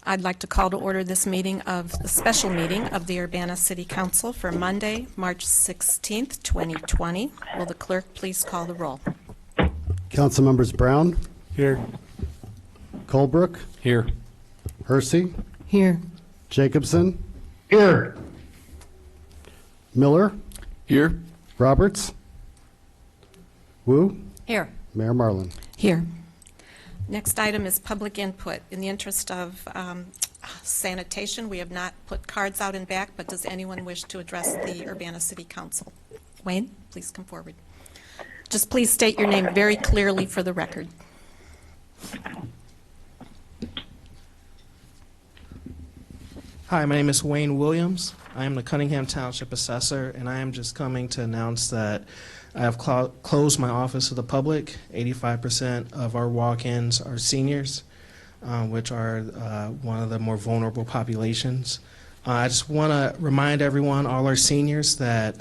I'd like to call to order this meeting of the special meeting of the Urbana City Council for Monday, March 16th, 2020. Will the clerk please call the roll? Council members Brown. Here. Colebrook. Here. Hersey. Here. Jacobson. Here. Miller. Here. Roberts. Wu. Here. Mayor Marlin. Here. Next item is public input. In the interest of sanitation, we have not put cards out and back, but does anyone wish to address the Urbana City Council? Wayne, please come forward. Just please state your name very clearly for the record. Hi, my name is Wayne Williams. I am the Cunningham Township Assessor, and I am just coming to announce that I have closed my office to the public. 85% of our walk-ins are seniors, which are one of the more vulnerable populations. I just want to remind everyone, all our seniors, that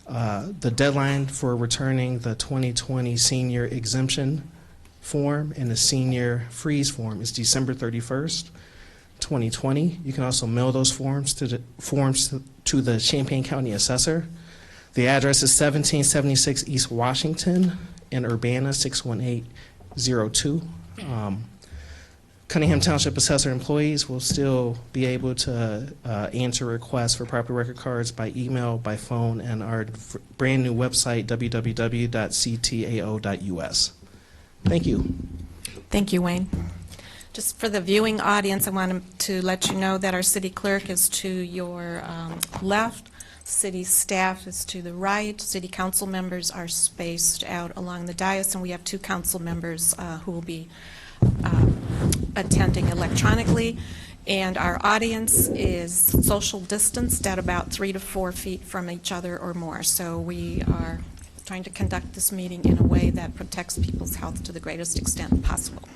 the deadline for returning the 2020 senior exemption form and the senior freeze form is December 31st, 2020. You can also mail those forms to the Champaign County Assessor. The address is 1776 East Washington in Urbana 61802. Cunningham Township Assessor employees will still be able to answer requests for property record cards by email, by phone, and our brand new website, www.ctao.us. Thank you. Thank you, Wayne. Just for the viewing audience, I wanted to let you know that our city clerk is to your left. City staff is to the right. City council members are spaced out along the dais, and we have two council members who will be attending electronically. And our audience is social distanced at about 3 to 4 feet from each other or more. So we are trying to conduct this meeting in a way that protects people's health to the greatest extent possible.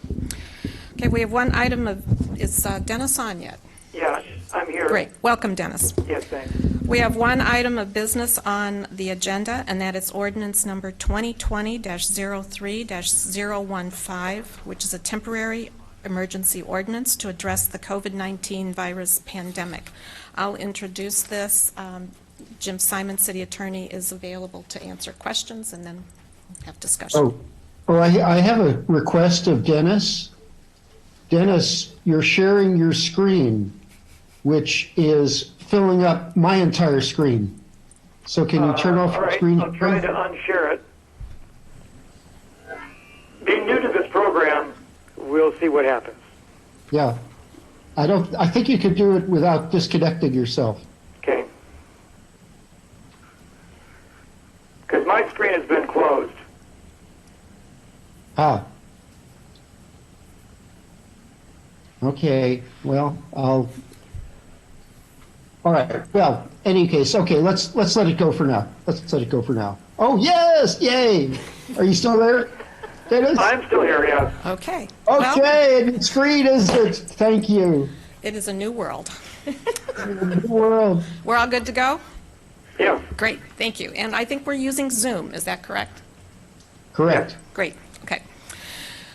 Okay, we have one item of, is Dennis on yet? Yes, I'm here. Great. Welcome, Dennis. Yes, thanks. We have one item of business on the agenda, and that is ordinance number 2020-03-015, which is a temporary emergency ordinance to address the COVID-19 virus pandemic. I'll introduce this. Jim Simon, City Attorney, is available to answer questions, and then we'll have discussion. I have a request of Dennis. Dennis, you're sharing your screen, which is filling up my entire screen. So can you turn off your screen? I'll try to unshare it. Being new to this program, we'll see what happens. Yeah. I think you could do it without disconnecting yourself. Okay. Because my screen has been closed. Ah. Okay, well, all right, well, any case, okay, let's let it go for now. Let's let it go for now. Oh, yes, yay! Are you still there, Dennis? I'm still here, yes. Okay. Okay, Well, and the screen is, thank you. it is a new world. New world. We're all good to go? Yeah. Great, thank you. And I think we're using Zoom, is that correct? Correct. Great, okay.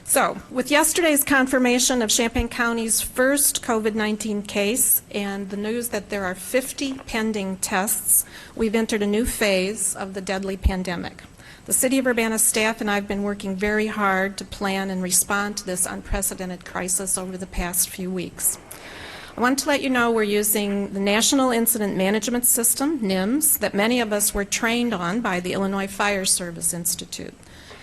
So, with yesterday's confirmation of Champaign County's first COVID-19 case and the news that there are 50 pending tests, we've entered a new phase of the deadly pandemic. The City of Urbana staff and I have been working very hard to plan and respond to this unprecedented crisis over the past few weeks. I want to let you know we're using the National Incident Management System, NIMS, that many of us were trained on by the Illinois Fire Service Institute.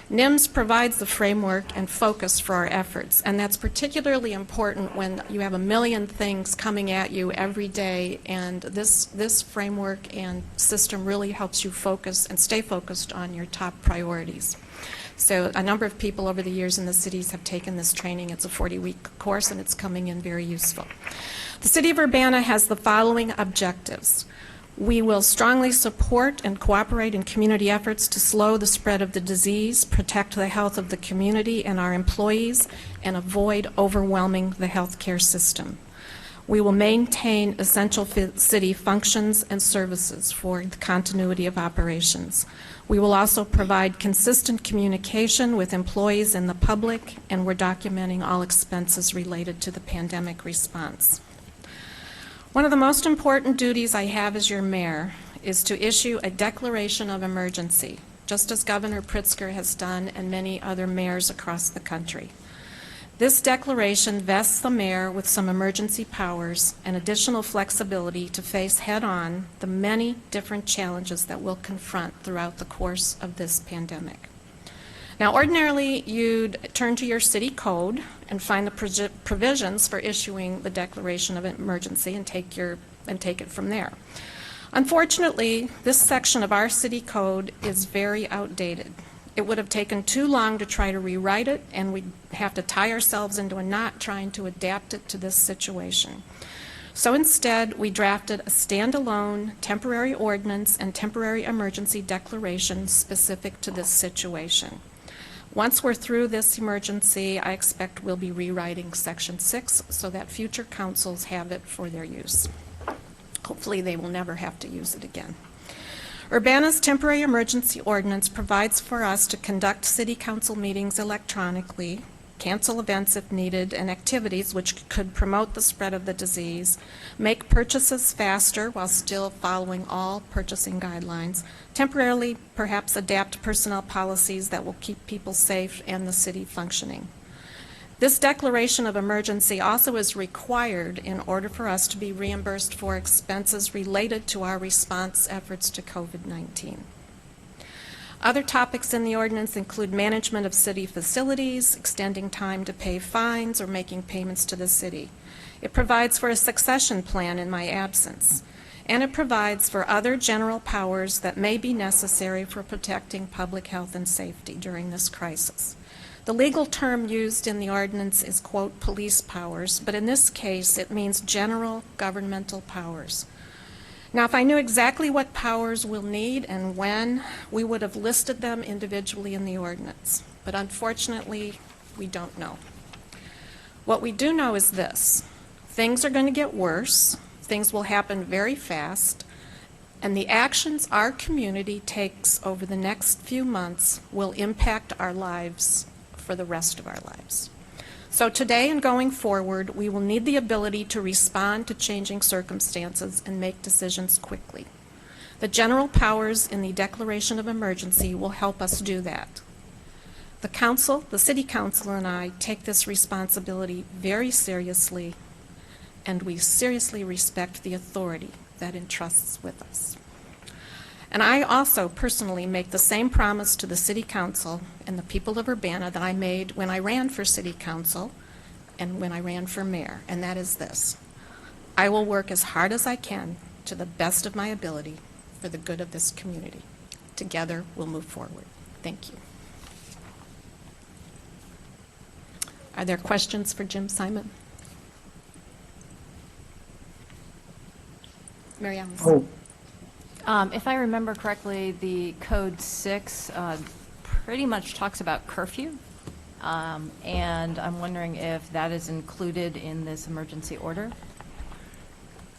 NIMS provides the framework and focus for our efforts, and that's particularly important when you have a million things coming at you every day, and this framework and system really helps you focus and stay focused on your top priorities. So a number of people over the years in the cities have taken this training. It's a 40-week course, and it's coming in very useful. The City of Urbana has the following objectives. We will strongly support and cooperate in community efforts to slow the spread of the disease, protect the health of the community and our employees, and avoid overwhelming the healthcare system. We will maintain essential city functions and services for the continuity of operations. We will also provide consistent communication with employees and the public, and we're documenting all expenses related to the pandemic response. One of the most important duties I have as your mayor is to issue a declaration of emergency, just as Governor Pritzker has done and many other mayors across the country. This declaration vests the mayor with some emergency powers and additional flexibility to face head-on the many different challenges that we'll confront throughout the course of this pandemic. Now, ordinarily, you'd turn to your city code and find the provisions for issuing the declaration of emergency and take it from there. Unfortunately, this section of our city code is very outdated. It would have taken too long to try to rewrite it, and we'd have to tie ourselves into a knot trying to adapt it to this situation. So instead, we drafted a standalone temporary ordinance and temporary emergency declaration specific to this situation. Once we're through this emergency, I expect we'll be rewriting Section 6 so that future councils have it for their use. Hopefully, they will never have to use it again. Urbana's temporary emergency ordinance provides for us to conduct city council meetings electronically, cancel events if needed, and activities which could promote the spread of the disease, make purchases faster while still following all purchasing guidelines, temporarily perhaps adapt personnel policies that will keep people safe and the city functioning. This declaration of emergency also is required in order for us to be reimbursed for expenses related to our response efforts to COVID-19. Other topics in the ordinance include management of city facilities, extending time to pay fines, or making payments to the city. It provides for a succession plan in my absence, and it provides for other general powers that may be necessary for protecting public health and safety during this crisis. The legal term used in the ordinance is, quote, police powers, but in this case it means general governmental powers. Now, if I knew exactly what powers we'll need and when, we would have listed them individually in the ordinance. But unfortunately, we don't know. What we do know is this: things are going to get worse, things will happen very fast, and the actions our community takes over the next few months will impact our lives for the rest of our lives. So today and going forward, we will need the ability to respond to changing circumstances and make decisions quickly. The general powers in the declaration of emergency will help us do that. The council, the city council, and I take this responsibility very seriously, and we seriously respect the authority that entrusts with us. And I also personally make the same promise to the City Council and the people of Urbana that I made when I ran for City Council and when I ran for mayor, and that is this: I will work as hard as I can to the best of my ability for the good of this community. Together, we'll move forward. Thank you. Are there questions for Jim Simon? Mary Alice. Oh, If I remember correctly, the Code 6 pretty much talks about curfew, and I'm wondering if that is included in this emergency order.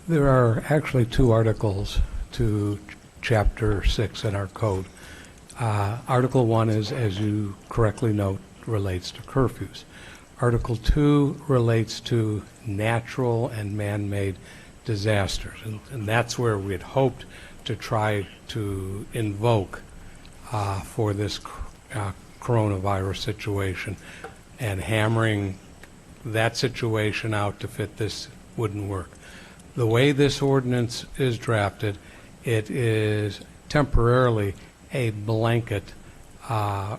There are actually two articles to Chapter 6 in our code. Article 1 is, as you correctly note, relates to curfews. Article 2 relates to natural and man-made disasters, and that's where we had hoped to try to invoke for this coronavirus situation, and hammering that situation out to fit this wouldn't work. The way this ordinance is drafted, it is temporarily a blanket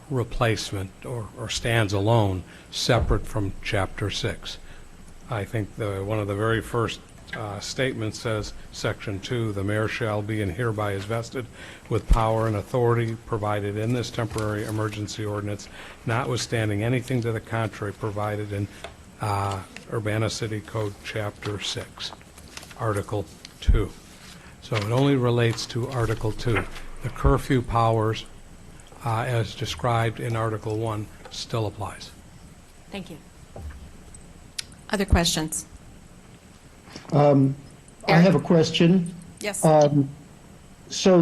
replacement or stands alone, separate from Chapter 6. I think one of the very first statement says, Section 2, the mayor shall be and hereby is vested with power and authority provided in this temporary emergency ordinance, notwithstanding anything to the contrary provided in Urbana City Code Chapter 6, Article 2. So it only relates to Article 2. The curfew powers, as described in Article 1, still applies. Thank you. Other questions? I have a question. Yes. So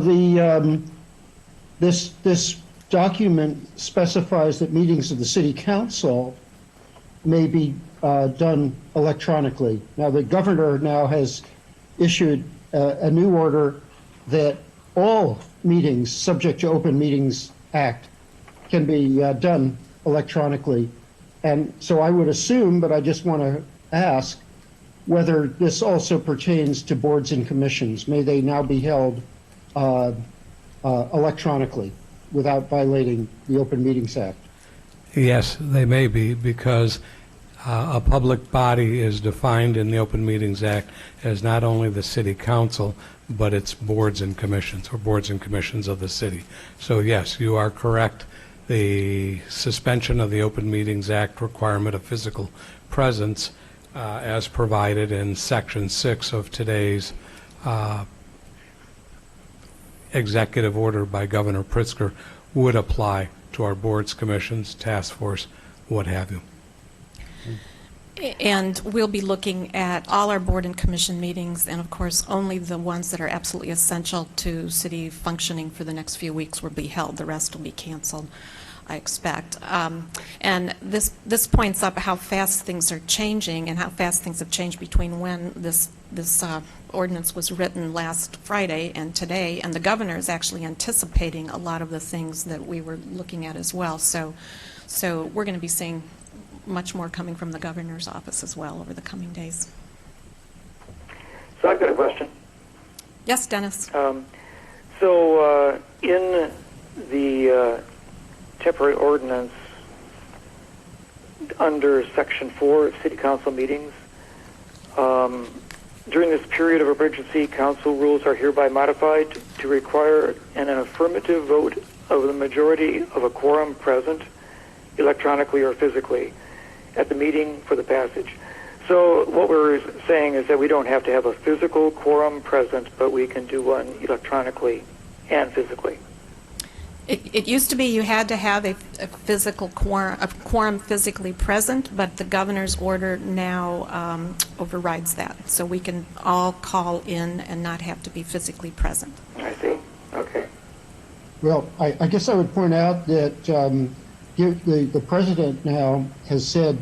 this document specifies that meetings of the city council may be done electronically. Now, the governor now has issued a new order that all meetings subject to Open Meetings Act can be done electronically. And so I would assume, but I just want to ask, whether this also pertains to boards and commissions. May they now be held electronically without violating the Open Meetings Act? Yes, they may be, because a public body is defined in the Open Meetings Act as not only the city council, but its boards and commissions, or boards and commissions of the city. So yes, you are correct. The suspension of the Open Meetings Act requirement of physical presence, as provided in Section 6 of today's executive order by Governor Pritzker, would apply to our boards, commissions, task force, what have you. And we'll be looking at all our board and commission meetings, and of course, only the ones that are absolutely essential to city functioning for the next few weeks will be held. The rest will be canceled, I expect. And this points up how fast things are changing and how fast things have changed between when this ordinance was written last Friday and today, and the governor is actually anticipating a lot of the things that we were looking at as well. So we're going to be seeing much more coming from the governor's office as well over the coming days. So I've got a question. Yes, Dennis. In the temporary ordinance under Section 4 of City Council meetings, during this period of emergency, council rules are hereby modified to require an affirmative vote of the majority of a quorum present, electronically or physically, at the meeting for the passage. So what we're saying is that we don't have to have a physical quorum present, but we can do one electronically and physically. It used to be you had to have a physical quorum physically present, but the governor's order now overrides that. So we can all call in and not have to be physically present. I see. Okay. Well, I guess I would point out that the president now has said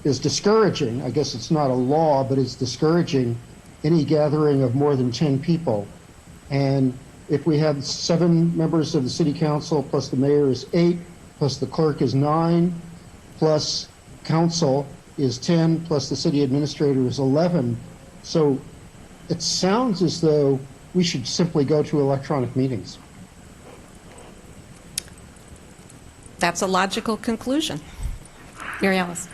is discouraging, I guess it's not a law, but it's discouraging any gathering of more than 10 people. And if we have 7 members of the city council, plus the mayor is 8, plus the clerk is 9, plus council is 10, plus the city administrator is 11. So it sounds as though we should simply go to electronic meetings. That's a logical conclusion. Mary Alice.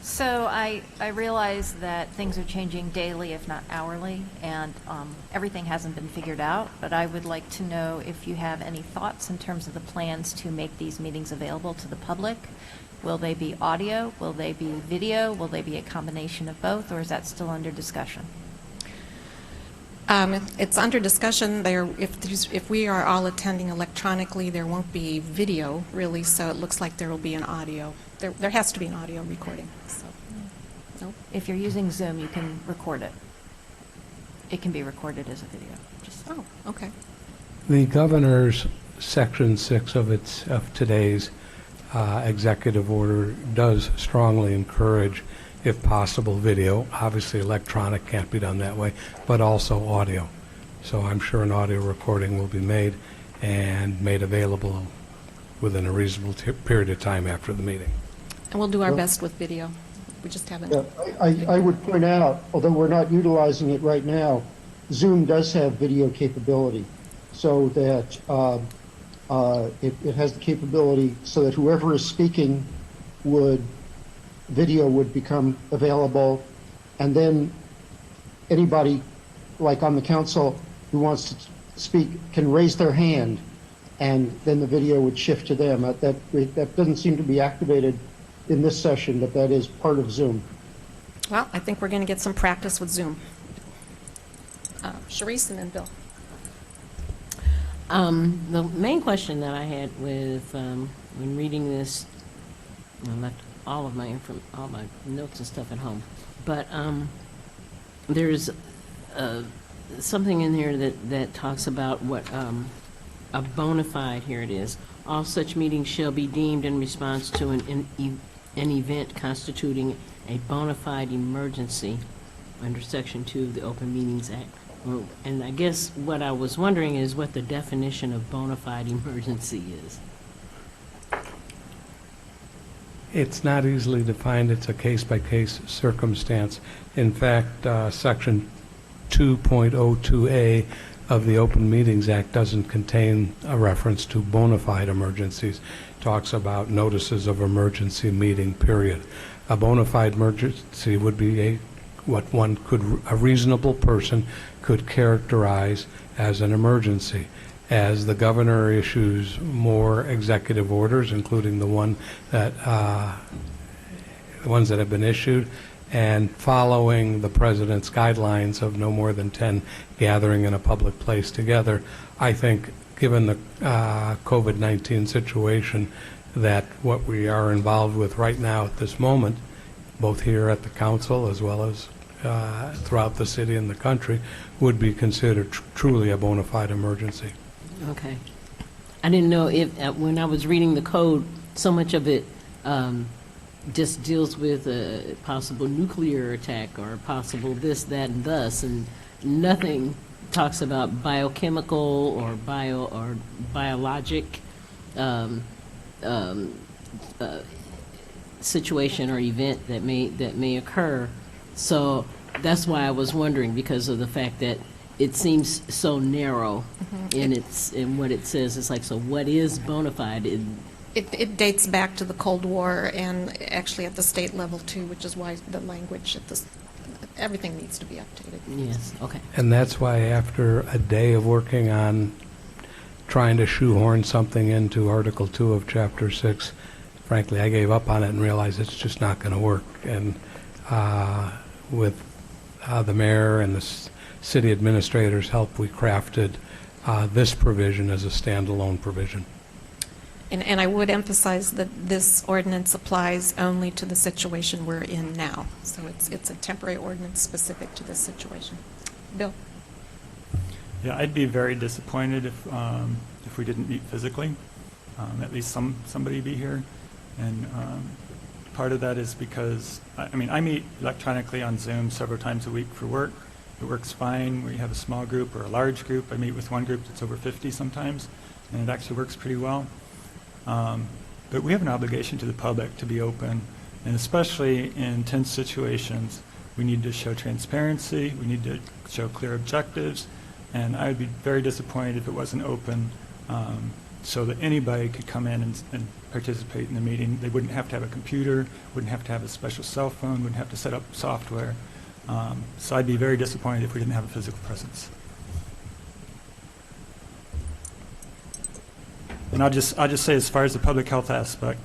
So I realize that things are changing daily, if not hourly, and everything hasn't been figured out, but I would like to know if you have any thoughts in terms of the plans to make these meetings available to the public. Will they be audio? Will they be video? Will they be a combination of both, or is that still under discussion? It's under discussion. If we are all attending electronically, there won't be video, really, so it looks like there will be an audio. There has to be an audio recording. So, no. If you're using Zoom, you can record it. It can be recorded as a video. Oh, okay. The governor's Section 6 of today's executive order does strongly encourage, if possible, video. Obviously, electronic can't be done that way, but also audio. So I'm sure an audio recording will be made and made available within a reasonable period of time after the meeting. And we'll do our best with video. We just haven't. Yeah, I would point out, although we're not utilizing it right now, Zoom does have video capability, so that it has the capability so that whoever is speaking video would become available, and then anybody, like on the council, who wants to speak can raise their hand, and then the video would shift to them. That doesn't seem to be activated in this session, but that is part of Zoom. Well, I think we're going to get some practice with Zoom. Sharice and then Bill. The main question that I had with when reading this, I left all my notes and stuff at home, but there's something in here that talks about what a bona fide, here it is, all such meetings shall be deemed in response to an event constituting a bona fide emergency under Section 2 of the Open Meetings Act. Well, and I guess what I was wondering is what the definition of bona fide emergency is. It's not easily defined. It's a case-by-case circumstance. In fact, Section 2.02A of the Open Meetings Act doesn't contain a reference to bona fide emergencies. It talks about notices of emergency meeting, period. A bona fide emergency would be what a reasonable person could characterize as an emergency. As the governor issues more executive orders, including the ones that have been issued, and following the president's guidelines of no more than 10 gathering in a public place together, I think, given the COVID-19 situation, that what we are involved with right now at this moment, both here at the council as well as throughout the city and the country, would be considered truly a bona fide emergency. Okay. I didn't know if, when I was reading the code, so much of it just deals with a possible nuclear attack or possible this, that, and thus, and nothing talks about biochemical or biologic situation or event that may occur. So that's why I was wondering, because of the fact that it seems so narrow in what it says. It's like, so what is bona fide? It dates back to the Cold War and actually at the state level too, which is why the language at this, everything needs to be updated. Yes, okay. And that's why after a day of working on trying to shoehorn something into Article 2 of Chapter 6, frankly, I gave up on it and realized it's just not going to work. And with the mayor and the city administrator's help, we crafted this provision as a standalone provision. And I would emphasize that this ordinance applies only to the situation we're in now. So it's a temporary ordinance specific to this situation. Bill? Yeah, I'd be very disappointed if we didn't meet physically. At least somebody be here. And part of that is because, I meet electronically on Zoom several times a week for work. It works fine. We have a small group or a large group. I meet with one group that's over 50 sometimes, and it actually works pretty well. But we have an obligation to the public to be open, and especially in tense situations, we need to show transparency, we need to show clear objectives, and I would be very disappointed if it wasn't open so that anybody could come in and participate in the meeting. They wouldn't have to have a computer, wouldn't have to have a special cell phone, wouldn't have to set up software. So I'd be very disappointed if we didn't have a physical presence. And I'll just say, as far as the public health aspect,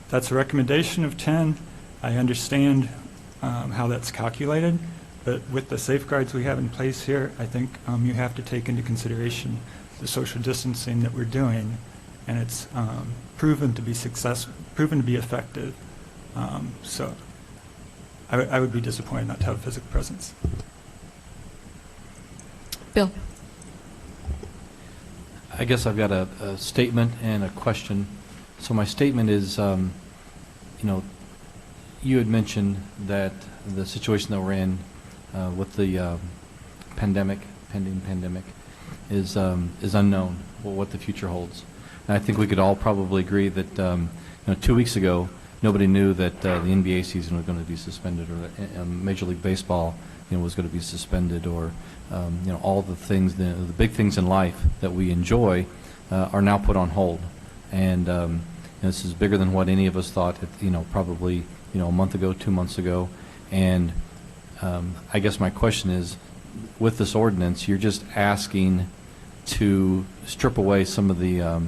that's a recommendation of 10. I understand how that's calculated, but with the safeguards we have in place here, I think you have to take into consideration the social distancing that we're doing, and it's proven to be successful, proven to be effective. So I would be disappointed not to have a physical presence. Bill? I guess I've got a statement and a question. So my statement is, you had mentioned that the situation that we're in with the pending pandemic, is unknown, what the future holds. And I think we could all probably agree that 2 weeks ago, nobody knew that the NBA season was going to be suspended, or that Major League Baseball was going to be suspended, or all the things, the big things in life that we enjoy are now put on hold. And this is bigger than what any of us thought, probably a month ago, 2 months ago. And I guess my question is, with this ordinance, you're just asking to strip away some of the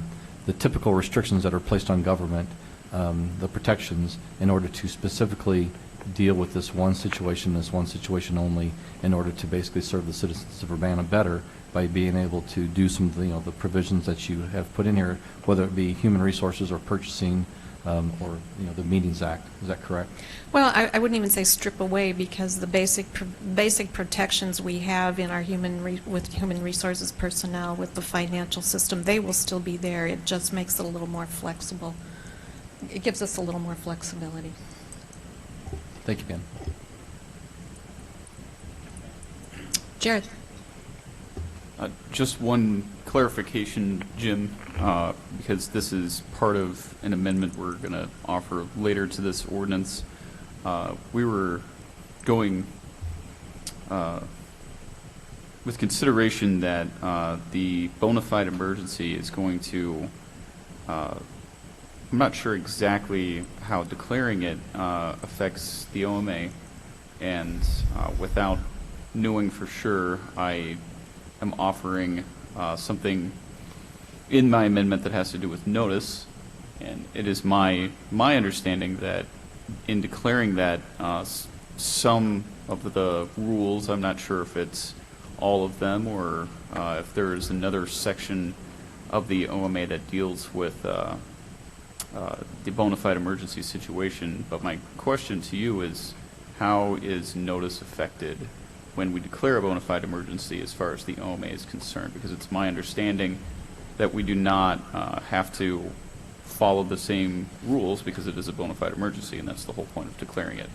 typical restrictions that are placed on government, the protections, in order to specifically deal with this one situation only, in order to basically serve the citizens of Urbana better by being able to do some of the provisions that you have put in here, whether it be human resources or purchasing, or, the Meetings Act. Is that correct? Well, I wouldn't even say strip away, because the basic protections we have in our with human resources personnel, with the financial system, they will still be there. It just makes it a little more flexible. It gives us a little more flexibility. Thank you, Ben. Jared? Just one clarification, Jim, because this is part of an amendment we're going to offer later to this ordinance. We were going with consideration that the bona fide emergency is going to, I'm not sure exactly how declaring it affects the OMA, and without knowing for sure, I am offering something in my amendment that has to do with notice, and it is my understanding that in declaring that some of the rules, I'm not sure if it's all of them or if there is another section of the OMA that deals with the bona fide emergency situation, but my question to you is, how is notice affected when we declare a bona fide emergency as far as the OMA is concerned? Because it's my understanding that we do not have to follow the same rules because it is a bona fide emergency, and that's the whole point of declaring it.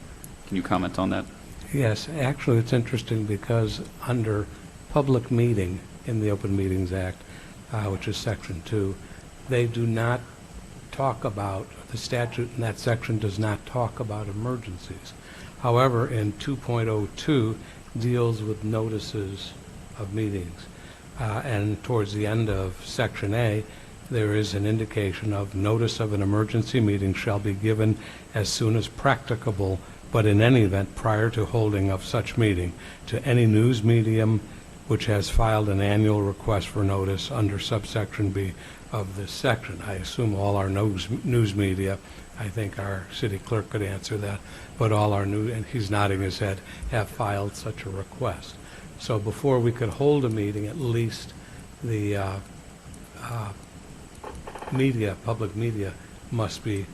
Can you comment on that? Yes, actually, it's interesting because under public meeting in the Open Meetings Act, which is Section 2, they do not talk about, the statute in that section does not talk about emergencies. However, in 2.02 deals with notices of meetings. And towards the end of Section A, there is an indication of notice of an emergency meeting shall be given as soon as practicable, but in any event prior to holding of such meeting, to any news medium which has filed an annual request for notice under subsection B of this section. I assume all our news media, I think our city clerk could answer that, but all our news, and he's nodding his head, have filed such a request. So before we could hold a meeting, at least the public media must be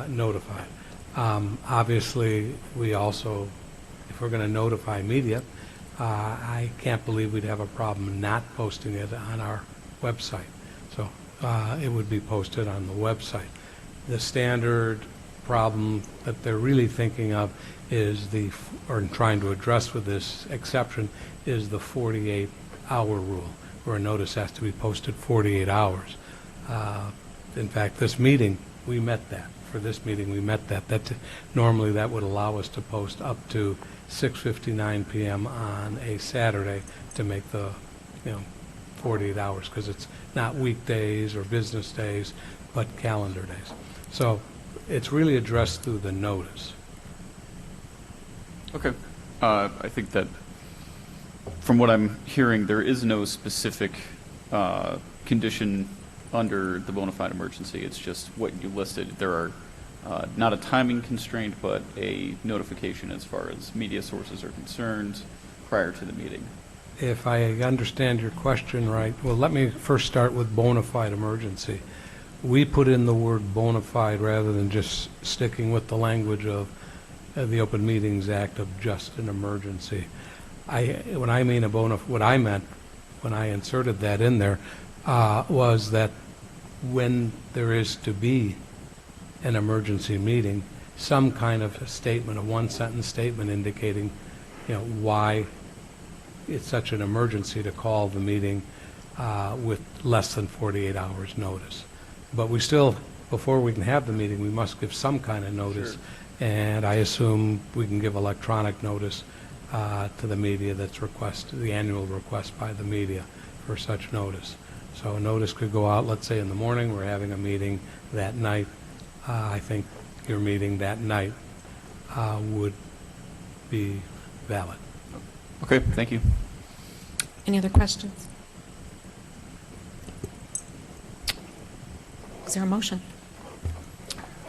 notified. Obviously, we also, if we're going to notify media, I can't believe we'd have a problem not posting it on our website. So it would be posted on the website. The standard problem that they're really thinking of is or trying to address with this exception, is the 48-hour rule, where a notice has to be posted 48 hours. In fact, this meeting, we met that. For this meeting, we met that. Normally, that would allow us to post up to 6:59 p.m. on a Saturday to make the, 48 hours, because it's not weekdays or business days, but calendar days. So it's really addressed through the notice. Okay. I think that from what I'm hearing, there is no specific condition under the bona fide emergency. It's just what you listed. There are not a timing constraint, but a notification as far as media sources are concerned prior to the meeting. If I understand your question right, well, let me first start with bona fide emergency. We put in the word bona fide rather than just sticking with the language of the Open Meetings Act of just an emergency. What I meant when I inserted that in there was that when there is to be an emergency meeting, some kind of a statement, a one-sentence statement indicating, why it's such an emergency to call the meeting with less than 48 hours notice. But we still, before we can have the meeting, we must give some kind of notice. Sure. And I assume we can give electronic notice to the media that's requested, the annual request by the media for such notice. So a notice could go out, let's say in the morning, we're having a meeting that night. I think your meeting that night would be valid. Okay, thank you. Any other questions? Is there a motion?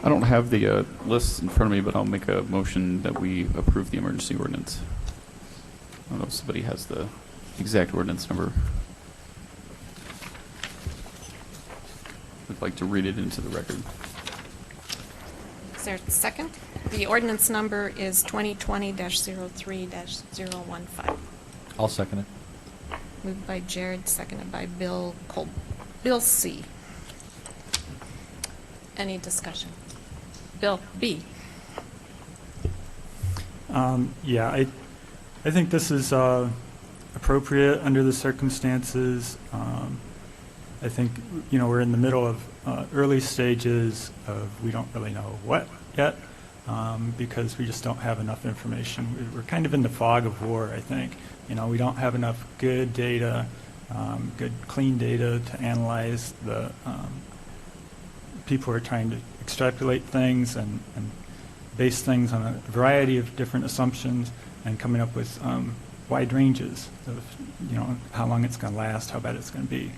I don't have the list in front of me, but I'll make a motion that we approve the emergency ordinance. I don't know if somebody has the exact ordinance number. I'd like to read it into the record. Is there a second? The ordinance number is 2020-03-015. I'll second it. Moved by Jared, seconded by Bill C. Any discussion? Bill B. Yeah, I think this is appropriate under the circumstances. I think, we're in the middle of early stages of we don't really know what yet because we just don't have enough information. We're kind of in the fog of war, I think. We don't have enough good data, good clean data to analyze the people are trying to extrapolate things and base things on a variety of different assumptions and coming up with wide ranges of, how long it's going to last, how bad it's going to be.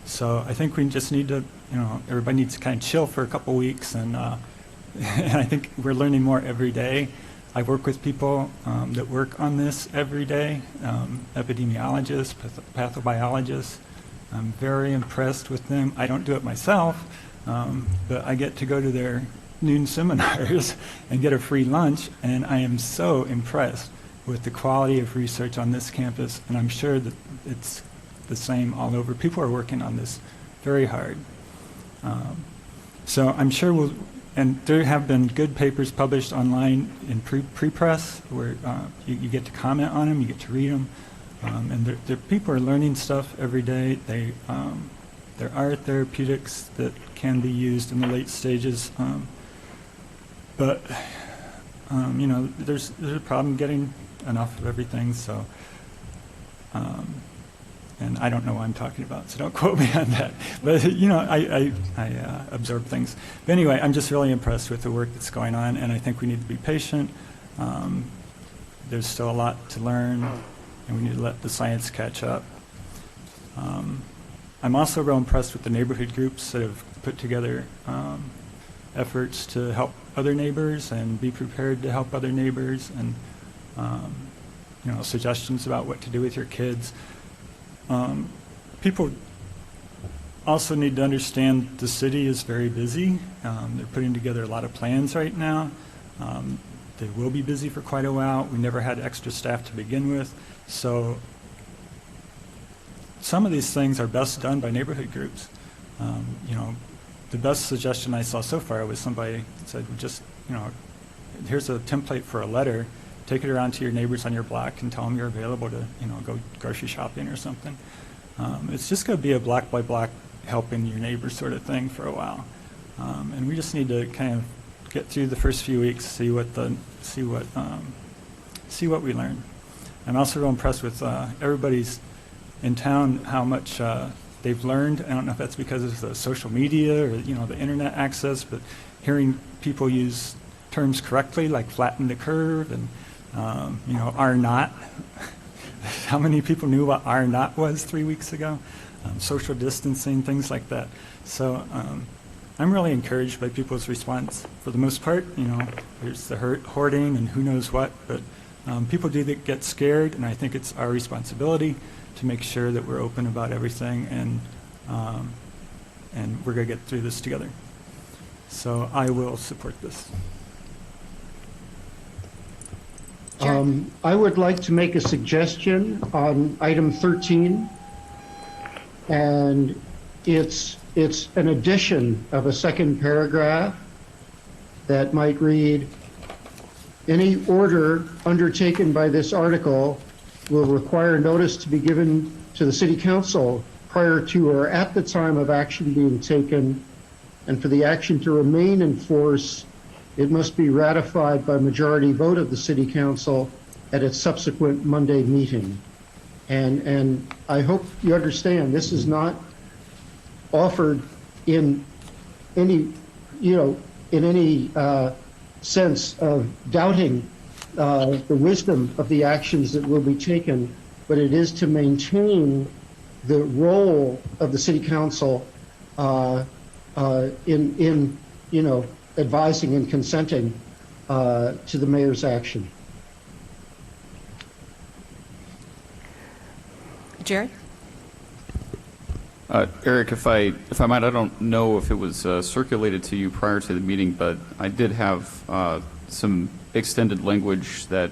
So I think we just need to, everybody needs to kind of chill for a couple weeks, and I think we're learning more every day. I work with people that work on this every day, epidemiologists, pathobiologists. I'm very impressed with them. I don't do it myself, but I get to go to their noon seminars and get a free lunch, and I am so impressed with the quality of research on this campus, and I'm sure that it's the same all over. People are working on this very hard. So I'm sure and there have been good papers published online in pre-press where you get to comment on them, you get to read them, and people are learning stuff every day. There are therapeutics that can be used in the late stages, but there's a problem getting enough of everything. So, and I don't know what I'm talking about, so don't quote me on that. But I absorb things. But anyway, I'm just really impressed with the work that's going on, and I think we need to be patient. There's still a lot to learn, and we need to let the science catch up. I'm also real impressed with the neighborhood groups that have put together efforts to help other neighbors and be prepared to help other neighbors, and suggestions about what to do with your kids. People also need to understand the city is very busy. They're putting together a lot of plans right now. They will be busy for quite a while. We never had extra staff to begin with. So some of these things are best done by neighborhood groups. The best suggestion I saw so far was somebody said, just, here's a template for a letter. Take it around to your neighbors on your block and tell them you're available to, go grocery shopping or something. It's just going to be a block by block helping your neighbors sort of thing for a while. And we just need to kind of get through the first few weeks, see what we learn. I'm also real impressed with everybody's in town, how much they've learned. I don't know if that's because of the social media or the internet access, but hearing people use terms correctly, like flatten the curve and R naught. How many people knew what R naught was 3 weeks ago? Social distancing, things like that. So I'm really encouraged by people's response. For the most part, there's the hoarding and who knows what, but people do get scared, and I think it's our responsibility to make sure that we're open about everything, and we're going to get through this together. So I will support this. I would like to make a suggestion on item 13, and it's an addition of a second paragraph that might read, any order undertaken by this article will require notice to be given to the City Council prior to or at the time of action being taken, and for the action to remain in force, it must be ratified by majority vote of the City Council at its subsequent Monday meeting. And I hope you understand, this is not offered in any, sense of doubting the wisdom of the actions that will be taken, but it is to maintain the role of the City Council in advising and consenting to the mayor's action. Jared? Eric, if I might, I don't know if it was circulated to you prior to the meeting, but I did have some extended language that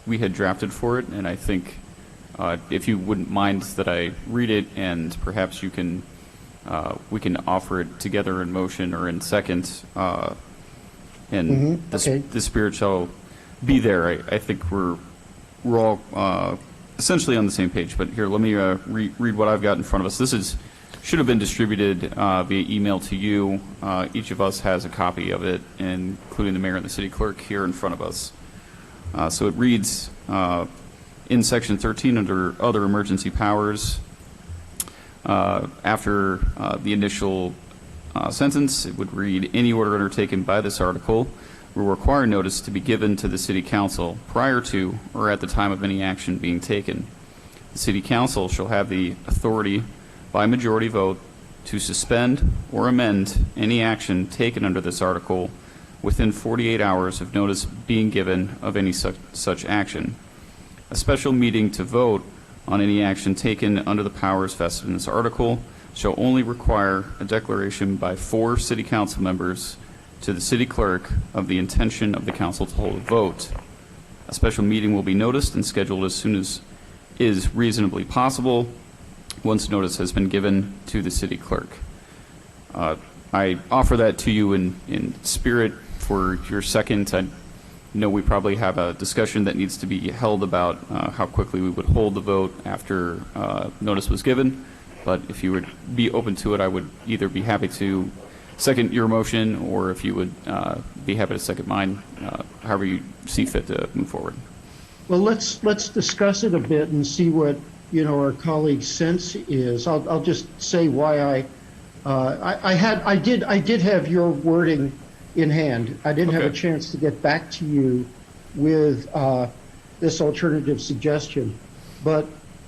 we had drafted for it, and I think if you wouldn't mind that I read it, and perhaps you can we can offer it together in motion or in second, and okay. the spirit shall be there. I think we're all essentially on the same page, but here, let me read what I've got in front of us. This should have been distributed via email to you. Each of us has a copy of it, including the mayor and the city clerk here in front of us. So it reads in section 13 under other emergency powers, after the initial sentence, it would read, any order undertaken by this article will require notice to be given to the City Council prior to or at the time of any action being taken. The City Council shall have the authority by majority vote to suspend or amend any action taken under this article within 48 hours of notice being given of any such action. A special meeting to vote on any action taken under the powers vested in this article shall only require a declaration by 4 City Council members to the city clerk of the intention of the council to hold a vote. A special meeting will be noticed and scheduled as soon as is reasonably possible once notice has been given to the city clerk. I offer that to you in spirit for your second. I know we probably have a discussion that needs to be held about how quickly we would hold the vote after notice was given, but if you would be open to it, I would either be happy to second your motion, or if you would be happy to second mine, however you see fit to move forward. Well, let's discuss it a bit and see what our colleague's sense is. I'll just say why I did have your wording in hand. I didn't have a chance to get back to you with this alternative suggestion, but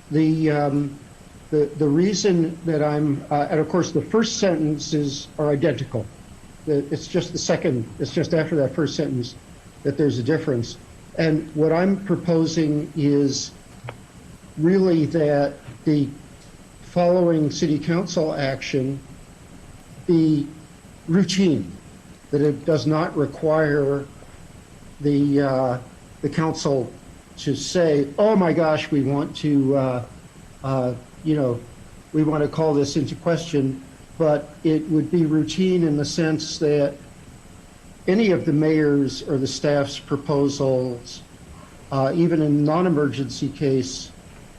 the reason that I'm, and of course the first sentences are identical. It's just the second, it's just after that first sentence that there's a difference. And what I'm proposing is really that the following city council action be routine, that it does not require the council to say, oh my gosh, we want to, we want to call this into question, but it would be routine in the sense that any of the mayor's or the staff's proposals, even in non-emergency case,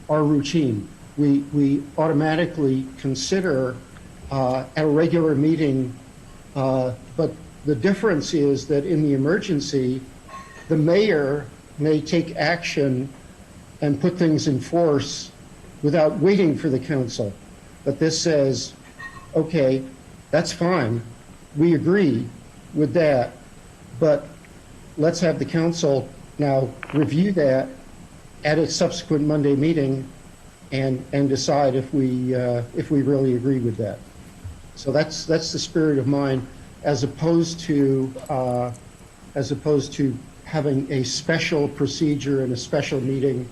are routine. We automatically consider at a regular meeting, but the difference is that in the emergency, the mayor may take action and put things in force without waiting for the council. But this says, okay, that's fine. We agree with that, but let's have the council now review that at a subsequent Monday meeting and decide if we really agree with that. So that's the spirit of mine, as opposed to having a special procedure and a special meeting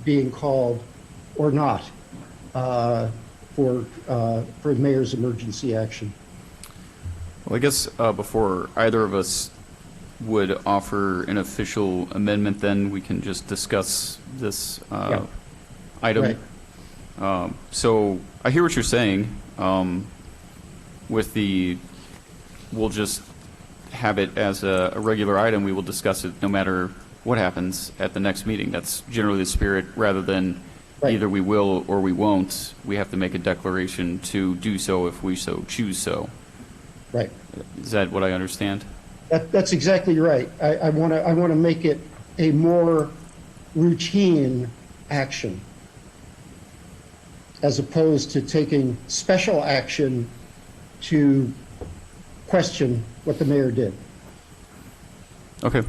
being called or not for the mayor's emergency action. Well, I guess before either of us would offer an official amendment, then we can just discuss this item. Right. So I hear what you're saying. We'll just have it as a regular item. We will discuss it no matter what happens at the next meeting. That's generally the spirit, rather than either we will or we won't. We have to make a declaration to do so if we so choose so. Right. Is that what I understand? That's exactly right. I want to make it a more routine action, as opposed to taking special action to question what the mayor did. Okay.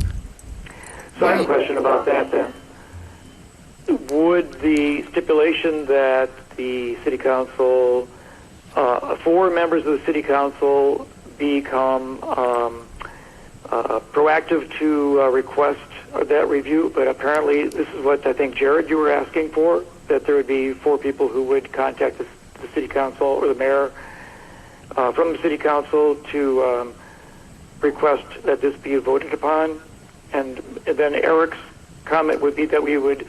So I have a question about that then. Would the stipulation that the city council, 4 members of the city council become proactive to request that review, but apparently this is what I think, Jared, you were asking for, that there would be 4 people who would contact the city council or the mayor from the city council to request that this be voted upon. And then Eric's comment would be that we would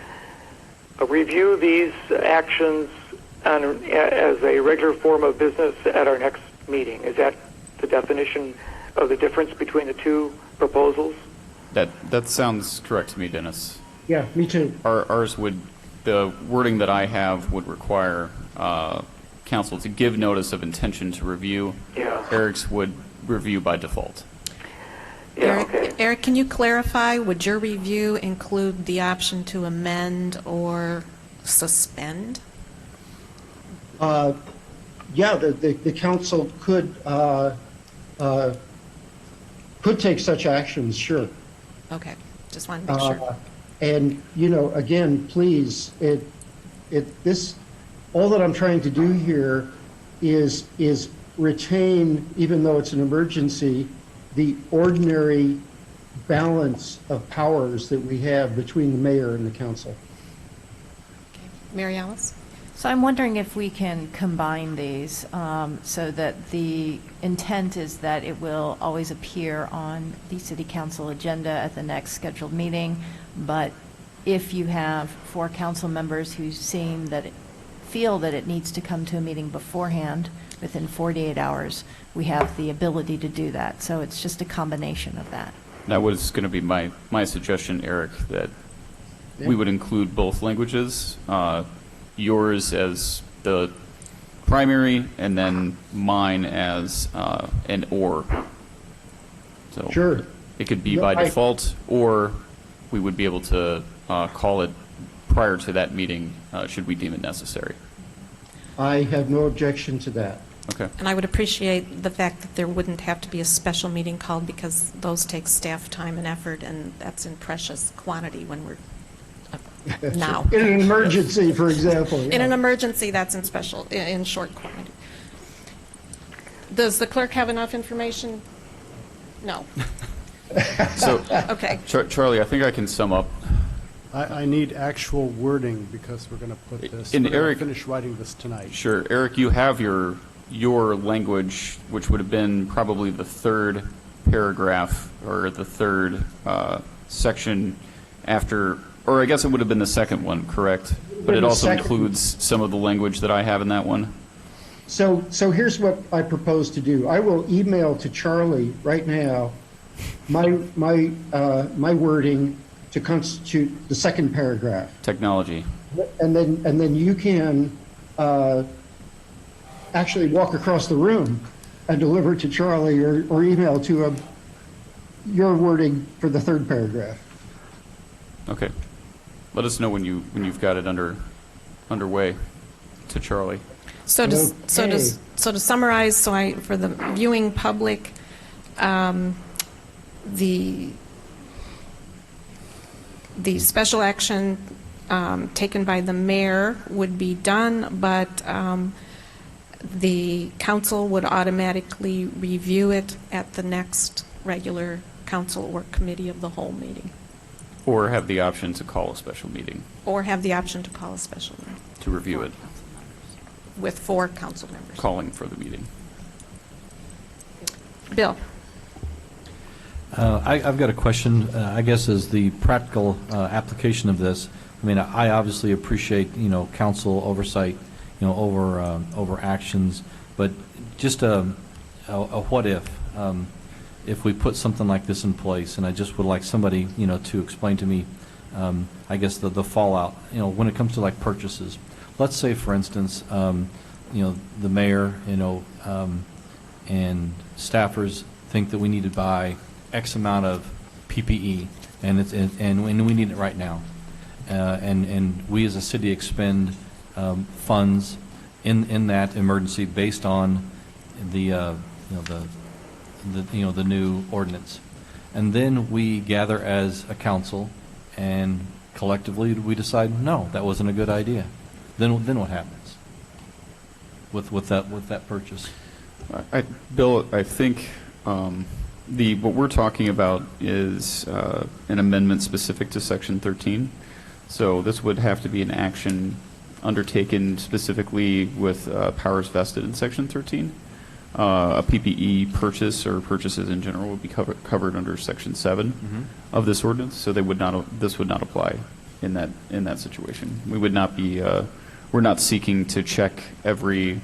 review these actions as a regular form of business at our next meeting. Is that the definition of the difference between the two proposals? That sounds correct to me, Dennis. Yeah, me too. Ours would, the wording that I have would require council to give notice of intention to review. Yeah. Eric's would review by default. Yeah, okay. Eric, can you clarify, would your review include the option to amend or suspend? Yeah, the council could take such actions, sure. Okay, just wanted to make sure. And, you know, again, please, all that I'm trying to do here is retain, even though it's an emergency, the ordinary balance of powers that we have between the mayor and the council. Okay. Mary Alice? So I'm wondering if we can combine these so that the intent is that it will always appear on the city council agenda at the next scheduled meeting, but if you have 4 council members who feel that it needs to come to a meeting beforehand, within 48 hours, we have the ability to do that. So it's just a combination of that. That was going to be my suggestion, Eric, that we would include both languages, yours as the primary, and then mine as an or. So Sure. it could be No, by default, or we would be able to call it prior to that meeting, should we deem it necessary. I have no objection to that. Okay. And I would appreciate the fact that there wouldn't have to be a special meeting called because those take staff time and effort, and that's in precious quantity when we're now. In an emergency, for example. In yeah. an emergency, that's in short quantity. Does the clerk have enough information? No. So, Okay. Charlie, I think I can sum up. I need actual wording because we're going to put this, And we're gonna Eric- finish writing this tonight. Sure. Eric, you have your language, which would have been probably the third paragraph or the third section after, or I guess it would have been the second one, correct? But it the also second. includes some of the language that I have in that one. So here's what I propose to do. I will email to Charlie right now my wording to constitute the second paragraph. Technology. And then you can actually walk across the room and deliver to Charlie or email to him your wording for the third paragraph. Okay. Let us know when you've got it underway to Charlie. So to summarize, for the viewing public, the special action taken by the mayor would be done, but the council would automatically review it at the next regular council or committee of the whole meeting, Or have the option to call a special meeting or have the option to call a special meeting to review it, with 4 council members. calling for the meeting. Bill? I've got a question, I guess, as the practical application of this. I mean, I obviously appreciate, council oversight, over actions, but just a what if we put something like this in place, and I just would like somebody, to explain to me, I guess, the fallout, when it comes to like purchases. Let's say, for instance, the mayor, and staffers think that we need to buy X amount of PPE, and we need it right now, and we as a city expend funds in that emergency based on the new ordinance, and then we gather as a council, and collectively we decide no, that wasn't a good idea. Then what happens with that purchase? Bill, I think what we're talking about is an amendment specific to Section 13. So this would have to be an action undertaken specifically with powers vested in Section 13. A PPE purchase or purchases in general would be covered under Section 7 of this ordinance, so this would not apply in that situation. We would not be, we're not seeking to check every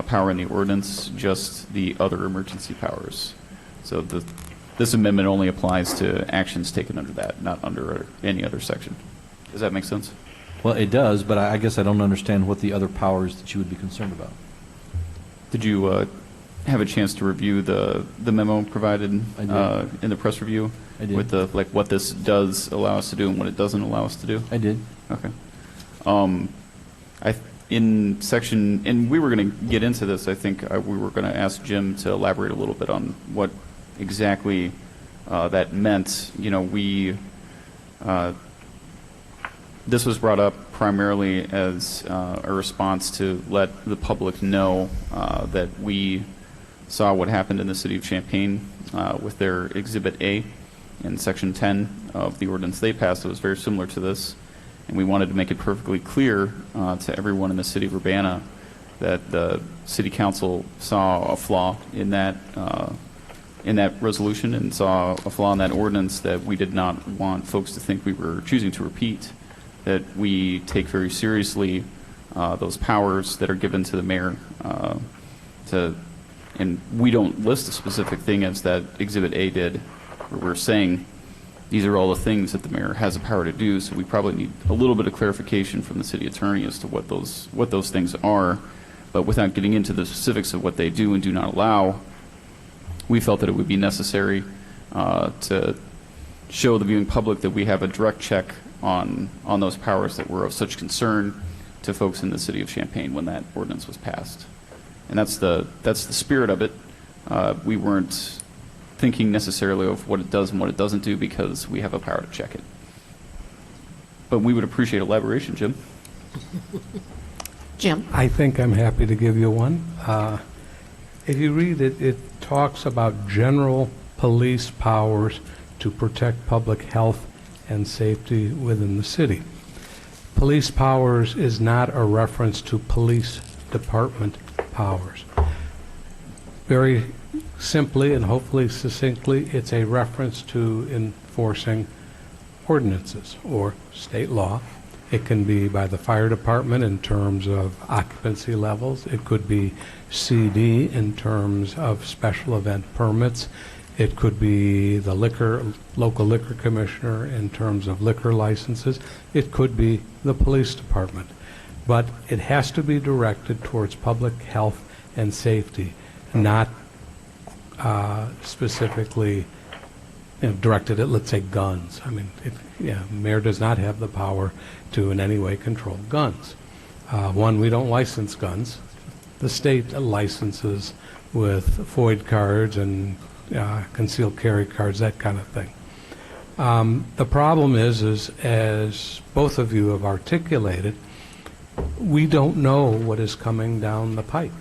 power in the ordinance, just the other emergency powers. So this amendment only applies to actions taken under that, not under any other section. Does that make sense? Well, it does, but I guess I don't understand what the other powers that you would be concerned about. Did you have a chance to review the memo provided in the press review? I did. With the what this does allow us to do and what it doesn't allow us to do? I did. Okay. In section, and we were going to get into this, I think we were going to ask Jim to elaborate a little bit on what exactly that meant. You know, this was brought up primarily as a response to let the public know that we saw what happened in the city of Champaign with their Exhibit A in Section 10 of the ordinance they passed. It was very similar to this. And we wanted to make it perfectly clear to everyone in the city of Urbana that the city council saw a flaw in that resolution and saw a flaw in that ordinance that we did not want folks to think we were choosing to repeat, that we take very seriously those powers that are given to the mayor and we don't list a specific thing as that Exhibit A did, where we're saying these are all the things that the mayor has the power to do, so we probably need a little bit of clarification from the city attorney as to what those things are. But without getting into the specifics of what they do and do not allow, we felt that it would be necessary to show the viewing public that we have a direct check on those powers that were of such concern to folks in the city of Champaign when that ordinance was passed. And that's the spirit of it. We weren't thinking necessarily of what it does and what it doesn't do because we have a power to check it. But we would appreciate elaboration, Jim. Jim? I think I'm happy to give you one. If you read it, it talks about general police powers to protect public health and safety within the city. Police powers is not a reference to police department powers. Very simply and hopefully succinctly, it's a reference to enforcing ordinances or state law. It can be by the fire department in terms of occupancy levels. It could be CD in terms of special event permits. It could be the local liquor commissioner in terms of liquor licenses. It could be the police department. But it has to be directed towards public health and safety, not specifically directed at, let's say, guns. I mean, mayor does not have the power to in any way control guns. One, we don't license guns. The state licenses with FOID cards and concealed carry cards, that kind of thing. The problem is, as both of you have articulated, we don't know what is coming down the pipe.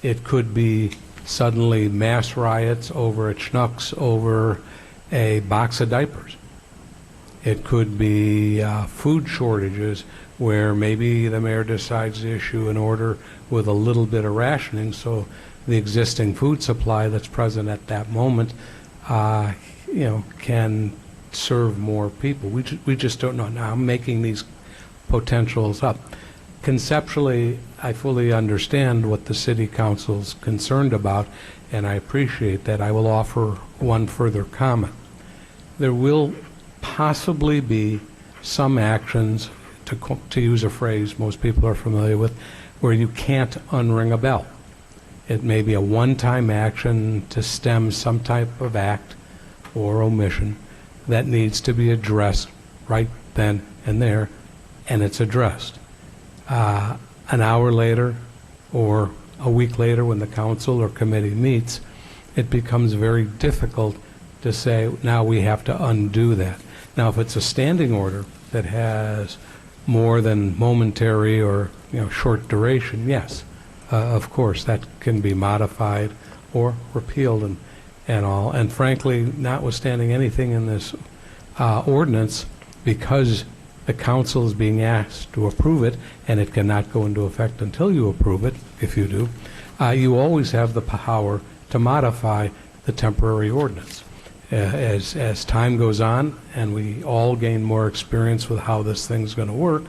It could be suddenly mass riots over at Schnucks over a box of diapers. It could be food shortages where maybe the mayor decides to issue an order with a little bit of rationing so the existing food supply that's present at that moment can serve more people. We just don't know. Now I'm making these potentials up. Conceptually, I fully understand what the city council's concerned about, and I appreciate that. I will offer one further comment. There will possibly be some actions, to use a phrase most people are familiar with, where you can't unring a bell. It may be a one-time action to stem some type of act or omission that needs to be addressed right then and there, and it's addressed. An hour later or a week later when the council or committee meets, it becomes very difficult to say, now we have to undo that. Now, if it's a standing order that has more than momentary or short duration, yes, of course, that can be modified or repealed and all. And frankly, notwithstanding anything in this ordinance, because The council is being asked to approve it, and it cannot go into effect until you approve it, if you do. You always have the power to modify the temporary ordinance. As time goes on and we all gain more experience with how this thing's going to work,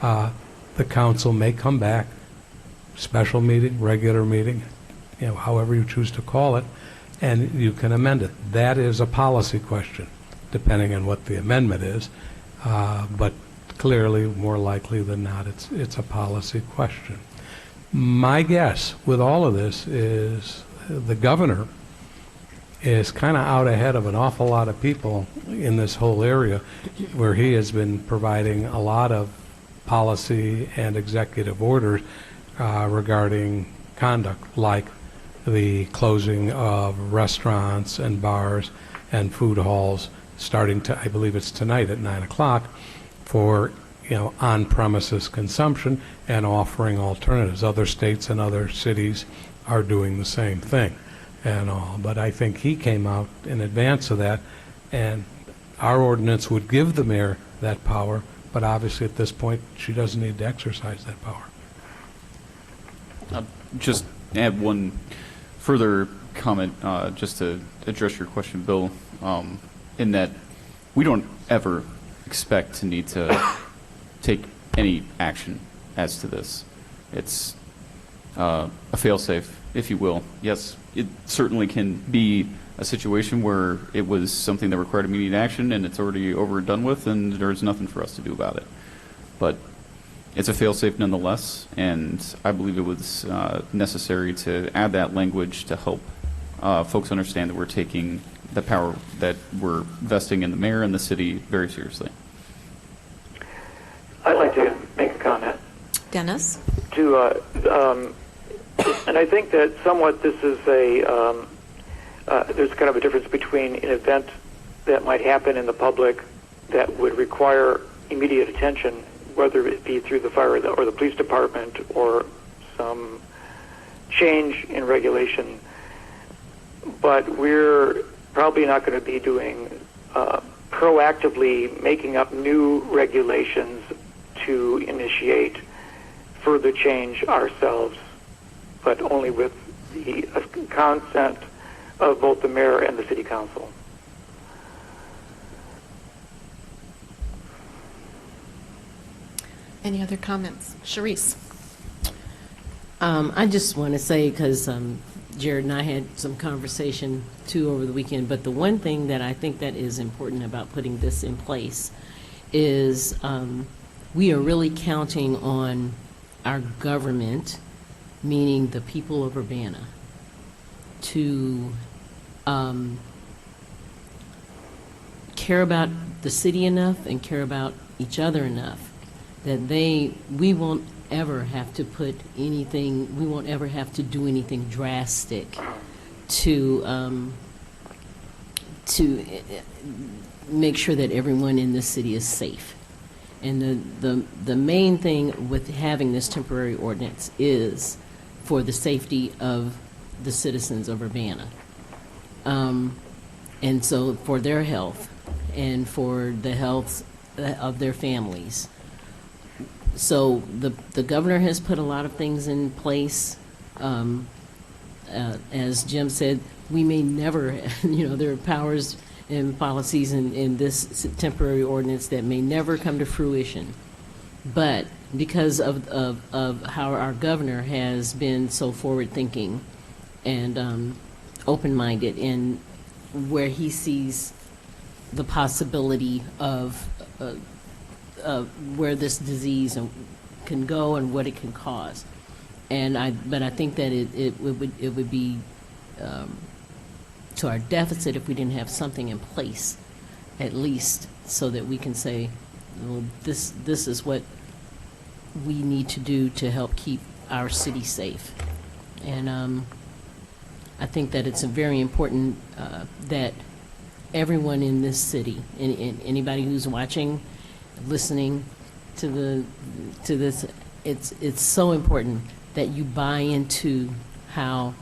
the council may come back, special meeting, regular meeting, however you choose to call it, and you can amend it. That is a policy question, depending on what the amendment is. But clearly, more likely than not, it's a policy question. My guess with all of this is the governor is kind of out ahead of an awful lot of people in this whole area, where he has been providing a lot of policy and executive orders regarding conduct, like the closing of restaurants and bars and food halls starting to, I believe it's tonight at 9 o'clock, for on-premises consumption and offering alternatives. Other states and other cities are doing the same thing and all. But I think he came out in advance of that, and our ordinance would give the mayor that power, but obviously at this point she doesn't need to exercise that power. I'll just add one further comment just to address your question, Bill, in that we don't ever expect to need to take any action as to this. It's a fail-safe, if you will. Yes, it certainly can be a situation where it was something that required immediate action and it's already over and done with and there's nothing for us to do about it. But it's a fail-safe nonetheless, and I believe it was necessary to add that language to help folks understand that we're taking the power that we're vesting in the mayor and the city very seriously. I'd like to make a comment. Dennis? And I think that somewhat this is there's kind of a difference between an event that might happen in the public that would require immediate attention, whether it be through the fire or the police department or some change in regulation. But we're probably not going to be doing proactively making up new regulations to initiate further change ourselves, but only with the consent of both the mayor and the city council. Any other comments? Sharice? I just want to say, because Jared and I had some conversation too over the weekend, but the one thing that I think that is important about putting this in place is we are really counting on our government, meaning the people of Urbana, to care about the city enough and care about each other enough that we won't ever have to put anything, we won't ever have to do anything drastic to make sure that everyone in this city is safe. And the main thing with having this temporary ordinance is for the safety of the citizens of Urbana. And so for their health and for the health of their families. So the governor has put a lot of things in place. As Jim said, we may never, there are powers and policies in this temporary ordinance that may never come to fruition. But because of how our governor has been so forward-thinking and open-minded, and where he sees the possibility of where this disease can go and what it can cause, but I think that it would be to our deficit if we didn't have something in place, at least, so that we can say, well, this is what we need to do to help keep our city safe. And I think that it's very important that everyone in this city, and anybody who's watching, listening to this, it's so important that you buy into how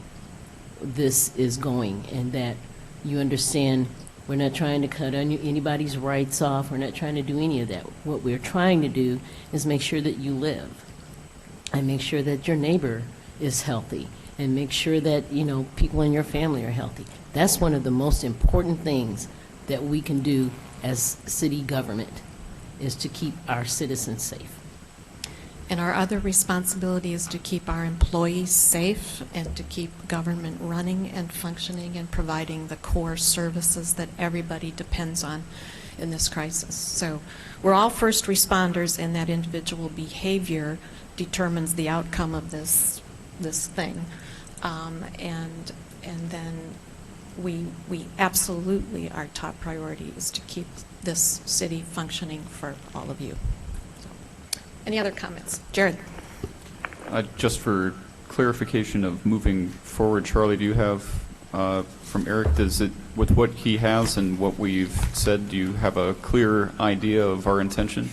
this is going, and that you understand We're not trying to cut anybody's rights off. We're not trying to do any of that. What we're trying to do is make sure that you live and make sure that your neighbor is healthy and make sure that, people in your family are healthy. That's one of the most important things that we can do as city government, is to keep our citizens safe. And our other responsibility is to keep our employees safe and to keep government running and functioning and providing the core services that everybody depends on in this crisis. So we're all first responders, and that individual behavior determines the outcome of this thing. And then we absolutely, our top priority is to keep this city functioning for all of you. Any other comments? Jared? Just for clarification of moving forward, Charlie, do you have, from Eric, does it, with what he has and what we've said, do you have a clear idea of our intention?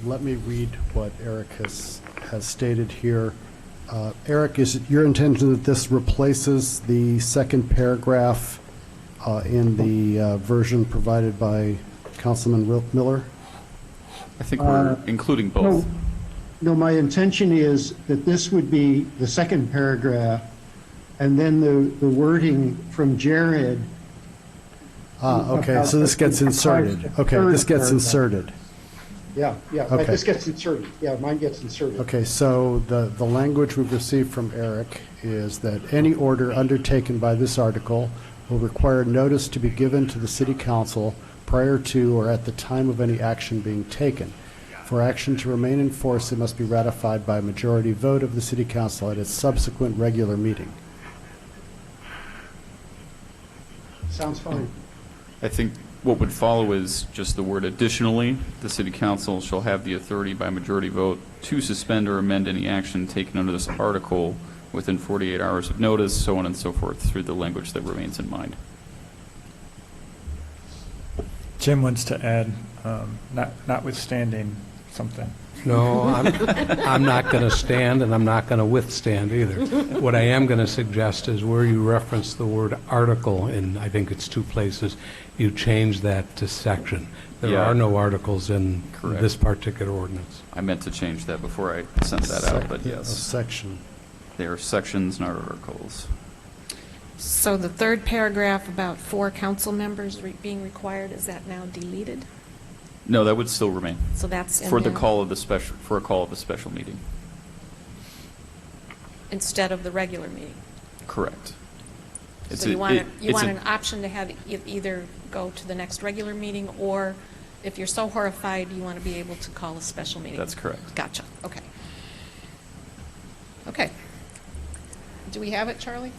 Let me read what Eric has stated here. Eric, is it your intention that this replaces the second paragraph in the version provided by Councilman Miller? I think we're including both. No, my intention is that this would be the second paragraph, and then the wording from Jared. Okay, so this gets inserted. Okay, this gets inserted. Yeah, Okay. this gets inserted. Yeah, mine gets inserted. Okay, so the language we've received from Eric is that any order undertaken by this article will require notice to be given to the city council prior to or at the time of any action being taken. For action to remain in force, it must be ratified by a majority vote of the city council at its subsequent regular meeting. Sounds fine. I think what would follow is just the word additionally. The city council shall have the authority by majority vote to suspend or amend any action taken under this article within 48 hours of notice, so on and so forth, through the language that remains in mind. Jim wants to add, notwithstanding something. No, I'm not going to stand, and I'm not going to withstand either. What I am going to suggest is where you reference the word article, and I think it's two places, you change that to section. There Yeah. are no articles in Correct. this particular ordinance. I meant to change that before I sent that out, but A yes, section. they are sections, not articles. So the third paragraph about 4 council members being required, is that now deleted? No, that would still remain So that's in for the there call of the special, for a call of a special meeting. instead of the regular meeting? Correct. It's So you a- want, it- you it's want a- an option to have it either go to the next regular meeting, or if you're so horrified, you want to be able to call a special meeting? That's correct. Gotcha, okay. Okay. Do we have it, Charlie?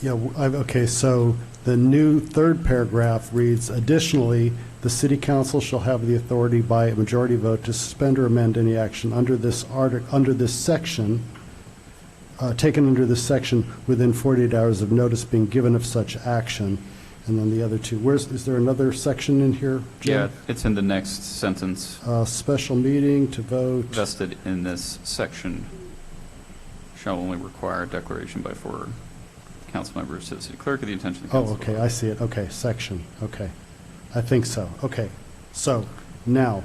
Yeah, okay, so the new third paragraph reads, additionally, the city council shall have the authority by a majority vote to suspend or amend any action under this section, taken under this section within 48 hours of notice being given of such action. And then the other two, is there another section in here, Yeah, Jim? it's in the next sentence. Special meeting to vote. Vested in this section shall only require declaration by 4 council members to the city clerk of the intention of the Oh, council. okay, I see it, okay, section, okay. I think so, okay. So, now,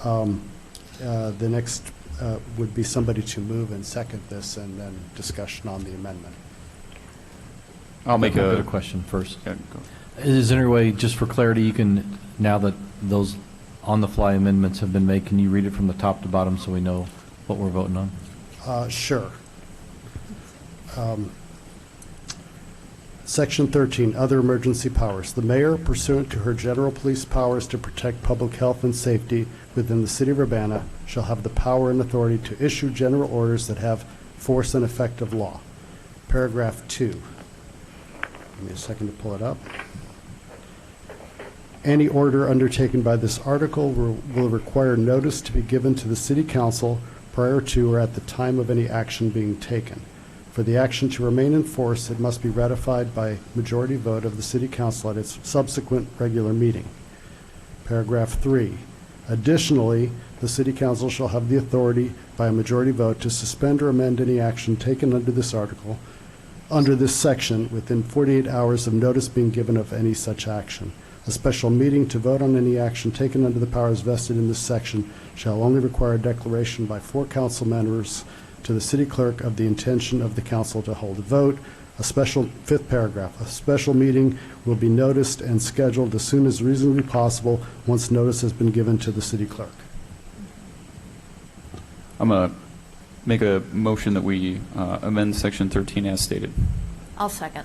the next would be somebody to move and second this, and then discussion on the amendment. I'll make I've got a a question first. Yeah, go. Is there any way, just for clarity, you can, now that those on-the-fly amendments have been made, can you read it from the top to bottom so we know what we're voting on? Sure. Section 13, Other Emergency Powers. The mayor, pursuant to her general police powers to protect public health and safety within the city of Urbana, shall have the power and authority to issue general orders that have force and effect of law. Paragraph 2. Give me a second to pull it up. Any order undertaken by this article will require notice to be given to the city council prior to or at the time of any action being taken. For the action to remain in force, it must be ratified by majority vote of the city council at its subsequent regular meeting. Paragraph 3. Additionally, the city council shall have the authority by a majority vote to suspend or amend any action taken under this article under this section within 48 hours of notice being given of any such action. A special meeting to vote on any action taken under the powers vested in this section shall only require a declaration by 4 council members to the city clerk of the intention of the council to hold a vote. Fifth paragraph, a special meeting will be noticed and scheduled as soon as reasonably possible once notice has been given to the city clerk. I'm going to make a motion that we amend Section 13 as stated. I'll second.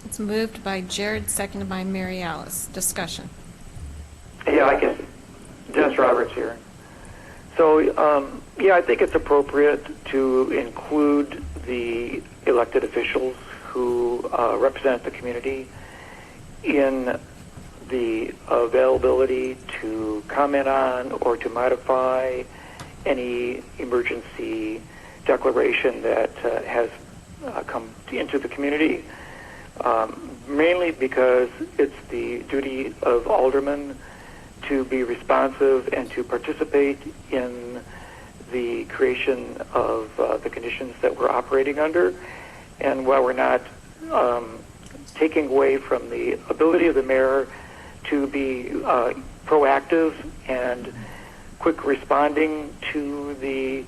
It's moved by Jared, seconded by Mary Alice. Discussion. Yeah, I guess Dennis Roberts here. So, yeah, I think it's appropriate to include the elected officials who represent the community in the availability to comment on or to modify any emergency declaration that has come into the community, mainly because it's the duty of aldermen to be responsive and to participate in the creation of the conditions that we're operating under. And while we're not taking away from the ability of the mayor to be proactive and quick responding to the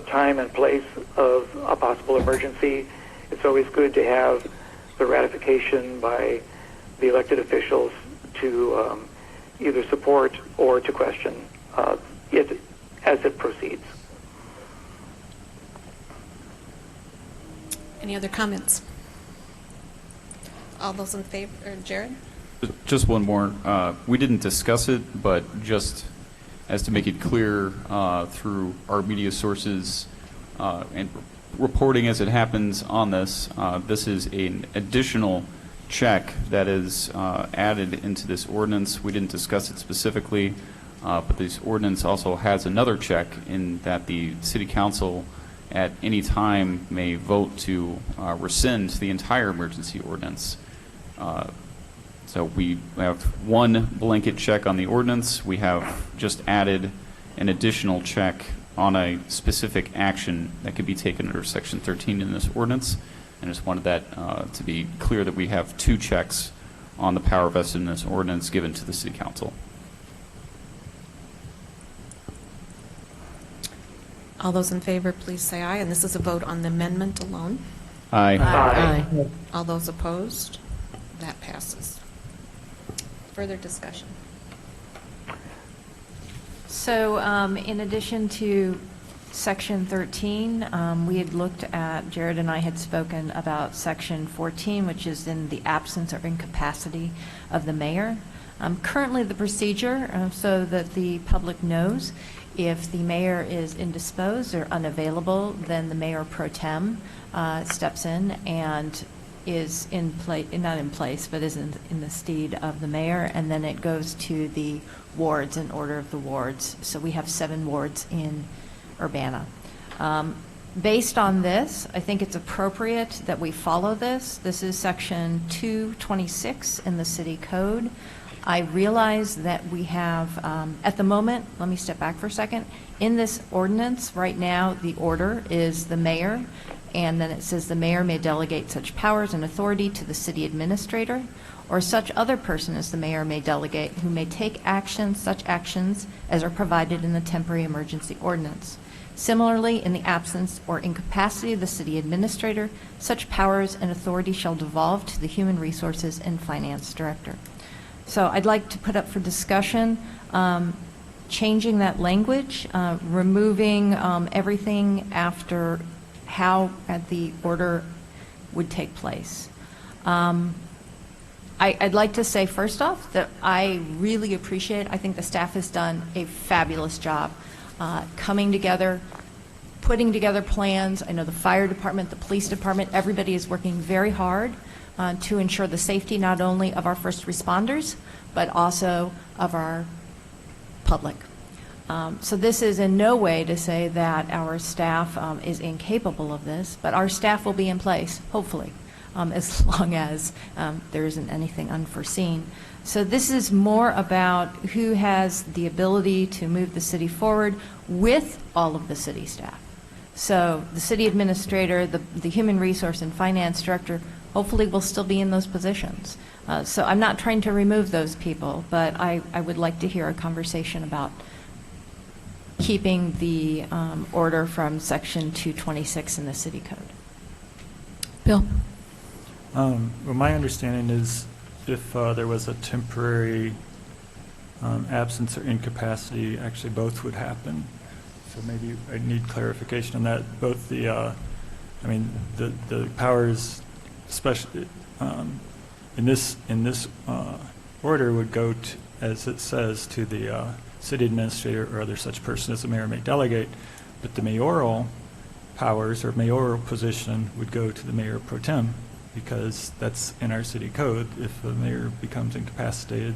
time and place of a possible emergency, it's always good to have the ratification by the elected officials to either support or to question it as it proceeds. Any other comments? All those in favor, or Jared? Just one more. We didn't discuss it, but just as to make it clear through our media sources and reporting as it happens on this, this is an additional check that is added into this ordinance. We didn't discuss it specifically, but this ordinance also has another check in that the city council at any time may vote to rescind the entire emergency ordinance. So we have one blanket check on the ordinance. We have just added an additional check on a specific action that could be taken under Section 13 in this ordinance. And just wanted that to be clear that we have 2 checks on the power vested in this ordinance given to the city council. All those in favor, please say aye. And this is a vote on the amendment alone. Aye. Aye. All those opposed? That passes. Further discussion. So in addition to Section 13, we had looked at, Jared and I had spoken about Section 14, which is in the absence or incapacity of the mayor. Currently, the procedure, so that the public knows, if the mayor is indisposed or unavailable, then the mayor pro tem steps in and is in place, not in place, but is in the stead of the mayor, and then it goes to the wards in order of the wards. So we have 7 wards in Urbana. Based on this, I think it's appropriate that we follow this. This is Section 226 in the city code. I realize that we have, at the moment, let me step back for a second. In this ordinance, right now, the order is the mayor, and then it says the mayor may delegate such powers and authority to the city administrator, or such other person as the mayor may delegate, who may take action, such actions as are provided in the temporary emergency ordinance. Similarly, in the absence or incapacity of the city administrator, such powers and authority shall devolve to the human resources and finance director. So I'd like to put up for discussion changing that language, removing everything after how the order would take place. I'd like to say first off that I really appreciate, I think the staff has done a fabulous job coming together, putting together plans. I know the fire department, the police department, everybody is working very hard to ensure the safety not only of our first responders, but also of our public. So this is in no way to say that our staff is incapable of this, but our staff will be in place, hopefully, as long as there isn't anything unforeseen. So this is more about who has the ability to move the city forward with all of the city staff. So the city administrator, the human resource and finance director, hopefully will still be in those positions. So I'm not trying to remove those people, but I would like to hear a conversation about keeping the order from Section 226 in the city code. Bill? Well, my understanding is if there was a temporary absence or incapacity, actually both would happen. So maybe I need clarification on that. Both the powers, especially in this order, would go to, as it says, to the city administrator or other such person as the mayor may delegate, but the mayoral powers or mayoral position would go to the mayor pro tem, because that's in our city code. If the mayor becomes incapacitated,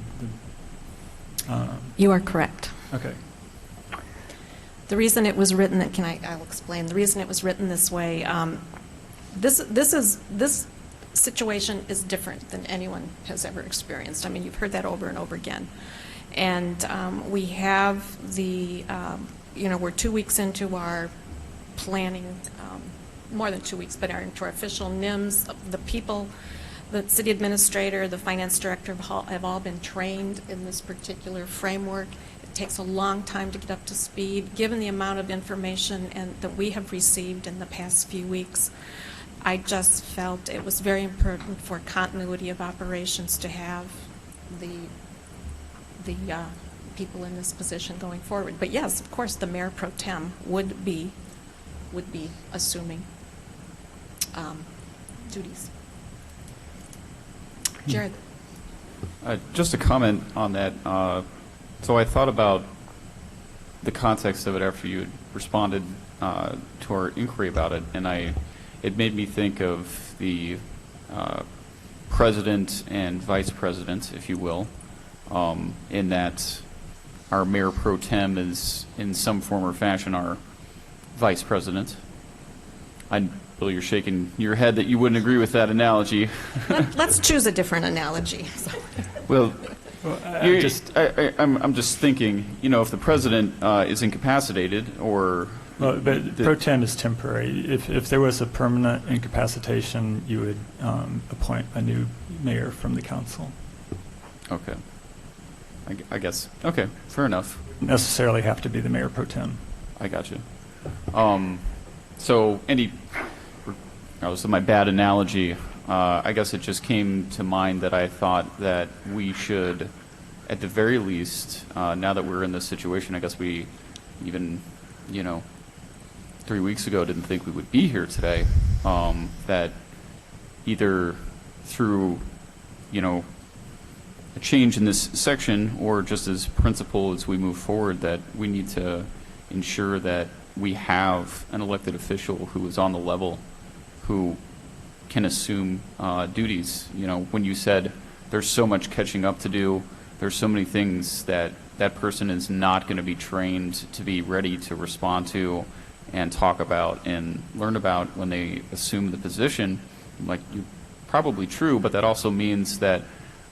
You are correct. okay. The reason it was written, I'll explain. The reason it was written this way, this situation is different than anyone has ever experienced. I mean, you've heard that over and over again. And we have we're 2 weeks into our planning, more than 2 weeks, but into our official NIMS. The people, the city administrator, the finance director have all been trained in this particular framework. It takes a long time to get up to speed. Given the amount of information that we have received in the past few weeks, I just felt it was very important for continuity of operations to have the people in this position going forward. But yes, of course, the mayor pro tem would be assuming duties. Jared? Just a comment on that. So I thought about the context of it after you had responded to our inquiry about it, and it made me think of the president and vice president, if you will, in that our mayor pro tem is in some form or fashion our vice president. Bill, you're shaking your head that you wouldn't agree with that analogy. Let's choose a different analogy. Well, I'm just thinking, if the president is incapacitated or... Well, but pro tem is temporary. If there was a permanent incapacitation, you would appoint a new mayor from the council. Okay. I guess. Okay, fair enough. Necessarily have to be the mayor pro tem. I got you. So that was my bad analogy. I guess it just came to mind that I thought that we should, at the very least, now that we're in this situation, I guess we even, 3 weeks ago didn't think we would be here today, that either through, a change in this section or just as principle as we move forward, that we need to ensure that we have an elected official who is on the level, who can assume duties. When you said there's so much catching up to do, there's so many things that person is not going to be trained to be ready to respond to and talk about and learn about when they assume the position. Like, you're probably true, but that also means that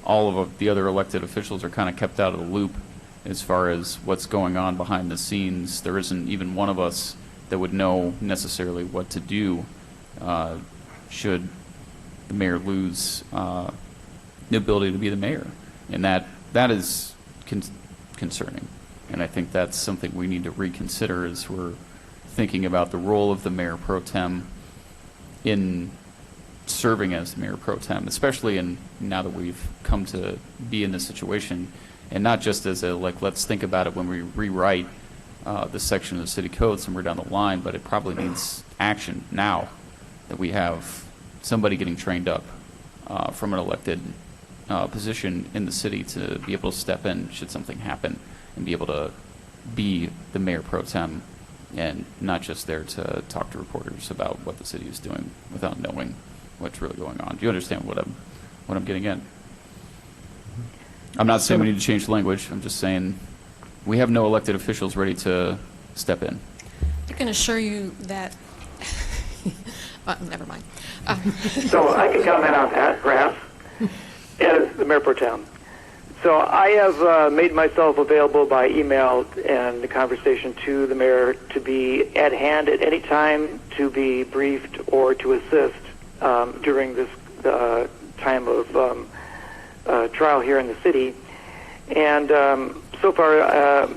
all of the other elected officials are kind of kept out of the loop as far as what's going on behind the scenes. There isn't even one of us that would know necessarily what to do should the mayor lose the ability to be the mayor. And that is concerning. And I think that's something we need to reconsider as we're thinking about the role of the mayor pro tem in serving as the mayor pro tem, especially now that we've come to be in this situation, and not just as let's think about it when we rewrite the section of the city code somewhere down the line, but it probably needs action now that we have somebody getting trained up from an elected position in the city to be able to step in should something happen and be able to be the mayor pro tem and not just there to talk to reporters about what the city is doing without knowing what's really going on. Do you understand what I'm getting at? I'm not saying we need to change the language. I'm just saying we have no elected officials ready to step in. I can assure you that, never mind. So I can comment on that, perhaps, as the mayor pro tem. So I have made myself available by email and the conversation to the mayor to be at hand at any time to be briefed or to assist during this time of trial here in the city. And so far,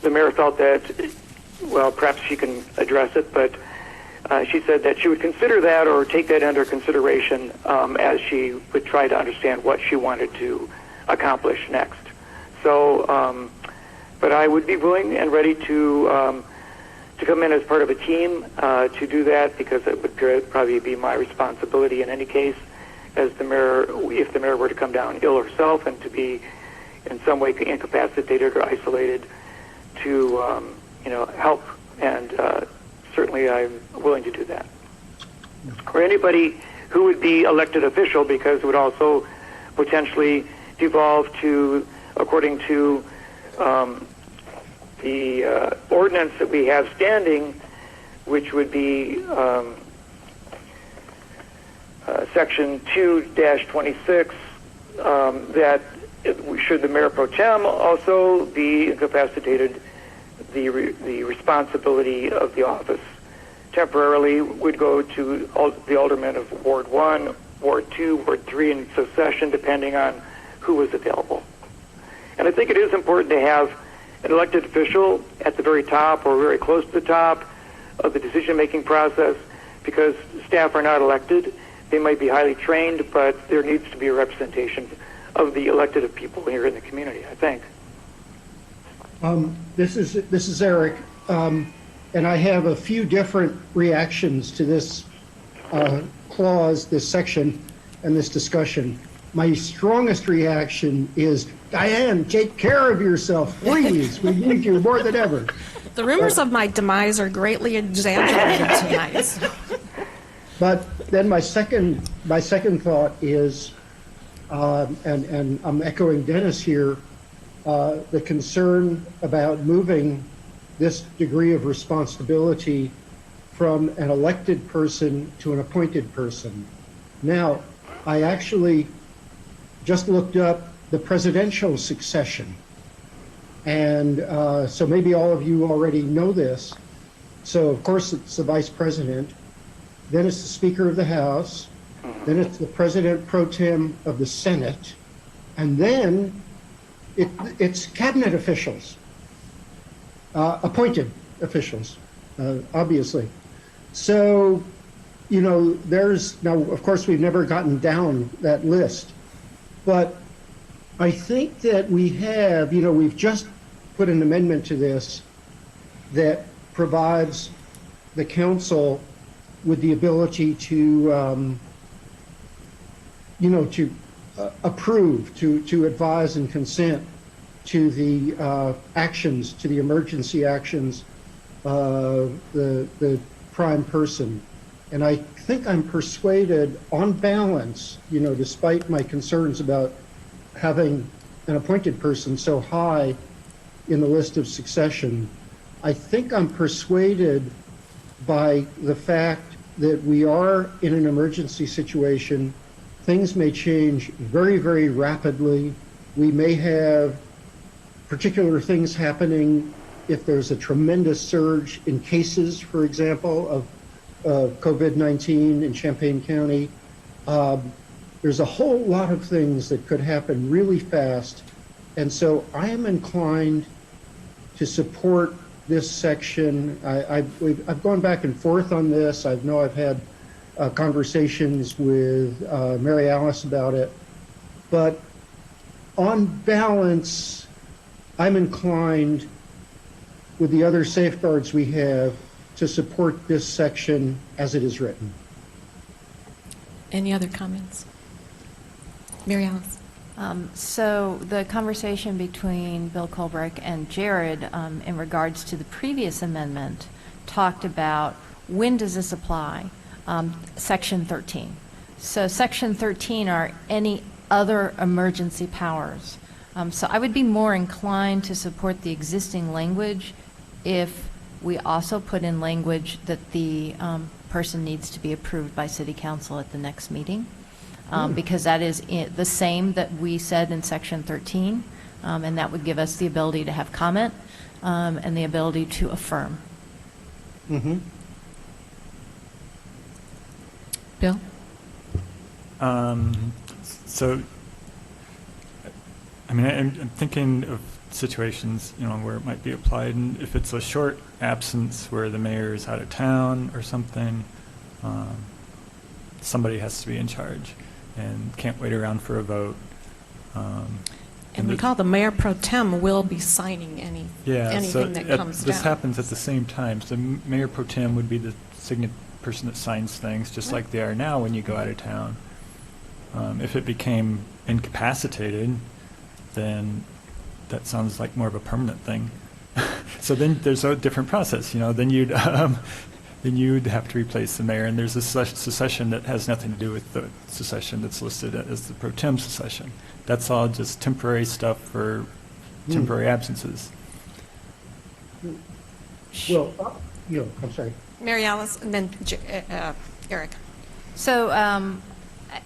the mayor felt that, well, perhaps she can address it, but she said that she would consider that or take that under consideration as she would try to understand what she wanted to accomplish next. So, but I would be willing and ready to come in as part of a team to do that, because it would probably be my responsibility in any case, as the mayor, if the mayor were to come down ill herself and to be in some way incapacitated or isolated, to help, and certainly I'm willing to do that. Or anybody who would be elected official, because it would also potentially devolve to, according to the ordinance that we have standing, which would be Section 2-26, that should the mayor pro tem also be incapacitated, the responsibility of the office temporarily would go to the aldermen of Ward 1, Ward 2, Ward 3 in succession, depending on who was available. And I think it is important to have an elected official at the very top or very close to the top of the decision-making process, because staff are not elected. They might be highly trained, but there needs to be a representation of the elected people here in the community, I think. This is Eric, and I have a few different reactions to this clause, this section, and this discussion. My strongest reaction is, Diane, take care of yourself, please. We need you more than ever. The rumors of my demise are greatly exaggerated tonight. But then my second thought is, and I'm echoing Dennis here, the concern about moving this degree of responsibility from an elected person to an appointed person. Now, I actually just looked up the presidential succession. And so maybe all of you already know this. So, of course, it's the vice president. Then it's the Speaker of the House. Then it's the President pro tem of the Senate. And then it's cabinet officials, appointed officials, obviously. So, there's, now, of course, we've never gotten down that list. But I think that we have, we've just put an amendment to this that provides the council with the ability to, to approve, to advise and consent to the actions, to the emergency actions of the prime person. And I think I'm persuaded, on balance, despite my concerns about having an appointed person so high in the list of succession, I think I'm persuaded by the fact that we are in an emergency situation. Things may change very, very rapidly. We may have particular things happening if there's a tremendous surge in cases, for example, of COVID-19 in Champaign County. There's a whole lot of things that could happen really fast. And so I am inclined to support this section. I've gone back and forth on this. I know I've had conversations with Mary Alice about it. But on balance, I'm inclined, with the other safeguards we have, to support this section as it is written. Any other comments? Mary Alice? So the conversation between Bill Colbrick and Jared in regards to the previous amendment talked about, when does this apply? Section 13. So Section 13 are any other emergency powers. So I would be more inclined to support the existing language if we also put in language that the person needs to be approved by City Council at the next meeting. because that is the same that we said in Section 13, and that would give us the ability to have comment and the ability to affirm. Mm-hmm. Bill? So, I mean, I'm thinking of situations, where it might be applied, and if it's a short absence where the mayor is out of town or something, somebody has to be in charge and can't wait around for a vote. And recall, the mayor pro tem will be signing anything that comes down. This happens at the same time. So mayor pro tem would be the person that signs things, just like they are now when you go out of town. If it became incapacitated, then that sounds like more of a permanent thing. So then there's a different process. Then you'd have to replace the mayor, and there's a secession that has nothing to do with the secession that's listed as the pro tem secession. That's all just temporary stuff for temporary absences. Well, I'm sorry. Mary Alice, and then Eric. So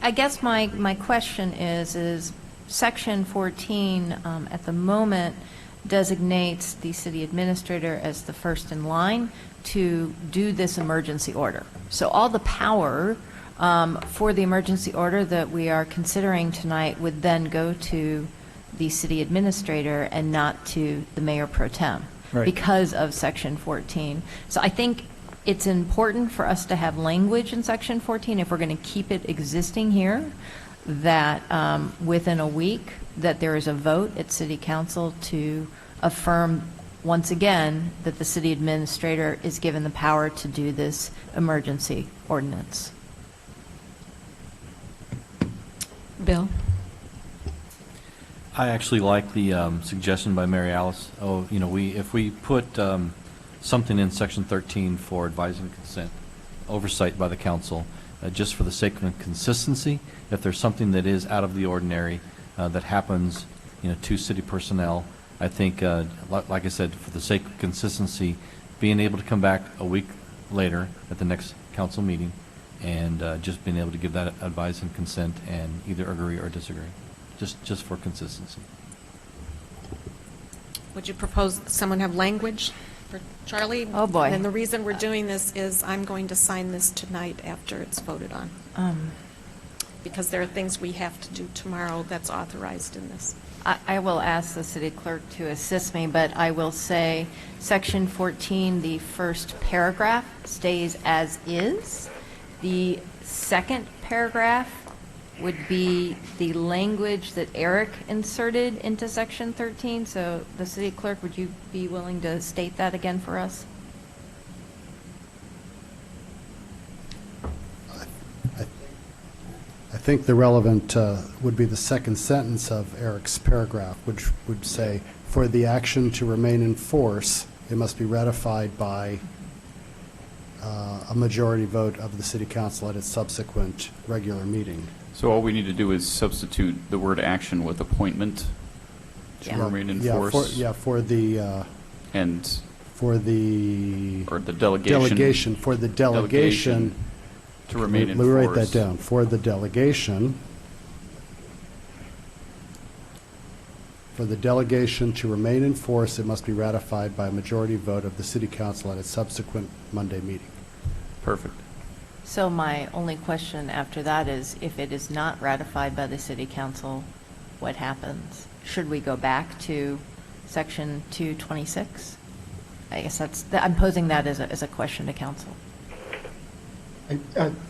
I guess my question is Section 14 at the moment designates the city administrator as the first in line to do this emergency order. So all the power for the emergency order that we are considering tonight would then go to the city administrator and not to the mayor pro tem, Right. because of Section 14. So I think it's important for us to have language in Section 14, if we're going to keep it existing here, that within a week that there is a vote at city council to affirm once again that the city administrator is given the power to do this emergency ordinance. Bill? I actually like the suggestion by Mary Alice. If we put something in Section 13 for advising consent, oversight by the council, just for the sake of consistency, if there's something that is out of the ordinary that happens, to city personnel, I think, like I said, for the sake of consistency, being able to come back a week later at the next council meeting and just being able to give that advice and consent and either agree or disagree, just for consistency. Would you propose that someone have language for Charlie? Oh, boy. And the reason we're doing this is I'm going to sign this tonight after it's voted on. Because there are things we have to do tomorrow that's authorized in this. I will ask the city clerk to assist me, but I will say Section 14, the first paragraph stays as is. The second paragraph would be the language that Eric inserted into Section 13. So the city clerk, would you be willing to state that again for us? I think the relevant would be the second sentence of Eric's paragraph, which would say, for the action to remain in force, it must be ratified by a majority vote of the city council at its subsequent regular meeting. So all we need to do is substitute the word action with appointment to Yeah. remain in Yeah, force. for the And, or the delegation. For the delegation. To remain in Let me force. write that down. For the delegation. For the delegation to remain in force, it must be ratified by a majority vote of the city council at its subsequent Monday meeting. Perfect. So my only question after that is, if it is not ratified by the city council, what happens? Should we go back to Section 226? I guess I'm posing that as a question to council.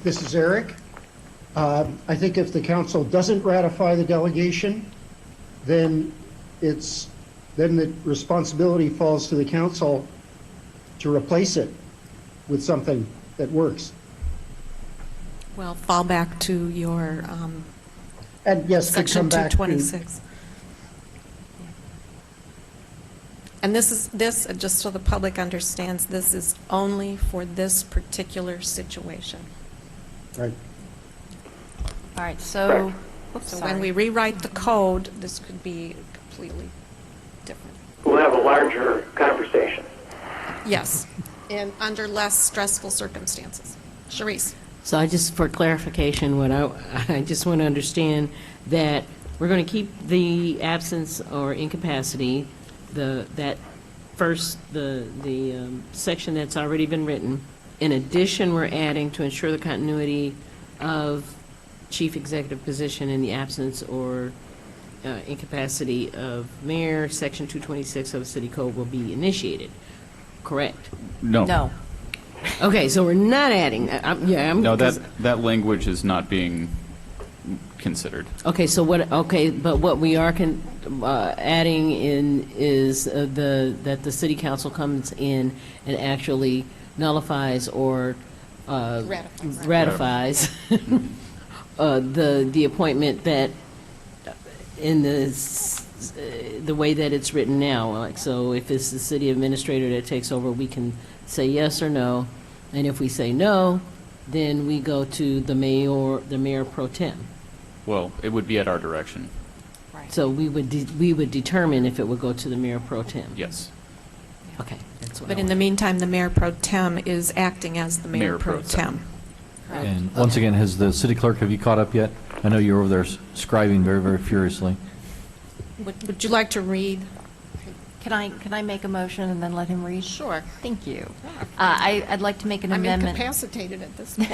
This is Eric. I think if the council doesn't ratify the delegation, then the responsibility falls to the council to replace it with something that works. Well, fall back to your And yes, to Section come back to 226. And this, just so the public understands, this is only for this particular situation. Right. All right, so, So when we rewrite the code, this could be completely different. We'll have a larger conversation. Yes, and under less stressful circumstances. Sharice? So I just, for clarification, I just want to understand that we're going to keep the absence or incapacity, that first, the section that's already been written. In addition, we're adding to ensure the continuity of chief executive position in the absence or incapacity of mayor, section 226 of the city code will be initiated. Correct? No. No. Okay, so we're not adding, No, that language is not being considered. Okay, so but what we are adding in is that the city council comes in and actually nullifies or ratifies the appointment that in the way that it's written now. Like, so if it's the city administrator that takes over, we can say yes or no, and if we say no, then we go to the mayor pro tem. Well, it would be at our direction. So we would determine if it would go to the mayor pro tem. Yes. Okay, that's what. But in the meantime, the mayor pro tem is acting as the mayor pro tem. And once again, has the city clerk, have you caught up yet? I know you're over there scribing very, very furiously. Would you like to read? Can I make a motion and then let him read? Sure. Thank you. I'd like to make an I'm amendment. incapacitated at this point.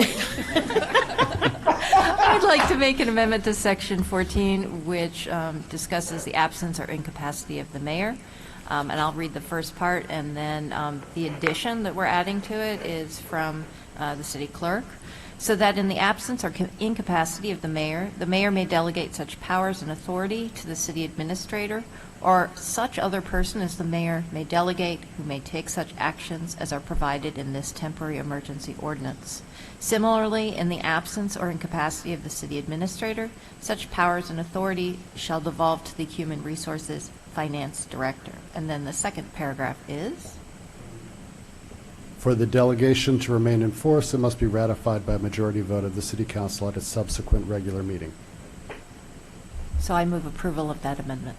I'd like to make an amendment to Section 14, which discusses the absence or incapacity of the mayor. And I'll read the first part, and then the addition that we're adding to it is from the city clerk. So that in the absence or incapacity of the mayor may delegate such powers and authority to the city administrator or such other person as the mayor may delegate who may take such actions as are provided in this temporary emergency ordinance. Similarly, in the absence or incapacity of the city administrator, such powers and authority shall devolve to the Human Resources Finance Director. And then the second paragraph is? For the delegation to remain in force, it must be ratified by a majority vote of the city council at its subsequent regular meeting. So I move approval of that amendment.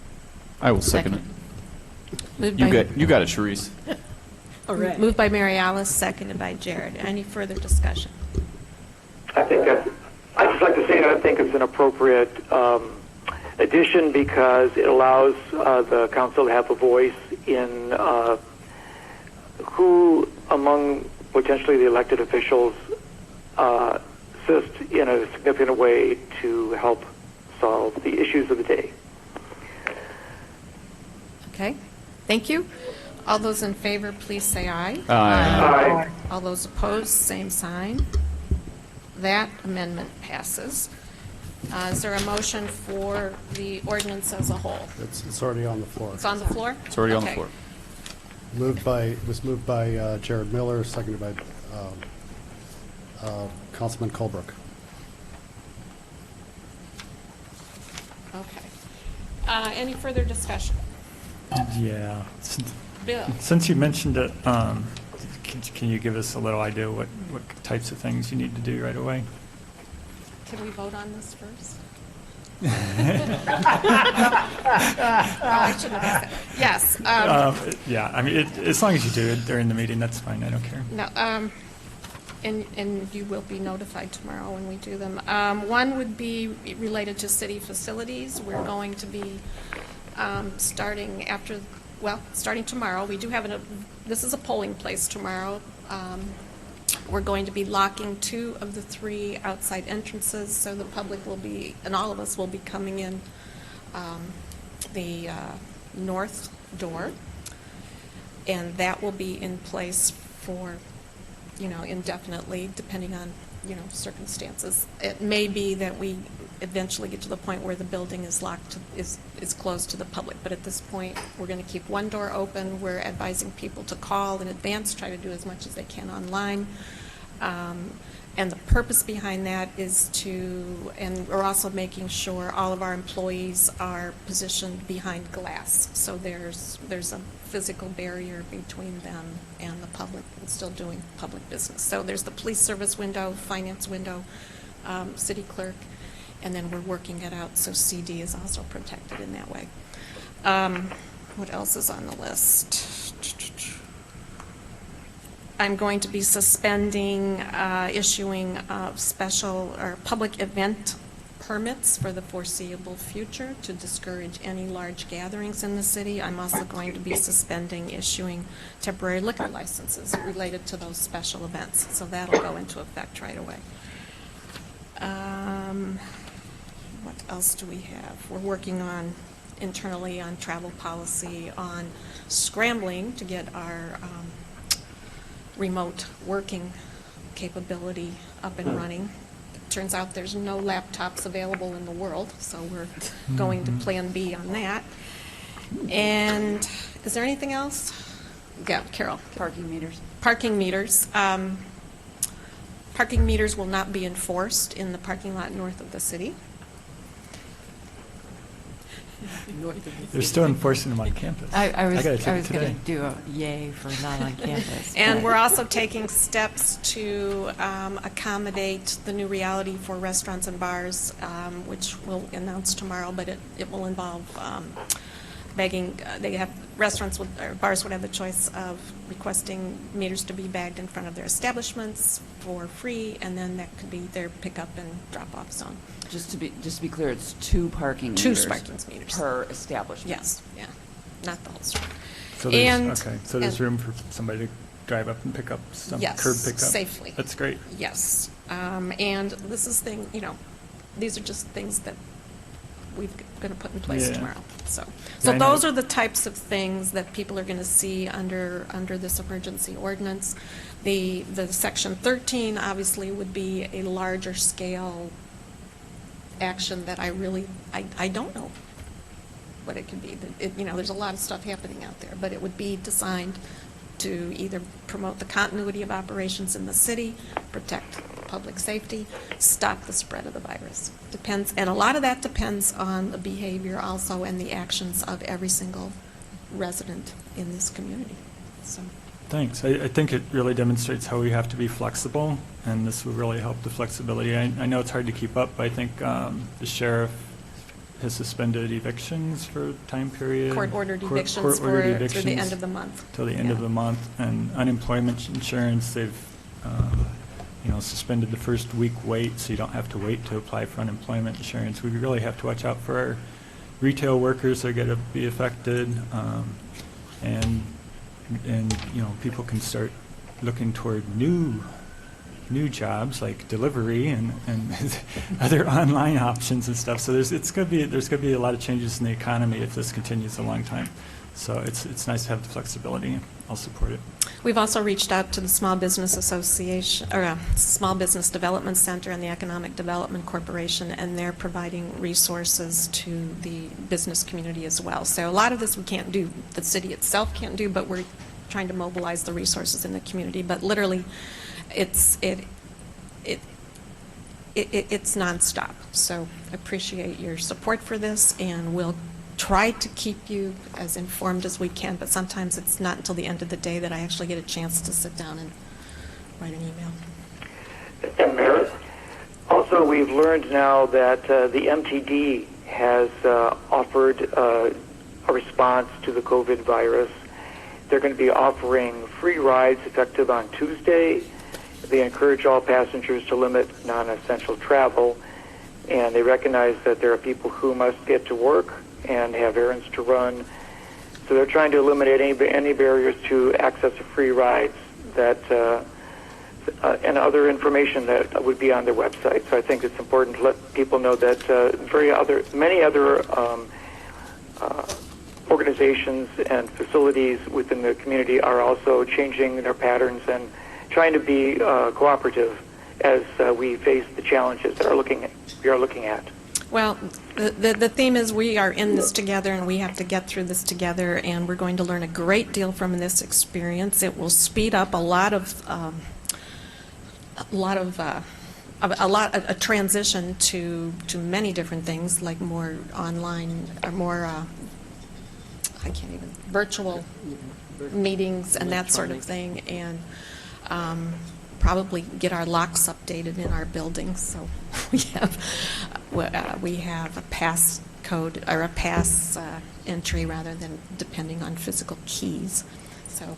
I will second it. Moved You by- got it, Sharice. Moved by Mary Alice, seconded by Jared. Any further discussion? I'd just like to say I think it's an appropriate addition because it allows the council to have a voice in who among potentially the elected officials assist in a significant way to help solve the issues of the day. Okay, thank you. All those in favor, please say aye. Aye. All those opposed, same sign. That amendment passes. Is there a motion for the ordinance as a whole? It's already on the floor. It's on the floor? It's already on the Okay. floor. It was moved by Jared Miller, seconded by Councilman Colebrook. Okay. Any further discussion? Yeah. Bill? Since you mentioned it, can you give us a little idea what types of things you need to do right away? Can we vote on this first? Oh, I shouldn't have asked that. Yes. Yeah, I mean, as long as you do it during the meeting, that's fine. I don't care. No, and you will be notified tomorrow when we do them. One would be related to city facilities. We're going to be starting tomorrow. We do have this is a polling place tomorrow. We're going to be locking 2 of the 3 outside entrances, so the public will be, and all of us will be coming in the north door. And that will be in place for, indefinitely, depending on, circumstances. It may be that we eventually get to the point where the building is locked, is closed to the public. But at this point, we're going to keep one door open. We're advising people to call in advance, try to do as much as they can online. And the purpose behind that is and we're also making sure all of our employees are positioned behind glass. So there's a physical barrier between them and the public and still doing public business. So there's the police service window, finance window, city clerk, and then we're working it out so CD is also protected in that way. What else is on the list? I'm going to be suspending issuing of special or public event permits for the foreseeable future to discourage any large gatherings in the city. I'm also going to be suspending issuing temporary liquor licenses related to those special events. So that'll go into effect right away. What else do we have? We're working on internally on travel policy, on scrambling to get our remote working capability up and running. Turns out there's no laptops available in the world, so we're going to Plan B on that. And is there anything else? Yeah, Carol. Parking meters. Parking meters. Parking meters will not be enforced in the parking lot north of the city. They're still enforcing them on campus. I was gotta take it going today. to do a yay for not on campus. And but- we're also taking steps to accommodate the new reality for restaurants and bars, which we'll announce tomorrow, but it will involve bagging. They have restaurants or bars would have the choice of requesting meters to be bagged in front of their establishments for free, and then that could be their pickup and drop-off zone. Just to be clear, it's 2 parking Two meters. parking meters. Per establishment. Yes, yeah, not the whole street. So there's, And- okay, so there's and- room for somebody to drive up and pick up some Yes, curb pickup? safely. That's great. Yes, and this is these are just things that we're going to put in place Yeah. tomorrow. So Yeah, I know. those are the types of things that people are going to see under this emergency ordinance. The Section 13 obviously would be a larger scale action that I don't know what it could be. There's a lot of stuff happening out there, but it would be designed to either promote the continuity of operations in the city, protect public safety, stop the spread of the virus. Depends, and a lot of that depends on the behavior also and the actions of every single resident in this community. So, Thanks. I think it really demonstrates how we have to be flexible, and this will really help the flexibility. I know it's hard to keep up, but I think the sheriff has suspended evictions for a time period. court-ordered evictions Court-ordered through the evictions end of the month. till the end Yeah. of the month, and unemployment insurance, they've suspended the first week wait, so you don't have to wait to apply for unemployment insurance. We really have to watch out for our retail workers that are going to be affected, and people can start looking toward new jobs like delivery and other online options and stuff. So there's going to be a lot of changes in the economy if this continues a long time. So it's nice to have the flexibility. I'll support it. We've also reached out to the Small Business Association, or Small Business Development Center and the Economic Development Corporation, and they're providing resources to the business community as well. So a lot of this we can't do, the city itself can't do, but we're trying to mobilize the resources in the community. But literally, it's nonstop. So appreciate your support for this, and we'll try to keep you as informed as we can, but sometimes it's not until the end of the day that I actually get a chance to sit down and write an email. And Mayor, also we've learned now that the MTD has offered a response to the COVID virus. They're going to be offering free rides effective on Tuesday. They encourage all passengers to limit non-essential travel, and they recognize that there are people who must get to work and have errands to run. So they're trying to eliminate any barriers to access to free rides and other information that would be on their website. So I think it's important to let people know that many other organizations and facilities within the community are also changing their patterns and trying to be cooperative as we face the challenges that we are looking at. Well, the theme is we are in this together, and we have to get through this together, and we're going to learn a great deal from this experience. It will speed up a transition to many different things, like more online or more virtual meetings and that sort of thing, and probably get our locks updated in our buildings. So we have a pass code or a pass entry rather than depending on physical keys. So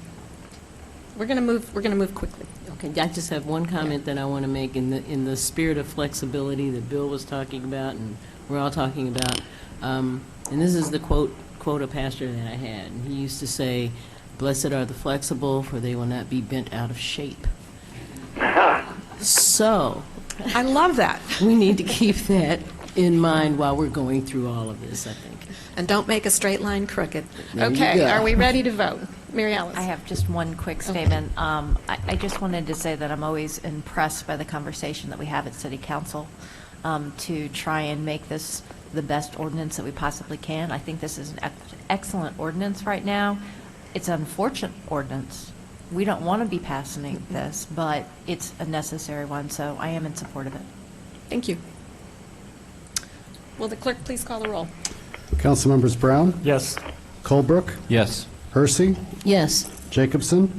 We're going to move quickly. Okay, I just have one comment that I want to make in the spirit of flexibility that Bill was talking about and we're all talking about. And this is the quote a pastor that I had. And he used to say, "Blessed are the flexible, for they will not be bent out of shape." So I love that. we need to keep that in mind while we're going through all of this, I think. And don't make a straight line crooked. There you Okay, go. are we ready to vote? Mary Alice? I have just one quick statement. I just wanted to say that I'm always impressed by the conversation that we have at City Council to try and make this the best ordinance that we possibly can. I think this is an excellent ordinance right now. It's an unfortunate ordinance. We don't want to be passing this, but it's a necessary one, so I am in support of it. Thank you. Will the clerk please call the roll? Councilmembers Brown, Yes. Colebrook, Yes. Hersey, Yes. Jacobson,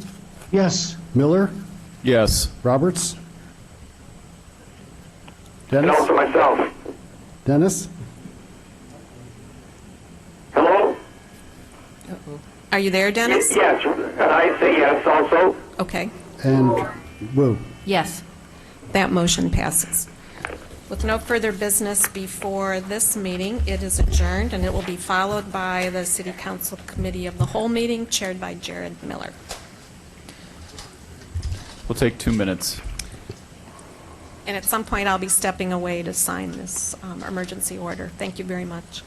Yes. Miller, Yes. Roberts, Dennis, No for myself. Dennis, Hello? Are you there, Dennis? Yes, and I say yes also. Okay, and Wu. Yes. that motion passes. With no further business before this meeting, it is adjourned, and it will be followed by the City Council Committee of the Whole meeting, chaired by Jared Miller. We'll take 2 minutes. And at some point, I'll be stepping away to sign this emergency order. Thank you very much.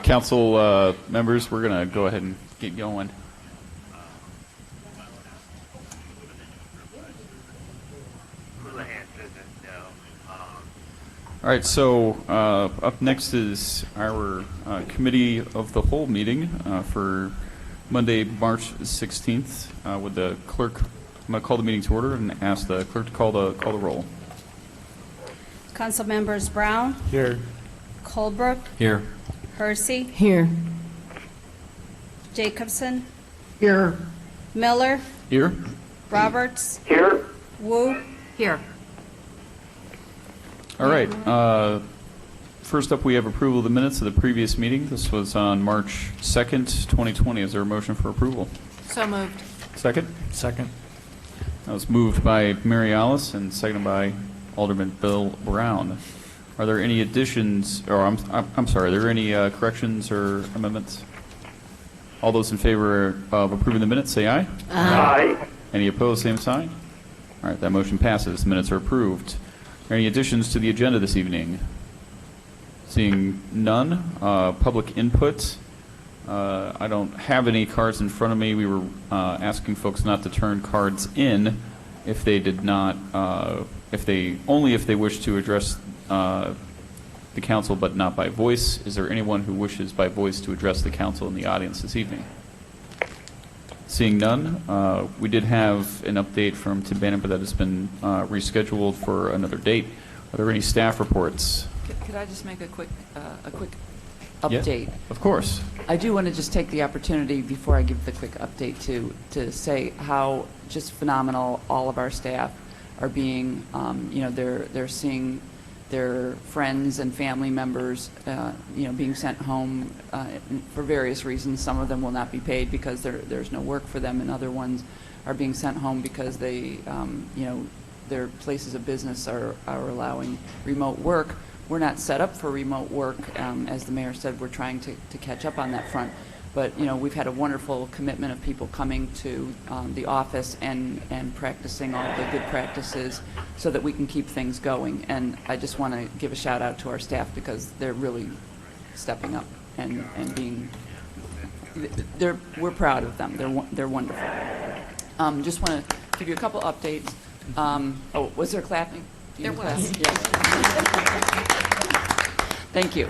Council members, we're going to go ahead and get going. All right, so up next is our Committee of the Whole meeting for Monday, March 16th. Would the clerk, I'm going to call the meeting to order and ask the clerk to call the roll. Council members Brown, Here. Colebrook, Here. Hersey, Here. Jacobson, Here. Miller, Here? Roberts, Here. Wu, Here. All right. First up, we have approval of the minutes of the previous meeting. This was on March 2nd, 2020. Is there a motion for approval? So moved. Second? Second. That was moved by Mary Alice and seconded by Alderman Bill Brown. Are there any additions, or I'm sorry, are there any corrections or amendments? All those in favor of approving the minutes, say aye. Aye. Any opposed, same sign. All right, that motion passes. The minutes are approved. Are there any additions to the agenda this evening? Seeing none. Public input. I don't have any cards in front of me. We were asking folks not to turn cards in if they did not, only if they wish to address the council, but not by voice. Is there anyone who wishes by voice to address the council in the audience this evening? Seeing none, we did have an update from Tim Bannon, but that has been rescheduled for another date. Are there any staff reports? Could I just make a quick Yeah, update? of course. I do want to just take the opportunity before I give the quick update to say how just phenomenal all of our staff are being. They're seeing their friends and family members, being sent home for various reasons. Some of them will not be paid because there's no work for them, and other ones are being sent home because they, their places of business are allowing remote work. We're not set up for remote work. As the mayor said, we're trying to catch up on that front. But, we've had a wonderful commitment of people coming to the office and practicing all the good practices so that we can keep things going. And I just want to give a shout out to our staff because they're really stepping up and being, we're proud of them. They're wonderful. Just want to give you a couple updates. Was there clapping? There was. Yes. Thank you.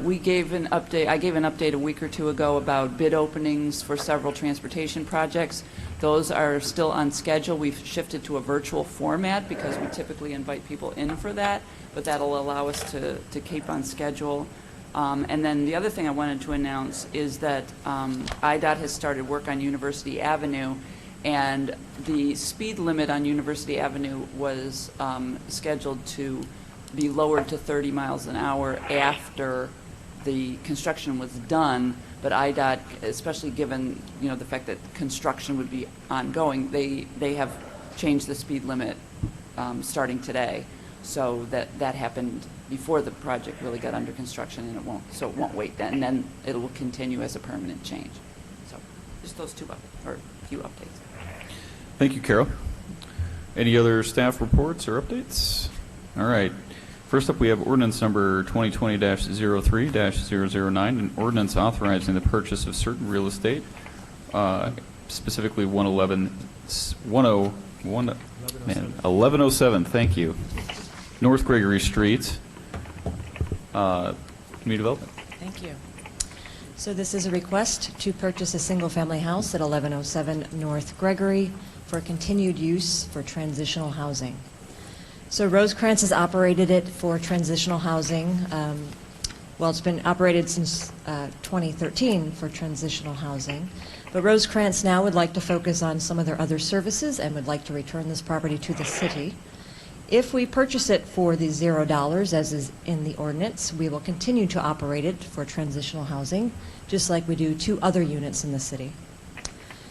We gave an update. I gave an update a week or two ago about bid openings for several transportation projects. Those are still on schedule. We've shifted to a virtual format because we typically invite people in for that, but that'll allow us to keep on schedule. And then the other thing I wanted to announce is that IDOT has started work on University Avenue, and the speed limit on University Avenue was scheduled to be lowered to 30 miles an hour after the construction was done, but IDOT, especially given the fact that construction would be ongoing, they have changed the speed limit starting today, so that happened before the project really got under construction, and it won't wait then, and then it will continue as a permanent change. So just those few updates. Thank you, Carol. Any other staff reports or updates? All right. First up, we have ordinance number 2020-03-009, an ordinance authorizing the purchase of certain real estate, specifically 1107, thank you, North Gregory Street, Community Development. Thank you. So this is a request to purchase a single-family house at 1107 North Gregory for continued use for transitional housing. So Rosecrans has operated it for transitional housing. It's been operated since 2013 for transitional housing. But Rosecrans now would like to focus on some of their other services and would like to return this property to the city. If we purchase it for the $0, as is in the ordinance, we will continue to operate it for transitional housing, just like we do 2 other units in the city.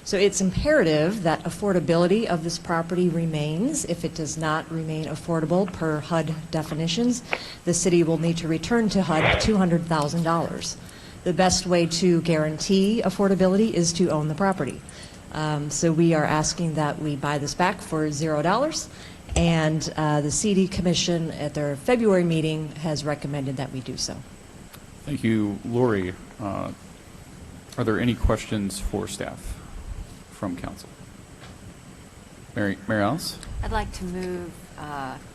So it's imperative that affordability of this property remains. If it does not remain affordable per HUD definitions, the city will need to return to HUD $200,000. The best way to guarantee affordability is to own the property. So we are asking that we buy this back for $0, and the CD Commission at their February meeting has recommended that we do so. Thank you, Lori. Are there any questions for staff from council? Mary Alice? I'd like to move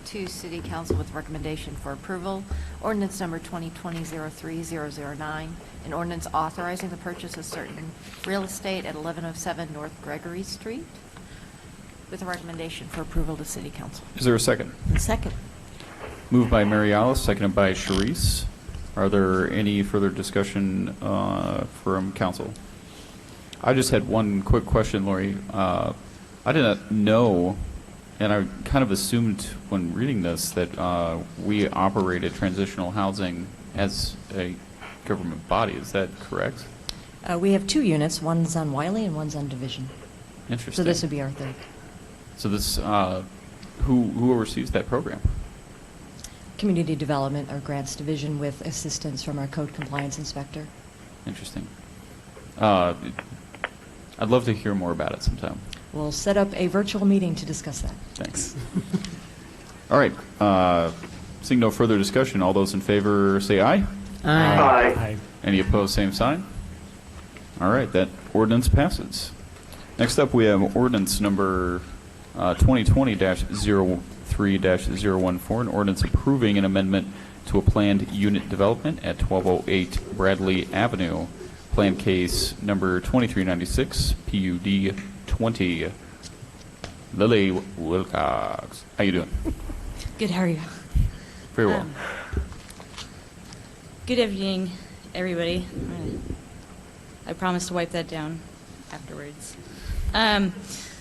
to City Council with recommendation for approval, ordinance number 2020-03009, an ordinance authorizing the purchase of certain real estate at 1107 North Gregory Street, with a recommendation for approval to City Council. Is there a second? Second. Moved by Mary Alice, seconded by Sharice. Are there any further discussion from council? I just had one quick question, Lori. I did not know, and I kind of assumed when reading this that we operated transitional housing as a government body. Is that correct? We have 2 units. One's on Wiley and one's on Division. Interesting. So this would be our third. So this, who oversees that program? Community Development or Grants Division with assistance from our Code Compliance Inspector. Interesting. I'd love to hear more about it sometime. We'll set up a virtual meeting to discuss that. Thanks. All right. Seeing no further discussion, all those in favor say aye. Aye. Any opposed, same sign. All right, that ordinance passes. Next up, we have ordinance number 2020-03-014, an ordinance approving an amendment to a planned unit development at 1208 Bradley Avenue. Plan case number 2396, PUD 20. Lily Wilcox. How you doing? Good, how are you? Very well. Good evening, everybody. I promise to wipe that down afterwards.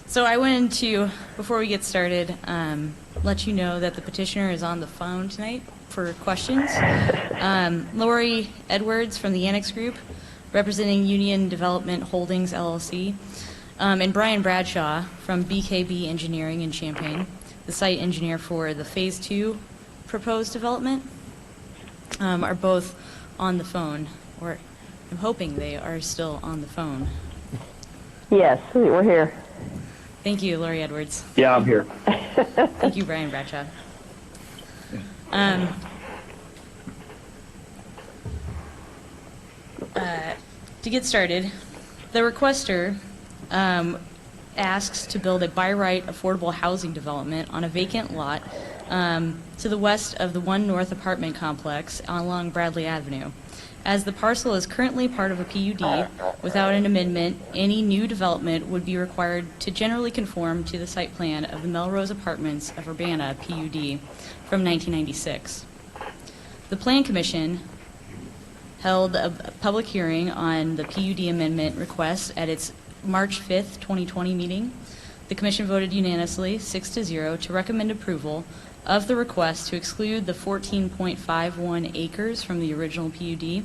So I wanted to, before we get started, let you know that the petitioner is on the phone tonight for questions. Lori Edwards from the Annex Group, representing Union Development Holdings, LLC, and Brian Bradshaw from BKB Engineering in Champaign, the site engineer for the Phase 2 proposed development, are both on the phone, or I'm hoping they are still on the phone. Yes, we're here. Thank you, Lori Edwards. Yeah, I'm here. Thank you, Brian Bradshaw. To get started, the requester asks to build a by right affordable housing development on a vacant lot to the west of the One North apartment complex along Bradley Avenue. As the parcel is currently part of a PUD, without an amendment, any new development would be required to generally conform to the site plan of the Melrose Apartments of Urbana PUD from 1996. The Plan Commission held a public hearing on the PUD amendment request at its March 5th, 2020 meeting. The Commission voted unanimously, 6-0, to recommend approval of the request to exclude the 14.51 acres from the original PUD,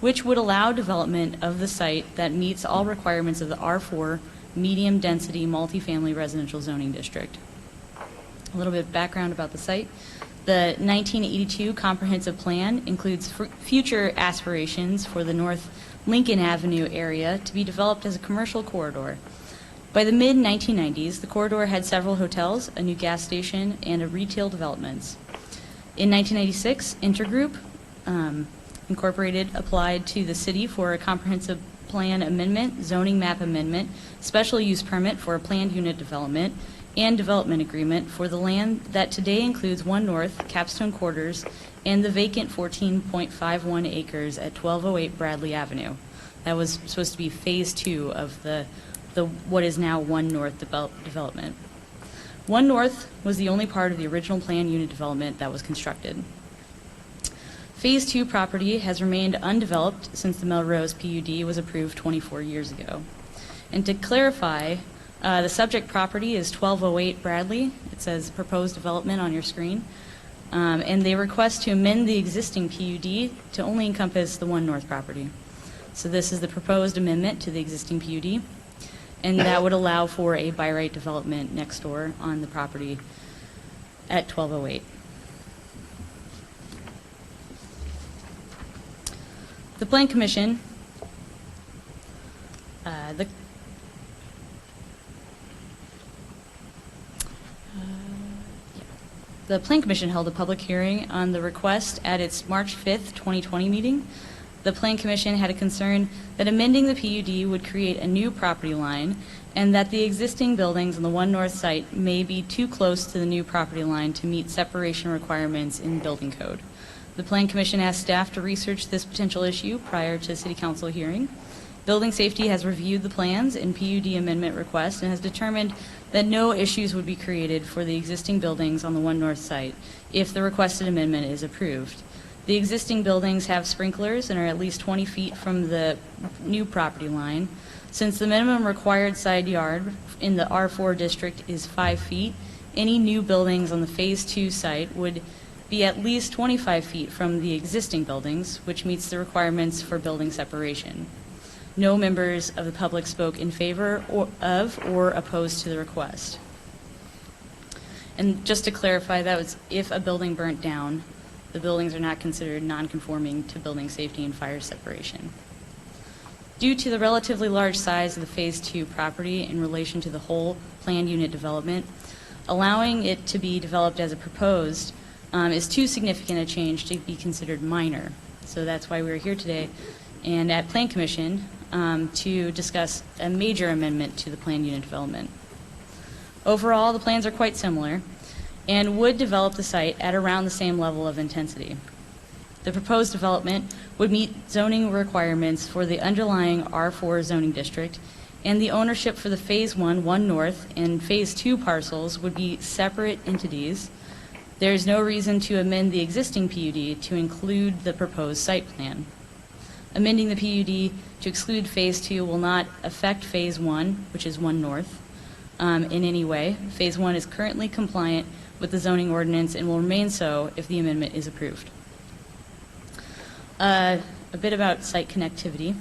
which would allow development of the site that meets all requirements of the R4 medium-density multifamily residential zoning district. A little bit of background about the site. The 1982 comprehensive plan includes future aspirations for the North Lincoln Avenue area to be developed as a commercial corridor. By the mid-1990s, the corridor had several hotels, a new gas station, and a retail developments. In 1996, Intergroup Incorporated applied to the city for a comprehensive plan amendment, zoning map amendment, special use permit for a planned unit development, and development agreement for the land that today includes One North, Capstone Quarters, and the vacant 14.51 acres at 1208 Bradley Avenue. That was supposed to be Phase 2 of the what is now One North development. One North was the only part of the original planned unit development that was constructed. Phase 2 property has remained undeveloped since the Melrose PUD was approved 24 years ago. And to clarify, the subject property is 1208 Bradley. It says proposed development on your screen. And they request to amend the existing PUD to only encompass the One North property. So this is the proposed amendment to the existing PUD. And that would allow for a by right development next door on the property at 1208. The Plan Commission, the Plan Commission held a public hearing on the request at its March 5th, 2020 meeting. The Plan Commission had a concern that amending the PUD would create a new property line and that the existing buildings on the One North site may be too close to the new property line to meet separation requirements in building code. The Plan Commission asked staff to research this potential issue prior to City Council hearing. Building Safety has reviewed the plans and PUD amendment request and has determined that no issues would be created for the existing buildings on the One North site if the requested amendment is approved. The existing buildings have sprinklers and are at least 20 feet from the new property line. Since the minimum required side yard in the R4 district is 5 feet, any new buildings on the Phase 2 site would be at least 25 feet from the existing buildings, which meets the requirements for building separation. No members of the public spoke in favor of or opposed to the request. And just to clarify, that was if a building burnt down, the buildings are not considered non-conforming to building safety and fire separation. Due to the relatively large size of the Phase 2 property in relation to the whole planned unit development, allowing it to be developed as a proposed is too significant a change to be considered minor. So that's why we're here today and at Plan Commission to discuss a major amendment to the planned unit development. Overall, the plans are quite similar and would develop the site at around the same level of intensity. The proposed development would meet zoning requirements for the underlying R4 zoning district, and the ownership for the Phase 1, One North, and Phase 2 parcels would be separate entities. There is no reason to amend the existing PUD to include the proposed site plan. Amending the PUD to exclude Phase 2 will not affect Phase 1, which is One North, in any way. Phase 1 is currently compliant with the zoning ordinance and will remain so if the amendment is approved. A bit about site connectivity.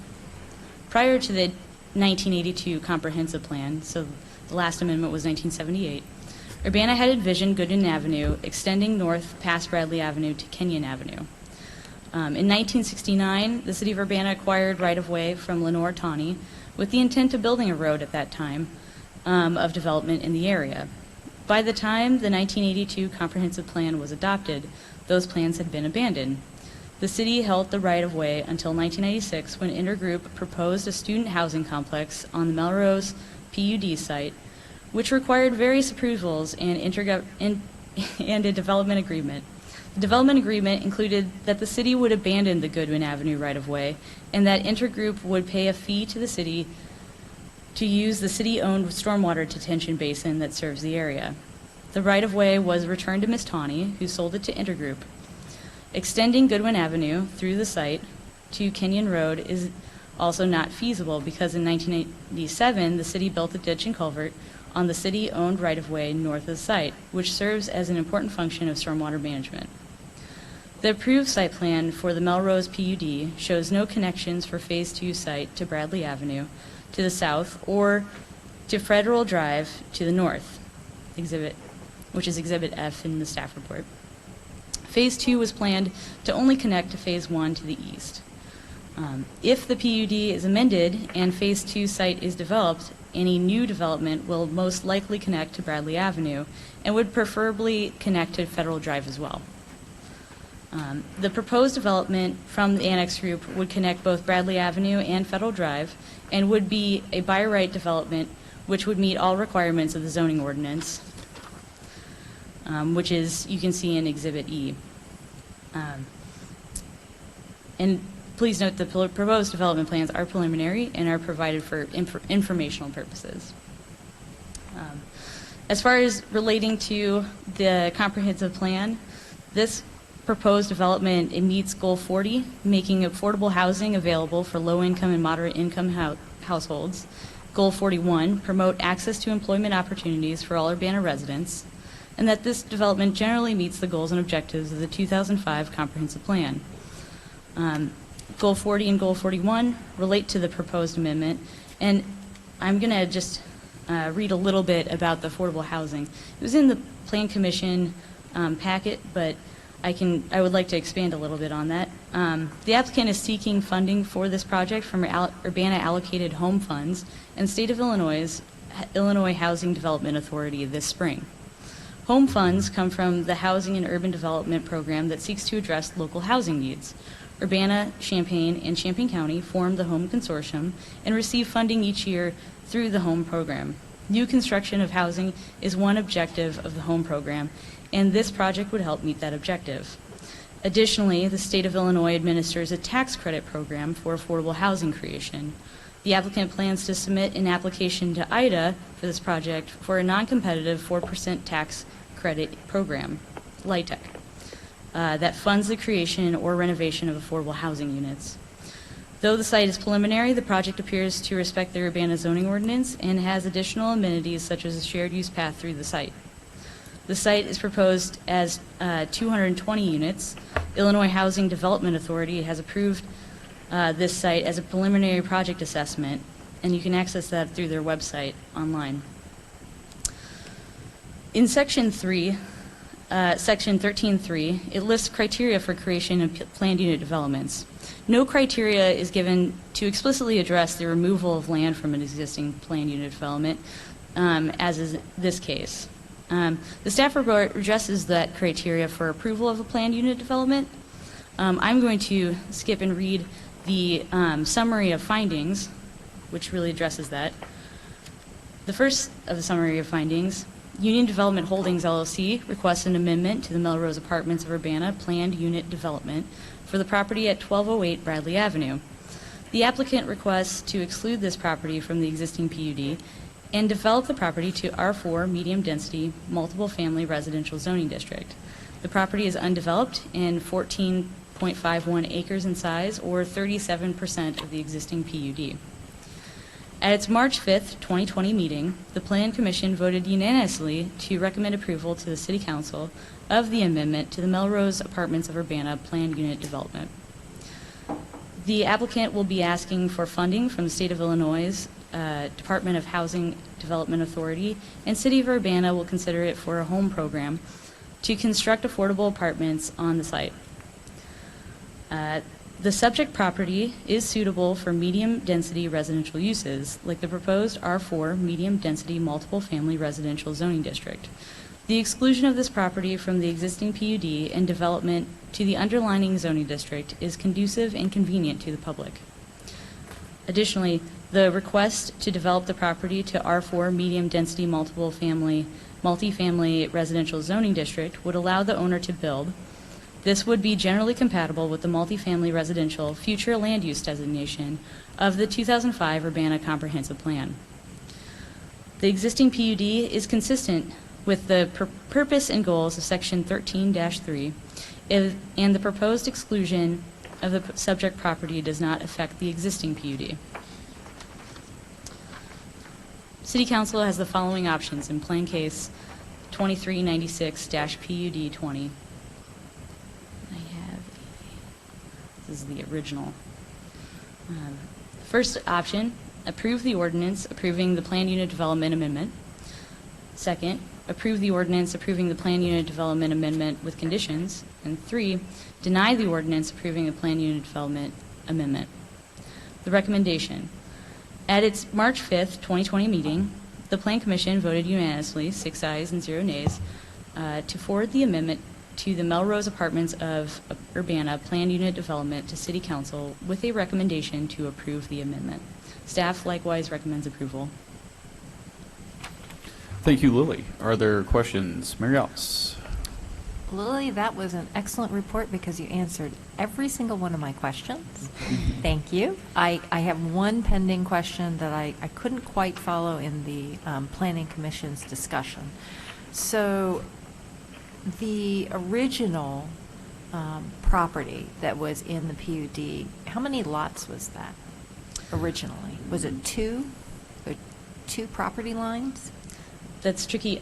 Prior to the 1982 comprehensive plan, so the last amendment was 1978, Urbana had envisioned Goodwin Avenue extending north past Bradley Avenue to Kenyon Avenue. In 1969, the city of Urbana acquired right-of-way from Lenore Tawney with the intent of building a road at that time of development in the area. By the time the 1982 comprehensive plan was adopted, those plans had been abandoned. The city held the right-of-way until 1996 when Intergroup proposed a student housing complex on the Melrose PUD site, which required various approvals and a development agreement. The development agreement included that the city would abandon the Goodwin Avenue right-of-way and that Intergroup would pay a fee to the city to use the city-owned stormwater detention basin that serves the area. The right-of-way was returned to Ms. Tawney, who sold it to Intergroup. Extending Goodwin Avenue through the site to Kenyon Road is also not feasible because in 1987, the city built a ditch and culvert on the city-owned right-of-way north of the site, which serves as an important function of stormwater management. The approved site plan for the Melrose PUD shows no connections for Phase 2 site to Bradley Avenue to the south or to Federal Drive to the north, which is Exhibit F in the staff report. Phase 2 was planned to only connect to Phase 1 to the east. If the PUD is amended and Phase 2 site is developed, any new development will most likely connect to Bradley Avenue and would preferably connect to Federal Drive as well. The proposed development from the Annex Group would connect both Bradley Avenue and Federal Drive and would be a by right development which would meet all requirements of the zoning ordinance, which is, you can see in Exhibit E. And please note the proposed development plans are preliminary and are provided for informational purposes. As far as relating to the comprehensive plan, this proposed development, it meets Goal 40, making affordable housing available for low-income and moderate-income households. Goal 41, promote access to employment opportunities for all Urbana residents, and that this development generally meets the goals and objectives of the 2005 comprehensive plan. Goal 40 and Goal 41 relate to the proposed amendment, and I'm going to just read a little bit about the affordable housing. It was in the Plan Commission packet, but I would like to expand a little bit on that. The applicant is seeking funding for this project from Urbana allocated home funds and State of Illinois Housing Development Authority this spring. Home funds come from the Housing and Urban Development Program that seeks to address local housing needs. Urbana, Champaign, and Champaign County form the Home Consortium and receive funding each year through the Home Program. New construction of housing is one objective of the Home Program, and this project would help meet that objective. Additionally, the state of Illinois administers a tax credit program for affordable housing creation. The applicant plans to submit an application to IDA for this project for a non-competitive 4% tax credit program, LIHTC, that funds the creation or renovation of affordable housing units. Though the site is preliminary, the project appears to respect the Urbana zoning ordinance and has additional amenities such as a shared use path through the site. The site is proposed as 220 units. Illinois Housing Development Authority has approved this site as a preliminary project assessment, and you can access that through their website online. In Section 3, Section 13.3, it lists criteria for creation of planned unit developments. No criteria is given to explicitly address the removal of land from an existing planned unit development, as is this case. The staff report addresses that criteria for approval of a planned unit development. I'm going to skip and read the summary of findings, which really addresses that. The first of the summary of findings, Union Development Holdings LLC requests an amendment to the Melrose Apartments of Urbana planned unit development for the property at 1208 Bradley Avenue. The applicant requests to exclude this property from the existing PUD and develop the property to R4 medium density multiple family residential zoning district. The property is undeveloped and 14.51 acres in size, or 37% of the existing PUD. At its March 5th, 2020 meeting, the Plan Commission voted unanimously to recommend approval to the City Council of the amendment to the Melrose Apartments of Urbana planned unit development. The applicant will be asking for funding from the State of Illinois' Department of Housing Development Authority, and City of Urbana will consider it for a home program to construct affordable apartments on the site. The subject property is suitable for medium-density residential uses, like the proposed R4 medium-density multiple-family residential zoning district. The exclusion of this property from the existing PUD and development to the underlying zoning district is conducive and convenient to the public. Additionally, the request to develop the property to R4 medium-density multifamily residential zoning district would allow the owner to build. This would be generally compatible with the multifamily residential future land use designation of the 2005 Urbana Comprehensive Plan. The existing PUD is consistent with the purpose and goals of Section 13-3, and the proposed exclusion of the subject property does not affect the existing PUD. City Council has the following options in Plan Case 2396-PUD 20. This is the original. First option, approve the ordinance approving the planned unit development amendment. Second, approve the ordinance approving the planned unit development amendment with conditions. And 3, deny the ordinance approving the planned unit development amendment. The recommendation. At its March 5th, 2020 meeting, the Plan Commission voted unanimously, 6 ayes and 0 nays, to forward the amendment to the Melrose Apartments of Urbana planned unit development to City Council with a recommendation to approve the amendment. Staff likewise recommends approval. Thank you, Lily. Are there questions? Mary Alice? Lily, that was an excellent report because you answered every single one of my questions. Thank you. I have one pending question that I couldn't quite follow in the Planning Commission's discussion. So the original property that was in the PUD, how many lots was that originally? Was it 2? Or 2 property lines? That's tricky.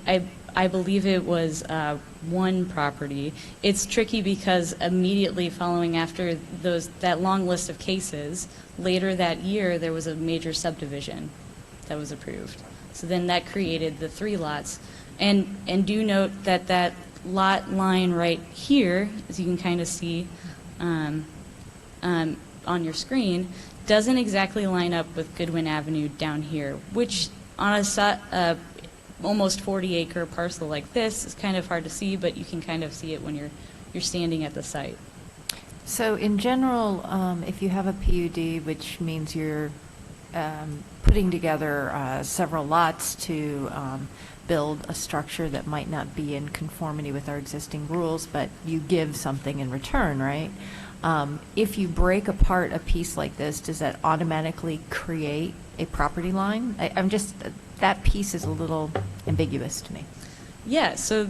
I believe it was 1 property. It's tricky because immediately following after that long list of cases, later that year there was a major subdivision that was approved. So then that created the 3 lots. And do note that lot line right here, as you can kind of see on your screen, doesn't exactly line up with Goodwin Avenue down here, which on a almost 40-acre parcel like this is kind of hard to see, but you can kind of see it when you're standing at the site. So in general, if you have a PUD, which means you're putting together several lots to build a structure that might not be in conformity with our existing rules, but you give something in return, right? If you break apart a piece like this, does that automatically create a property line? I'm just, that piece is a little ambiguous to me. Yeah, so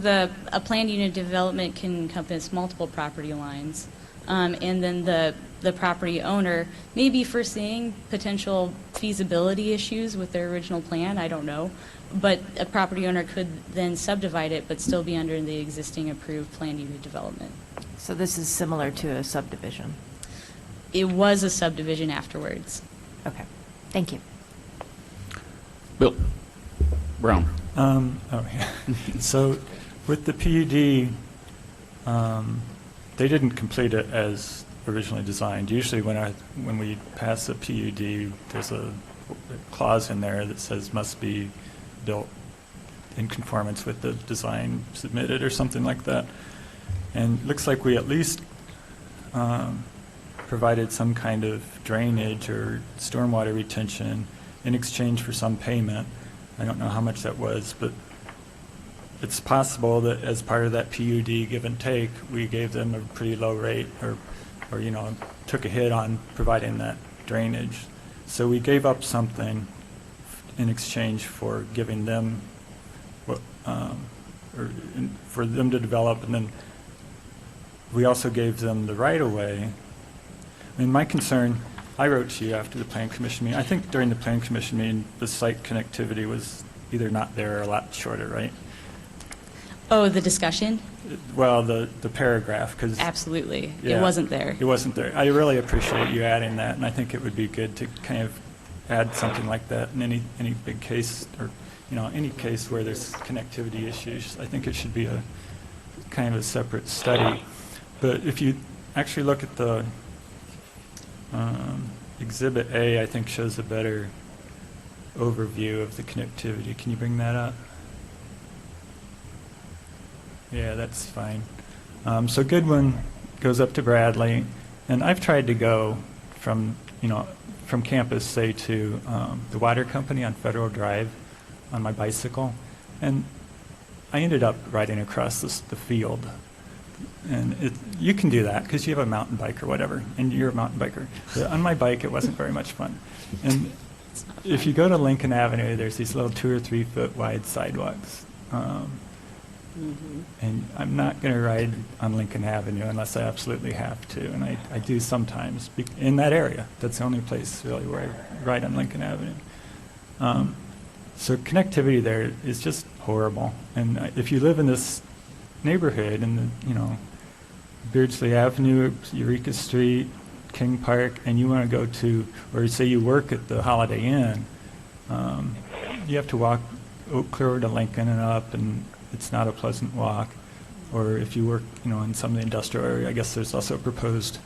a planned unit development can encompass multiple property lines. And then the property owner may be foreseeing potential feasibility issues with their original plan, I don't know. But a property owner could then subdivide it but still be under the existing approved planned unit development. So this is similar to a subdivision? It was a subdivision afterwards. Okay, thank you. Bill Brown. So with the PUD, they didn't complete it as originally designed. Usually when we pass a PUD, there's a clause in there that says must be built in conformance with the design submitted or something like that. And it looks like we at least provided some kind of drainage or stormwater retention in exchange for some payment. I don't know how much that was, but it's possible that as part of that PUD give and take, we gave them a pretty low rate or took a hit on providing that drainage. So we gave up something in exchange for giving them for them to develop, and then we also gave them the right-of-way. I mean, my concern, I wrote to you after the Plan Commission meeting. I think during the Plan Commission meeting, the site connectivity was either not there or a lot shorter, right? Oh, the discussion? Well, the paragraph, because... Absolutely. Yeah, it wasn't there. It wasn't there. I really appreciate you adding that, and I think it would be good to kind of add something like that in any big case, or any case where there's connectivity issues. I think it should be a kind of a separate study. But if you actually look at the Exhibit A, I think shows a better overview of the connectivity. Can you bring that up? Yeah, that's fine. So Goodwin goes up to Bradley, and I've tried to go from campus, say, to the water company on Federal Drive on my bicycle, and I ended up riding across the field. And you can do that because you have a mountain bike or whatever, and you're a mountain biker. But on my bike, it wasn't very much fun. And if you go to Lincoln Avenue, there's these little 2 or 3 foot wide sidewalks. And I'm not going to ride on Lincoln Avenue unless I absolutely have to, and I do sometimes in that area. That's the only place really where I ride on Lincoln Avenue. So connectivity there is just horrible. And if you live in this neighborhood in the Beardsley Avenue, Eureka Street, King Park, and you want to go to, or say you work at the Holiday Inn, you have to walk clear to Lincoln and up, and it's not a pleasant walk. Or if you work, in some of the industrial area, I guess there's also a proposed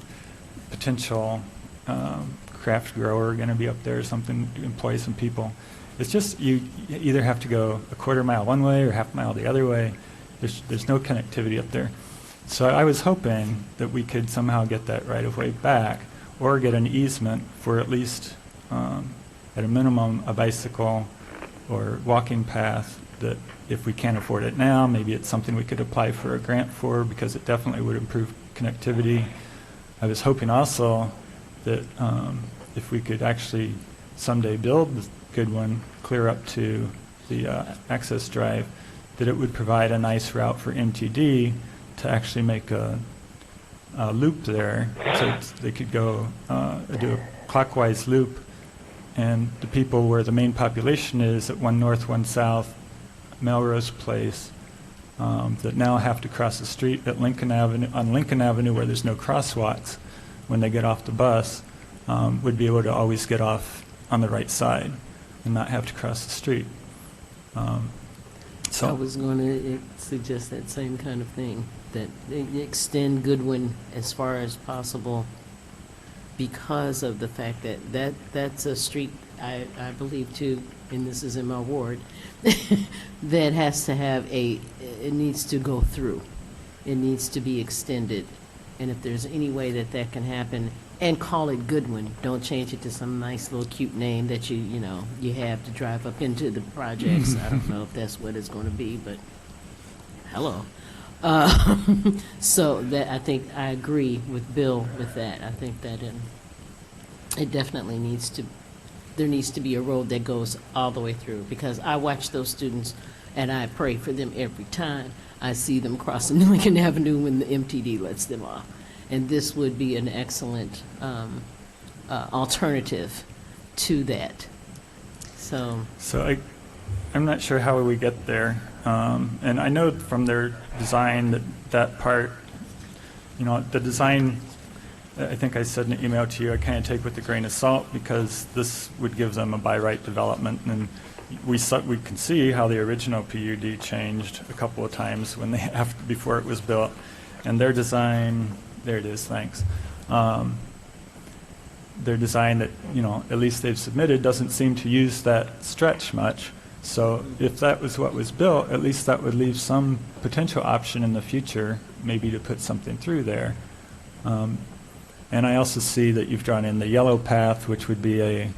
potential craft grower going to be up there or something to employ some people. It's just you either have to go a quarter mile one way or half mile the other way. There's no connectivity up there. So I was hoping that we could somehow get that right-of-way back or get an easement for at least, at a minimum, a bicycle or walking path that if we can't afford it now, maybe it's something we could apply for a grant for because it definitely would improve connectivity. I was hoping also that if we could actually someday build the Goodwin clear up to the access drive, that it would provide a nice route for MTD to actually make a loop there, so they could go do a clockwise loop, and the people where the main population is at 1 North, 1 South, Melrose Place, that now have to cross the street at Lincoln Avenue where there's no crosswalks when they get off the bus, would be able to always get off on the right side and not have to cross the street. So I was going to suggest that same kind of thing, that they extend Goodwin as far as possible because of the fact that that's a street, I believe too, and this is in my ward, that has to have it needs to go through. It needs to be extended. And if there's any way that can happen, and call it Goodwin, don't change it to some nice little cute name that you have to drive up into the projects. I don't know if that's what it's going to be, but hello. So that I think I agree with Bill with that. I think that it definitely there needs to be a road that goes all the way through, because I watch those students and I pray for them every time I see them crossing Lincoln Avenue when the MTD lets them off. And this would be an excellent alternative to that. So I'm not sure how we get there. And I know from their design that part, the design, I think I said in an email to you, I kind of take with a grain of salt, because this would give them a by right development. And we can see how the original PUD changed a couple of times before it was built. And their design, there it is, thanks. Their design that, at least they've submitted doesn't seem to use that stretch much. So if that was what was built, at least that would leave some potential option in the future, maybe to put something through there. And I also see that you've drawn in the yellow path, which would be a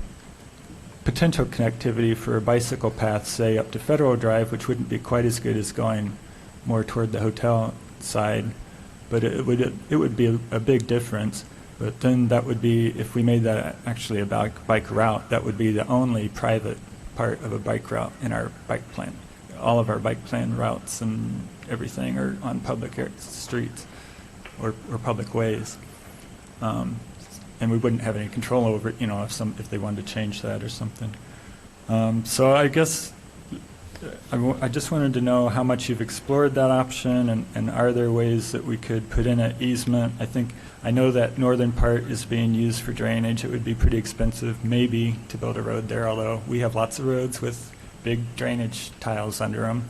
potential connectivity for a bicycle path, say up to Federal Drive, which wouldn't be quite as good as going more toward the hotel side. But it would be a big difference. But then that would be, if we made that actually a bike route, that would be the only private part of a bike route in our bike plan. All of our bike plan routes and everything are on public streets or public ways. And we wouldn't have any control over it, if they wanted to change that or something. So I guess I just wanted to know how much you've explored that option, and are there ways that we could put in an easement? I know that northern part is being used for drainage. It would be pretty expensive maybe to build a road there, although we have lots of roads with big drainage tiles under them.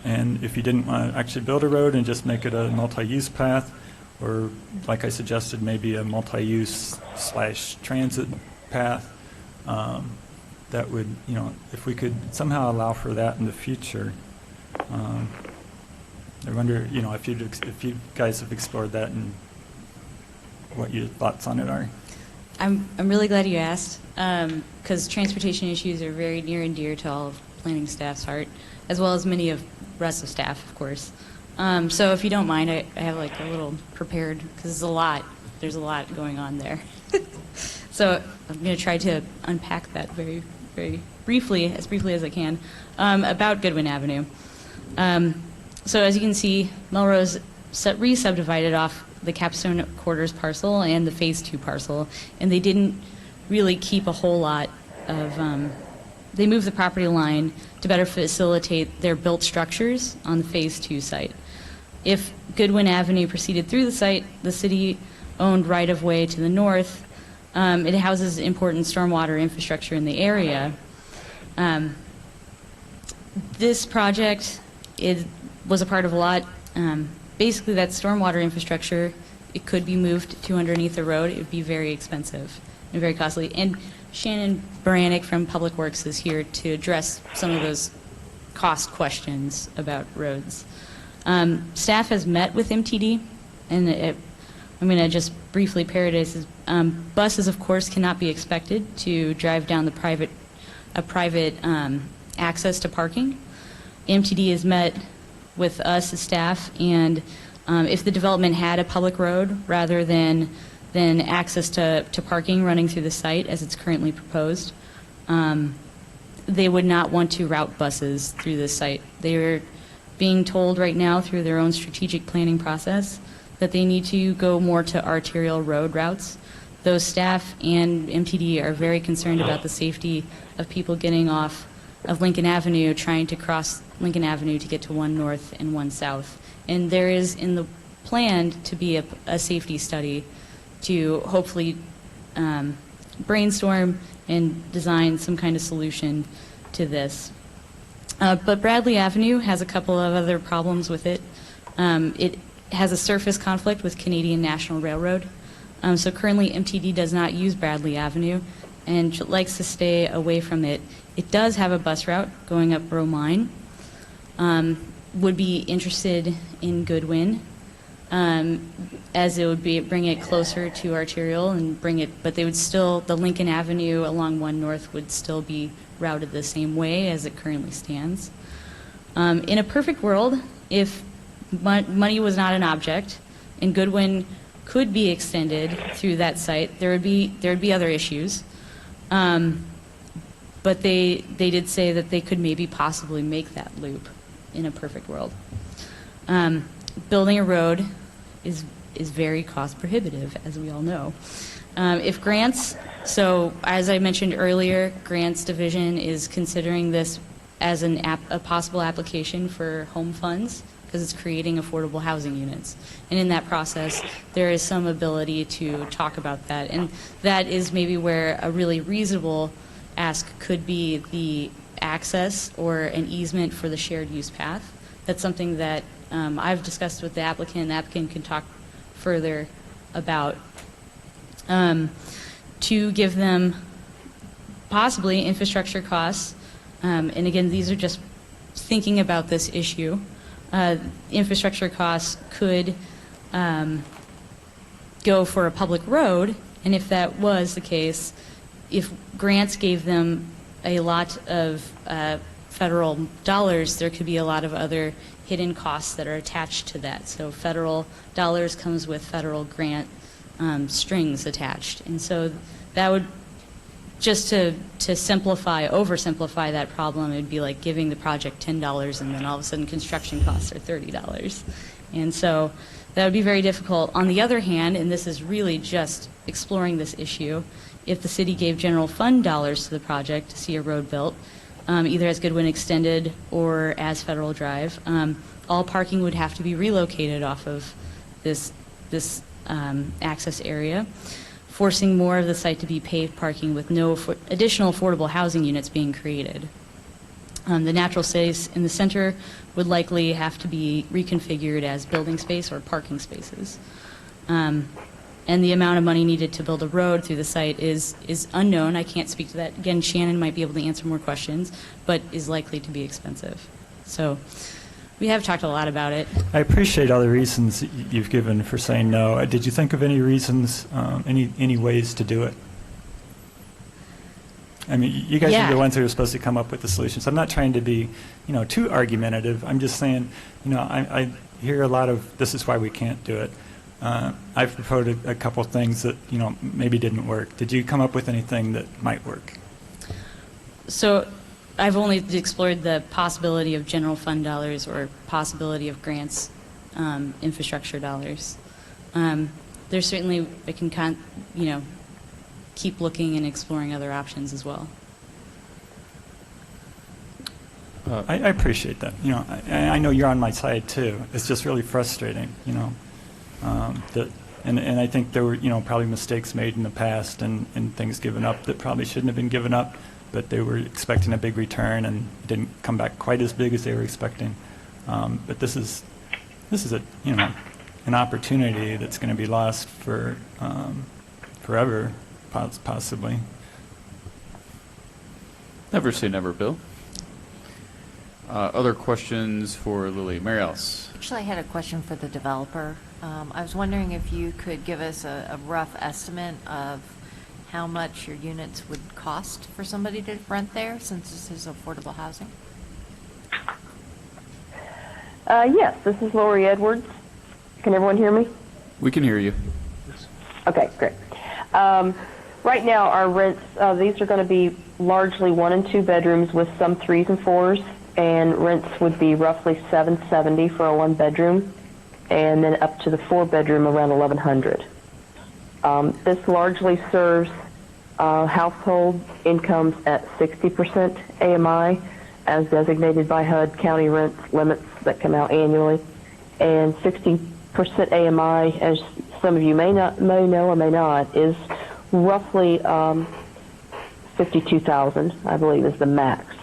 And if you didn't want to actually build a road and just make it a multi-use path, or like I suggested, maybe a multi-use / transit path, that would, if we could somehow allow for that in the future. I wonder, if you guys have explored that and what your thoughts on it are. I'm really glad you asked, because transportation issues are very near and dear to all of planning staff's heart, as well as many of rest of staff, of course. So if you don't mind, I have like a little prepared, because there's a lot going on there. So I'm going to try to unpack that very, very briefly as I can, about Goodwin Avenue. So as you can see, Melrose re-subdivided off the Capstone Quarters parcel and the Phase 2 parcel, and they didn't really keep a whole lot of, they moved the property line to better facilitate their built structures on the Phase 2 site. If Goodwin Avenue proceeded through the site, the city-owned right-of-way to the north, it houses important stormwater infrastructure in the area. This project was a part of a lot. Basically, that stormwater infrastructure, it could be moved to underneath the road. It would be very expensive and very costly. And Shannon Baranek from Public Works is here to address some of those cost questions about roads. Staff has met with MTD, and I'm going to just briefly paraphrase. Buses, of course, cannot be expected to drive down the private access to parking. MTD has met with us as staff, and if the development had a public road rather than access to parking running through the site as it's currently proposed, they would not want to route buses through this site. They are being told right now through their own strategic planning process that they need to go more to arterial road routes. Those staff and MTD are very concerned about the safety of people getting off of Lincoln Avenue, trying to cross Lincoln Avenue to get to one north and one south. And there is in the plan to be a safety study to hopefully brainstorm and design some kind of solution to this. But Bradley Avenue has a couple of other problems with it. It has a surface conflict with Canadian National Railroad. So currently, MTD does not use Bradley Avenue and likes to stay away from it. It does have a bus route going up Romine. Would be interested in Goodwin, as it would bring it closer to arterial and bring it, but they would still, the Lincoln Avenue along 1 North would still be routed the same way as it currently stands. In a perfect world, if money was not an object and Goodwin could be extended through that site, there would be other issues. But they did say that they could maybe possibly make that loop in a perfect world. Building a road is very cost prohibitive, as we all know. If grants, so as I mentioned earlier, Grants Division is considering this as a possible application for home funds because it's creating affordable housing units. And in that process, there is some ability to talk about that. And that is maybe where a really reasonable ask could be the access or an easement for the shared use path. That's something that I've discussed with the applicant. The applicant can talk further about to give them possibly infrastructure costs. And again, these are just thinking about this issue. Infrastructure costs could go for a public road, and if that was the case, if grants gave them a lot of federal dollars, there could be a lot of other hidden costs that are attached to that. So federal dollars comes with federal grant strings attached. And so that would, just to oversimplify that problem, it would be like giving the project $10 and then all of a sudden construction costs are $30. And so that would be very difficult. On the other hand, and this is really just exploring this issue, if the city gave general fund dollars to the project to see a road built, either as Goodwin Extended or as Federal Drive, all parking would have to be relocated off of this access area, forcing more of the site to be paved parking with no additional affordable housing units being created. The natural space in the center would likely have to be reconfigured as building space or parking spaces. And the amount of money needed to build a road through the site is unknown. I can't speak to that. Again, Shannon might be able to answer more questions, but is likely to be expensive. So we have talked a lot about it. I appreciate all the reasons you've given for saying no. Did you think of any reasons, any ways to do it? I mean, you guys are the ones who are supposed to come up with the solutions. I'm not trying to be, too argumentative. I'm just saying, I hear a lot of, this is why we can't do it. I've proposed a couple things that, maybe didn't work. Did you come up with anything that might work? So I've only explored the possibility of general fund dollars or possibility of grants, infrastructure dollars. There's certainly, I can, keep looking and exploring other options as well. I appreciate that. I know you're on my side too. It's just really frustrating, and I think there were, probably mistakes made in the past and things given up that probably shouldn't have been given up, but they were expecting a big return and it didn't come back quite as big as they were expecting. But this is a, an opportunity that's going to be lost for forever, possibly. Never say never, Bill. Other questions for Lily? Mary Alice? Actually, I had a question for the developer. I was wondering if you could give us a rough estimate of how much your units would cost for somebody to rent there, since this is affordable housing? Yes, this is Lori Edwards. Can everyone hear me? We can hear you. Okay, great. Right now, our rents, these are going to be largely 1 and 2 bedrooms with some 3s and 4s, and rents would be roughly $770 for a 1-bedroom, and then up to the 4-bedroom around $1,100. This largely serves household incomes at 60% AMI, as designated by HUD county rent limits that come out annually, and 60% AMI, as some of you may know or may not, is roughly $52,000, I believe, is the max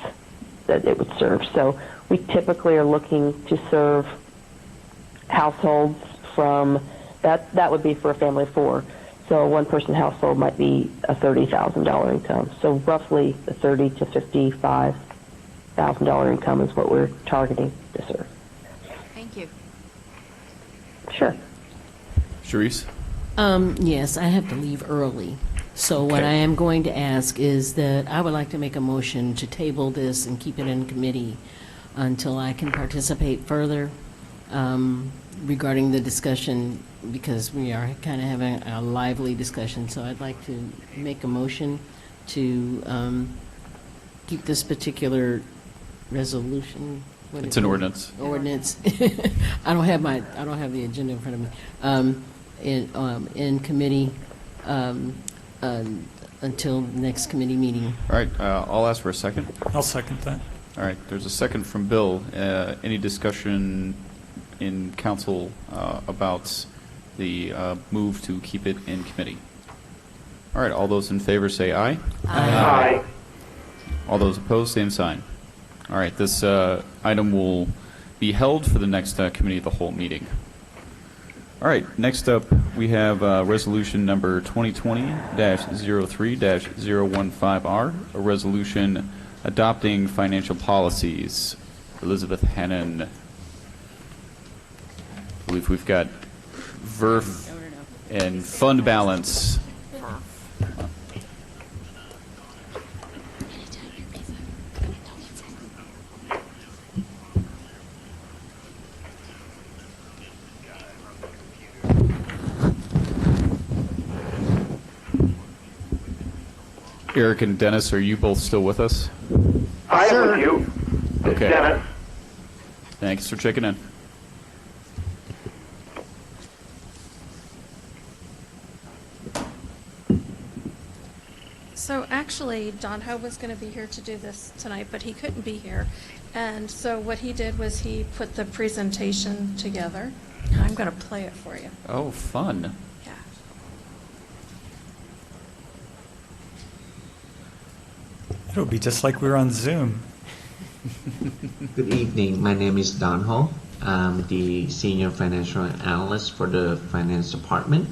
that it would serve. So we typically are looking to serve households from that would be for a family of 4. So So a one-person household might be a $30,000 income. So roughly the $30,000 to $55,000 income is what we're targeting to serve. Thank you. Sure. Sharice? Yes, I have to leave early. So what Okay. I am going to ask is that I would like to make a motion to table this and keep it in committee until I can participate further regarding the discussion, because we are kind of having a lively discussion. So I'd like to make a motion to keep this particular resolution. what It's it an is. ordinance. Ordinance. I don't have the agenda in front of me. In committee until next committee meeting. All right, I'll ask for a second. I'll second that. All right, there's a second from Bill. Any discussion in council about the move to keep it in committee? All right, all those in favor say aye. Aye. All those opposed, same sign. All right, this item will be held for the next committee of the whole meeting. All right, next up, we have resolution number 2020-03-015R, a resolution adopting financial policies. Elizabeth Hannon. I believe we've got VERF and fund balance. Eric and Dennis, are you both still with us? I am with you. It's Okay. Dennis. Thanks for checking in. So actually, Don Ho was going to be here to do this tonight, but he couldn't be here. And so what he did was he put the presentation together. I'm going to play it for you. Oh, fun. Yeah. It'll be just like we were on Zoom. Good evening. My name is Don Ho. I'm the Senior Financial Analyst for the Finance Department.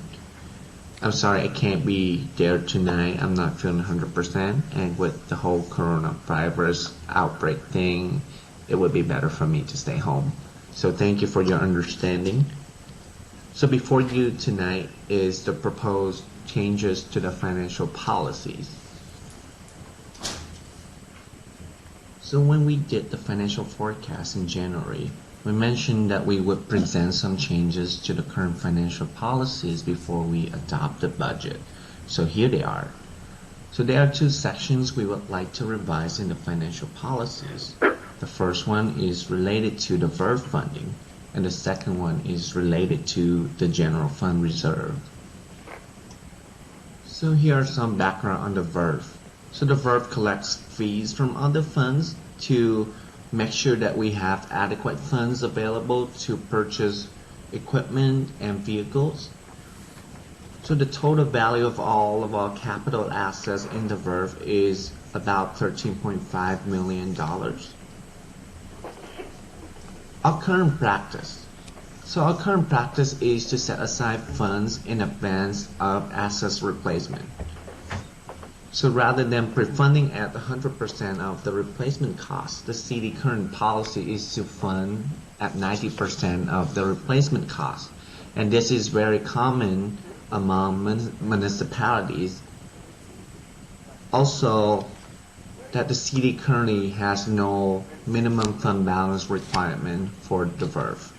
I'm sorry I can't be there tonight. I'm not feeling 100%. And with the whole coronavirus outbreak thing, it would be better for me to stay home. So thank you for your understanding. So before you tonight is the proposed changes to the financial policies. So when we did the financial forecast in January, we mentioned that we would present some changes to the current financial policies before we adopt the budget. So here they are. So there are two sections we would like to revise in the financial policies. The first one is related to the VERF funding, and the second one is related to the general fund reserve. So here are some background on the VERF. So the VERF collects fees from other funds to make sure that we have adequate funds available to purchase equipment and vehicles. So the total value of all of our capital assets in the VERF is about $13.5 million. Our current practice. So our current practice is to set aside funds in advance of assets replacement. So rather than pre-funding at 100% of the replacement cost, the city current policy is to fund at 90% of the replacement cost. And this is very common among municipalities. Also, that the city currently has no minimum fund balance requirement for the VERF.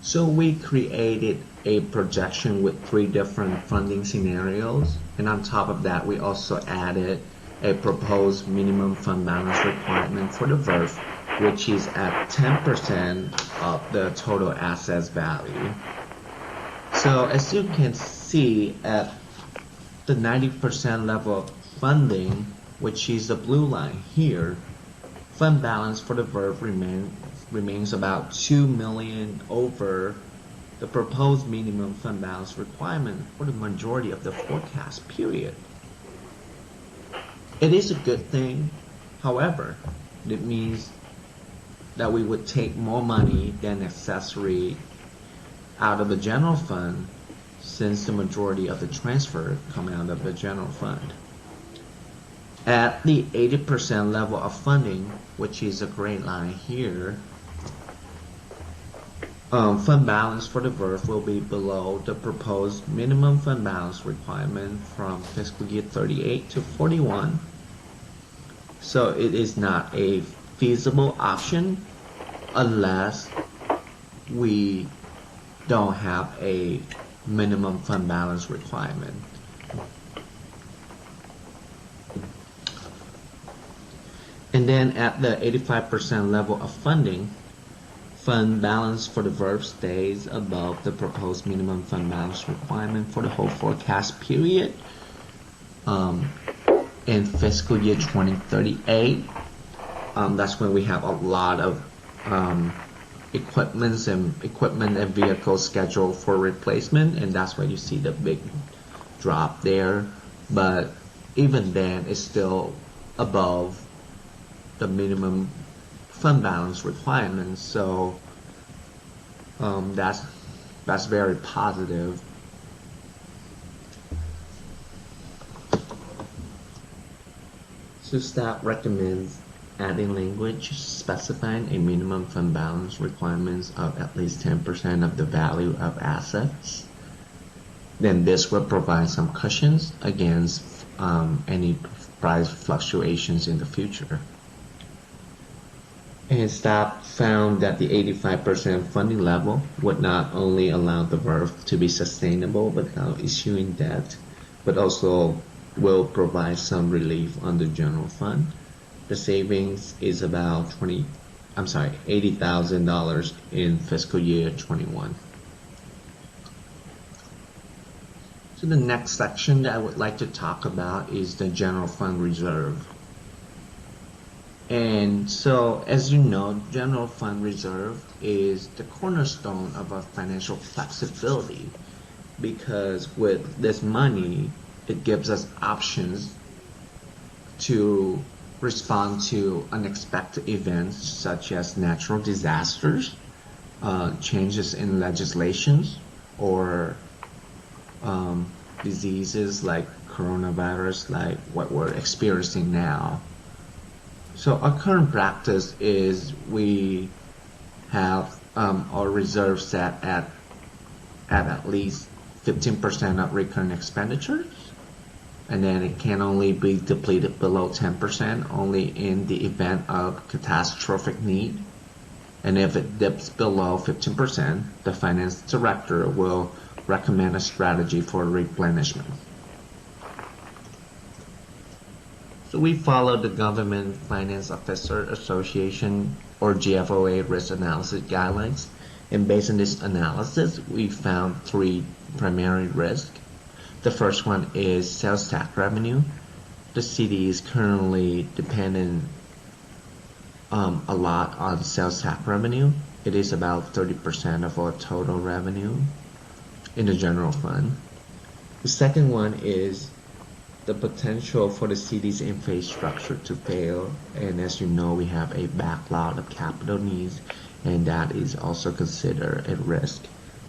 So we created a projection with 3 different funding scenarios, and on top of that we also added a proposed minimum fund balance requirement for the VERF, which is at 10% of the total assets value. So as you can see, at the 90% level of funding, which is the blue line here, fund balance for the VERF remains about $2 million over the proposed minimum fund balance requirement for the majority of the forecast period. It is a good thing. However, it means that we would take more money than necessary out of the general fund. since the majority of the transfer come out of the general fund. At the 80% level of funding, which is a gray line here, fund balance for the VERF will be below the proposed minimum fund balance requirement from fiscal year 38 to 41. So it is not a feasible option unless we don't have a minimum fund balance requirement. And then at the 85% level of funding, fund balance for the VERF stays above the proposed minimum fund balance requirement for the whole forecast period. In fiscal year 2038, that's when we have a lot of equipment and vehicles scheduled for replacement, and that's why you see the big drop there. But even then, it's still above the minimum fund balance requirements, so that's very positive. So staff recommends adding language specifying a minimum fund balance requirements of at least 10% of the value of assets. Then this will provide some cushions against any price fluctuations in the future. And staff found that the 85% funding level would not only allow the VERF to be sustainable without issuing debt, but also will provide some relief on the general fund. The savings is about $80,000 in fiscal year 21. So the next section that I would like to talk about is the general fund reserve. And so, as you know, general fund reserve is the cornerstone of our financial flexibility, because with this money, it gives us options to respond to unexpected events such as natural disasters, changes in legislations, or diseases like coronavirus, like what we're experiencing now. So our current practice is we have our reserve set at least 15% of recurrent expenditures, and then it can only be depleted below 10% only in the event of catastrophic need. And if it dips below 15%, the finance director will recommend a strategy for replenishment. So we follow the Government Finance Officer Association or GFOA risk analysis guidelines, and based on this analysis, we found 3 primary risks. The first one is sales tax revenue. The city is currently dependent a lot on sales tax revenue. It is about 30% of our total revenue in the general fund. The second one is the potential for the city's infrastructure to fail, and as you know, we have a backlog of capital needs, and that is also considered a risk.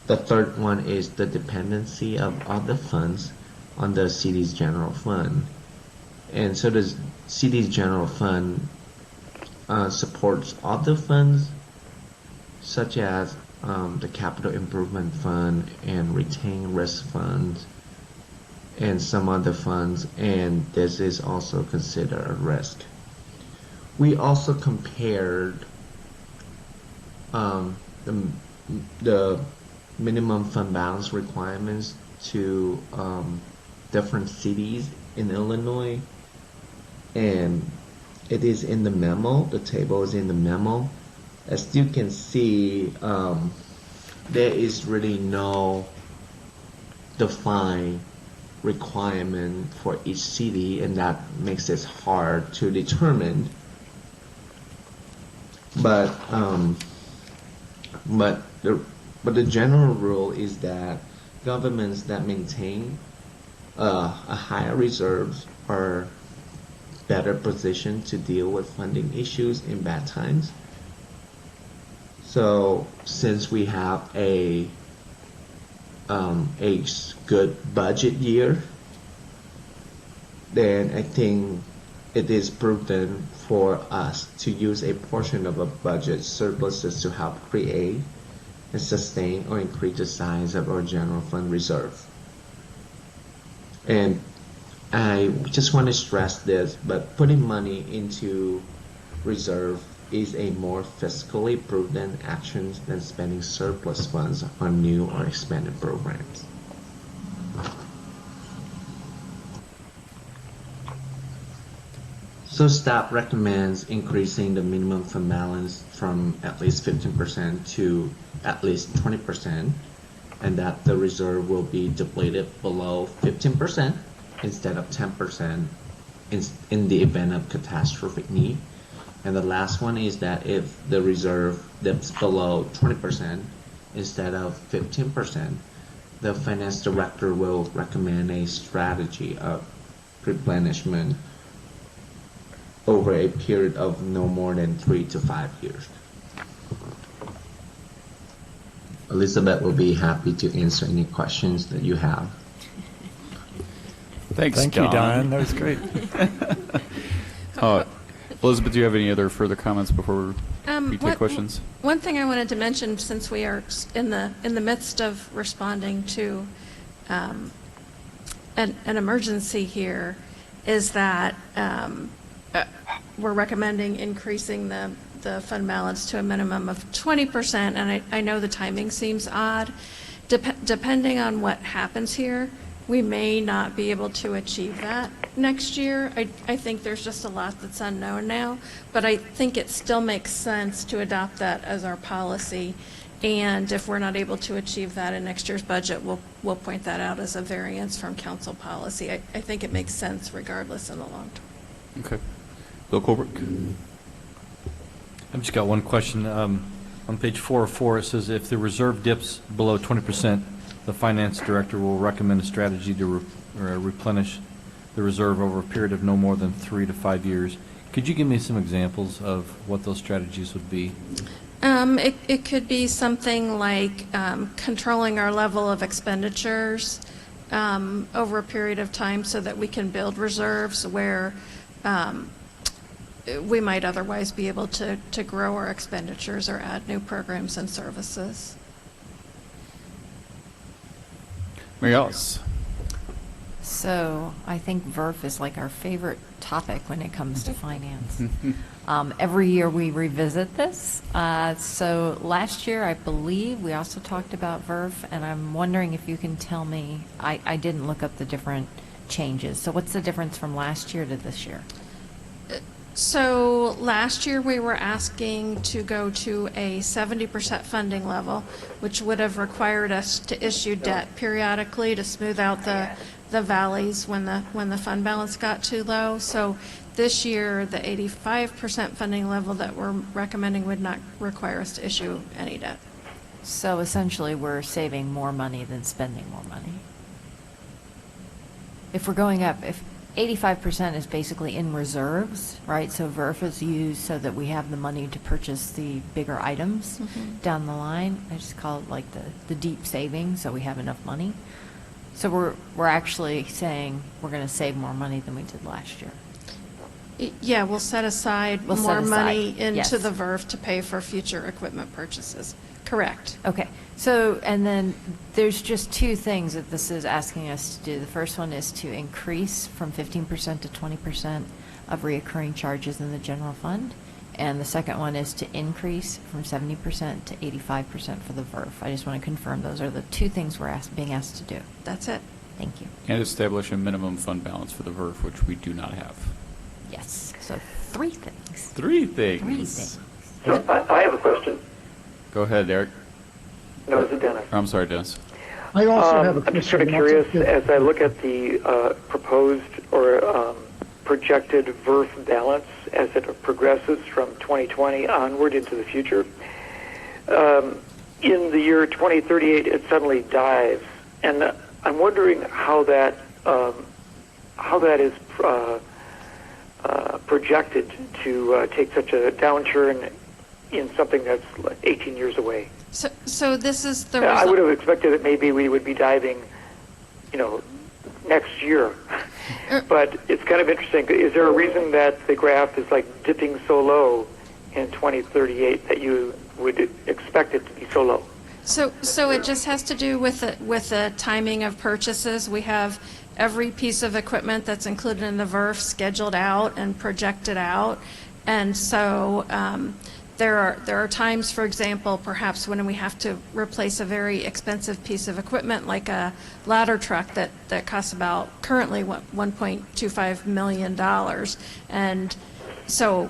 The third one is the dependency of other funds on the city's general fund. And so the city's general fund supports other funds such as the capital improvement fund and retained risk funds and some other funds, and this is also considered a risk. We also compared the minimum fund balance requirements to different cities in Illinois, and it is in the memo. The table is in the memo. As you can see, there is really no defined requirement for each city, and that makes it hard to determine. But the general rule is that governments that maintain a higher reserves are better positioned to deal with funding issues in bad times. So since we have a a good budget year, then I think it is prudent for us to use a portion of a budget surpluses to help create and sustain or increase the size of our general fund reserve. And I just want to stress this, but putting money into reserve is a more fiscally prudent action than spending surplus funds on new or expanded programs. So staff recommends increasing the minimum fund balance from at least 15% to at least 20%, and that the reserve will be depleted below 15% instead of 10% in the event of catastrophic need. And the last one is that if the reserve dips below 20% instead of 15%, the finance director will recommend a strategy of replenishment over a period of no more than 3 to 5 years. Elizabeth will be happy to answer any questions that you have. Thanks, Thank you, Don. That was great. Elizabeth, do you have any other further comments before we take questions? One thing I wanted to mention, since we are in the midst of responding to an emergency here, is that we're recommending increasing the fund balance to a minimum of 20%, and I know the timing seems odd. Depending on what happens here, we may not be able to achieve that next year. I think there's just a lot that's unknown now, but I think it still makes sense to adopt that as our policy. And if we're not able to achieve that in next year's budget, we'll point that out as a variance from council policy. I think it makes sense regardless in the long term. Okay. Bill Colbert. I've just got one question. On page 404, it says if the reserve dips below 20%, the finance director will recommend a strategy to replenish the reserve over a period of no more than 3 to 5 years. Could you give me some examples of what those strategies would be? It could be something like controlling our level of expenditures over a period of time so that we can build reserves where we might otherwise be able to grow our expenditures or add new programs and services. Mary Alice. So I think VERF is like our favorite topic when it comes to finance. Every year we revisit this. So last year, I believe, we also talked about VERF, and I'm wondering if you can tell me, I didn't look up the different changes. So what's the difference from last year to this year? So last year we were asking to go to a 70% funding level, which would have required us to issue debt periodically to smooth out the valleys when the fund balance got too low. So this year, the 85% funding level that we're recommending would not require us to issue any debt. So essentially, we're saving more money than spending more money. If we're going up, if 85% is basically in reserves, right? So VERF is used so that we have the money to purchase the bigger items down the line. I just call it like the deep savings, so we have enough money. So we're actually saying we're going to save more money than we did last year. Yeah, we'll set aside more money into the VERF to pay for future equipment purchases. Correct. Okay. So, and then there's just two things that this is asking us to do. The first one is to increase from 15% to 20% of reoccurring charges in the general fund. And the second one is to increase from 70% to 85% for the VERF. I just want to confirm those are the two things we're being asked to do. That's it. Thank you. And establish a minimum fund balance for the VERF, which we do not have. Yes. So three things. Three things. Three things. So I have a question. Go ahead, Eric. No, is it Dennis? I'm sorry, Dennis. I also have a question. I'm just sort of curious, as I look at the proposed or projected VERF balance as it progresses from 2020 onward into the future, in the year 2038, it suddenly dives. And I'm wondering how that is projected to take such a downturn in something that's 18 years away. So this is the I result. would have expected that maybe we would be diving, next year. But it's kind of interesting. Is there a reason that the graph is like dipping so low in 2038 that you would expect it to be so low? So it just has to do with the timing of purchases. We have every piece of equipment that's included in the VERF scheduled out and projected out. And so there are times, for example, perhaps when we have to replace a very expensive piece of equipment like a ladder truck that costs about currently $1.25 million. And so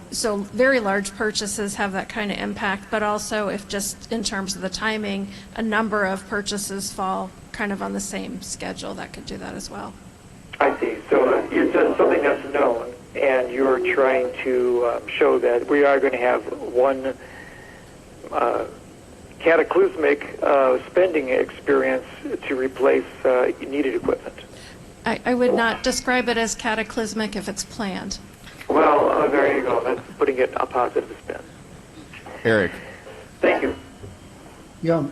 very large purchases have that kind of impact, but also if just in terms of the timing, a number of purchases fall kind of on the same schedule, that could do that as well. I see. So it's something that's known, and you're trying to show that we are going to have one cataclysmic spending experience to replace needed equipment. I would not describe it as cataclysmic if it's planned. Well, there you go. That's putting it a positive spin. Eric. Thank you. Yeah,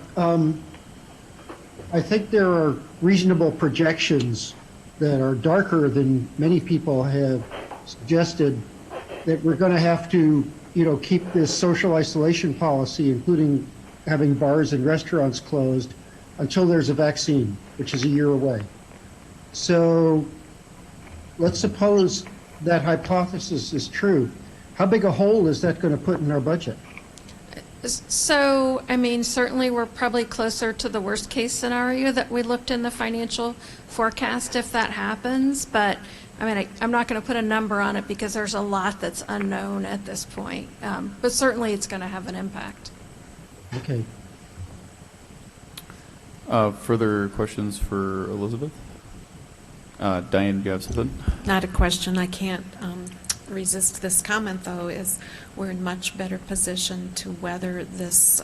I think there are reasonable projections that are darker than many people have suggested, that we're going to have to, keep this social isolation policy, including having bars and restaurants closed, until there's a vaccine, which is a year away. So let's suppose that hypothesis is true. How big a hole is that going to put in our budget? So, I mean, certainly we're probably closer to the worst case scenario that we looked in the financial forecast if that happens. But, I mean, I'm not going to put a number on it because there's a lot that's unknown at this point. But certainly it's going to have an impact. Okay. Further questions for Elizabeth? Diane, do you have something? Not a question. I can't resist this comment, though, is we're in much better position to weather this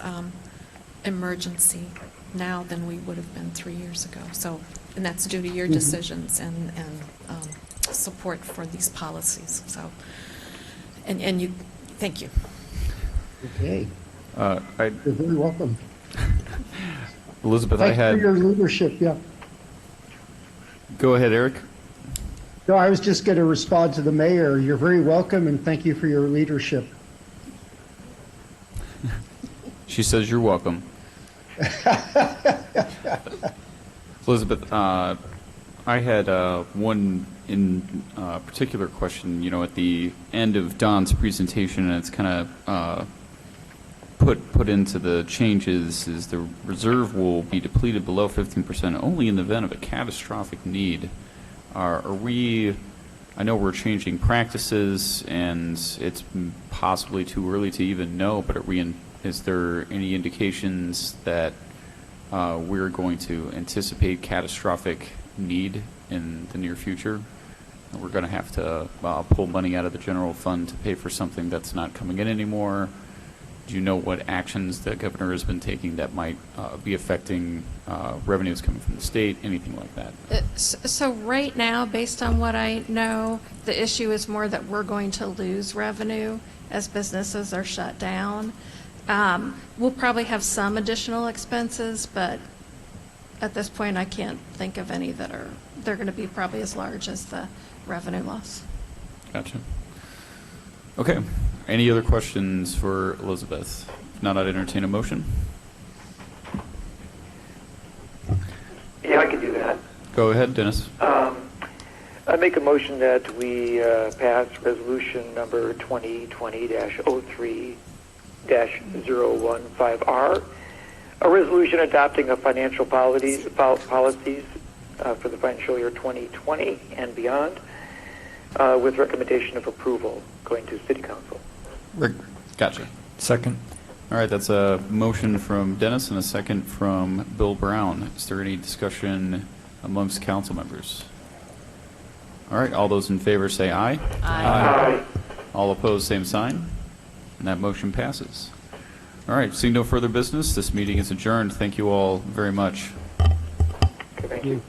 emergency now than we would have been 3 years ago. So, and that's due to your decisions and support for these policies. So, and you, thank you. Okay. You're very welcome. Elizabeth, Thanks for your leadership, yeah. Go ahead, Eric. No, I was just going to respond to the mayor. You're very welcome, and thank you for your leadership. She says you're welcome. Elizabeth, I had one in particular question. At the end of Don's presentation, and it's kind of put into the changes, is the reserve will be depleted below 15% only in the event of a catastrophic need. Are we, I know we're changing practices and it's possibly too early to even know, but is there any indications that we're going to anticipate catastrophic need in the near future? We're going to have to pull money out of the general fund to pay for something that's not coming in anymore. Do you know what actions the governor has been taking that might be affecting revenues coming from the state, anything like that? So right now, based on what I know, the issue is more that we're going to lose revenue as businesses are shut down. We'll probably have some additional expenses, but at this point, I can't think of any they're going to be probably as large as the revenue loss. Gotcha. Okay. Any other questions for Elizabeth? If not, I'd entertain a motion. Yeah, I can do that. Go ahead, Dennis. I make a motion that we pass resolution number 2020-03-015R, a resolution adopting a financial policies for the financial year 2020 and beyond, with recommendation of approval going to City Council. Gotcha. Second. All right, that's a motion from Dennis and a second from Bill Brown. Is there any discussion amongst council members? All right, all those in favor say aye. Aye. All opposed, same sign. And that motion passes. All right, seeing no further business, this meeting is adjourned. Thank you all very much. Thank you.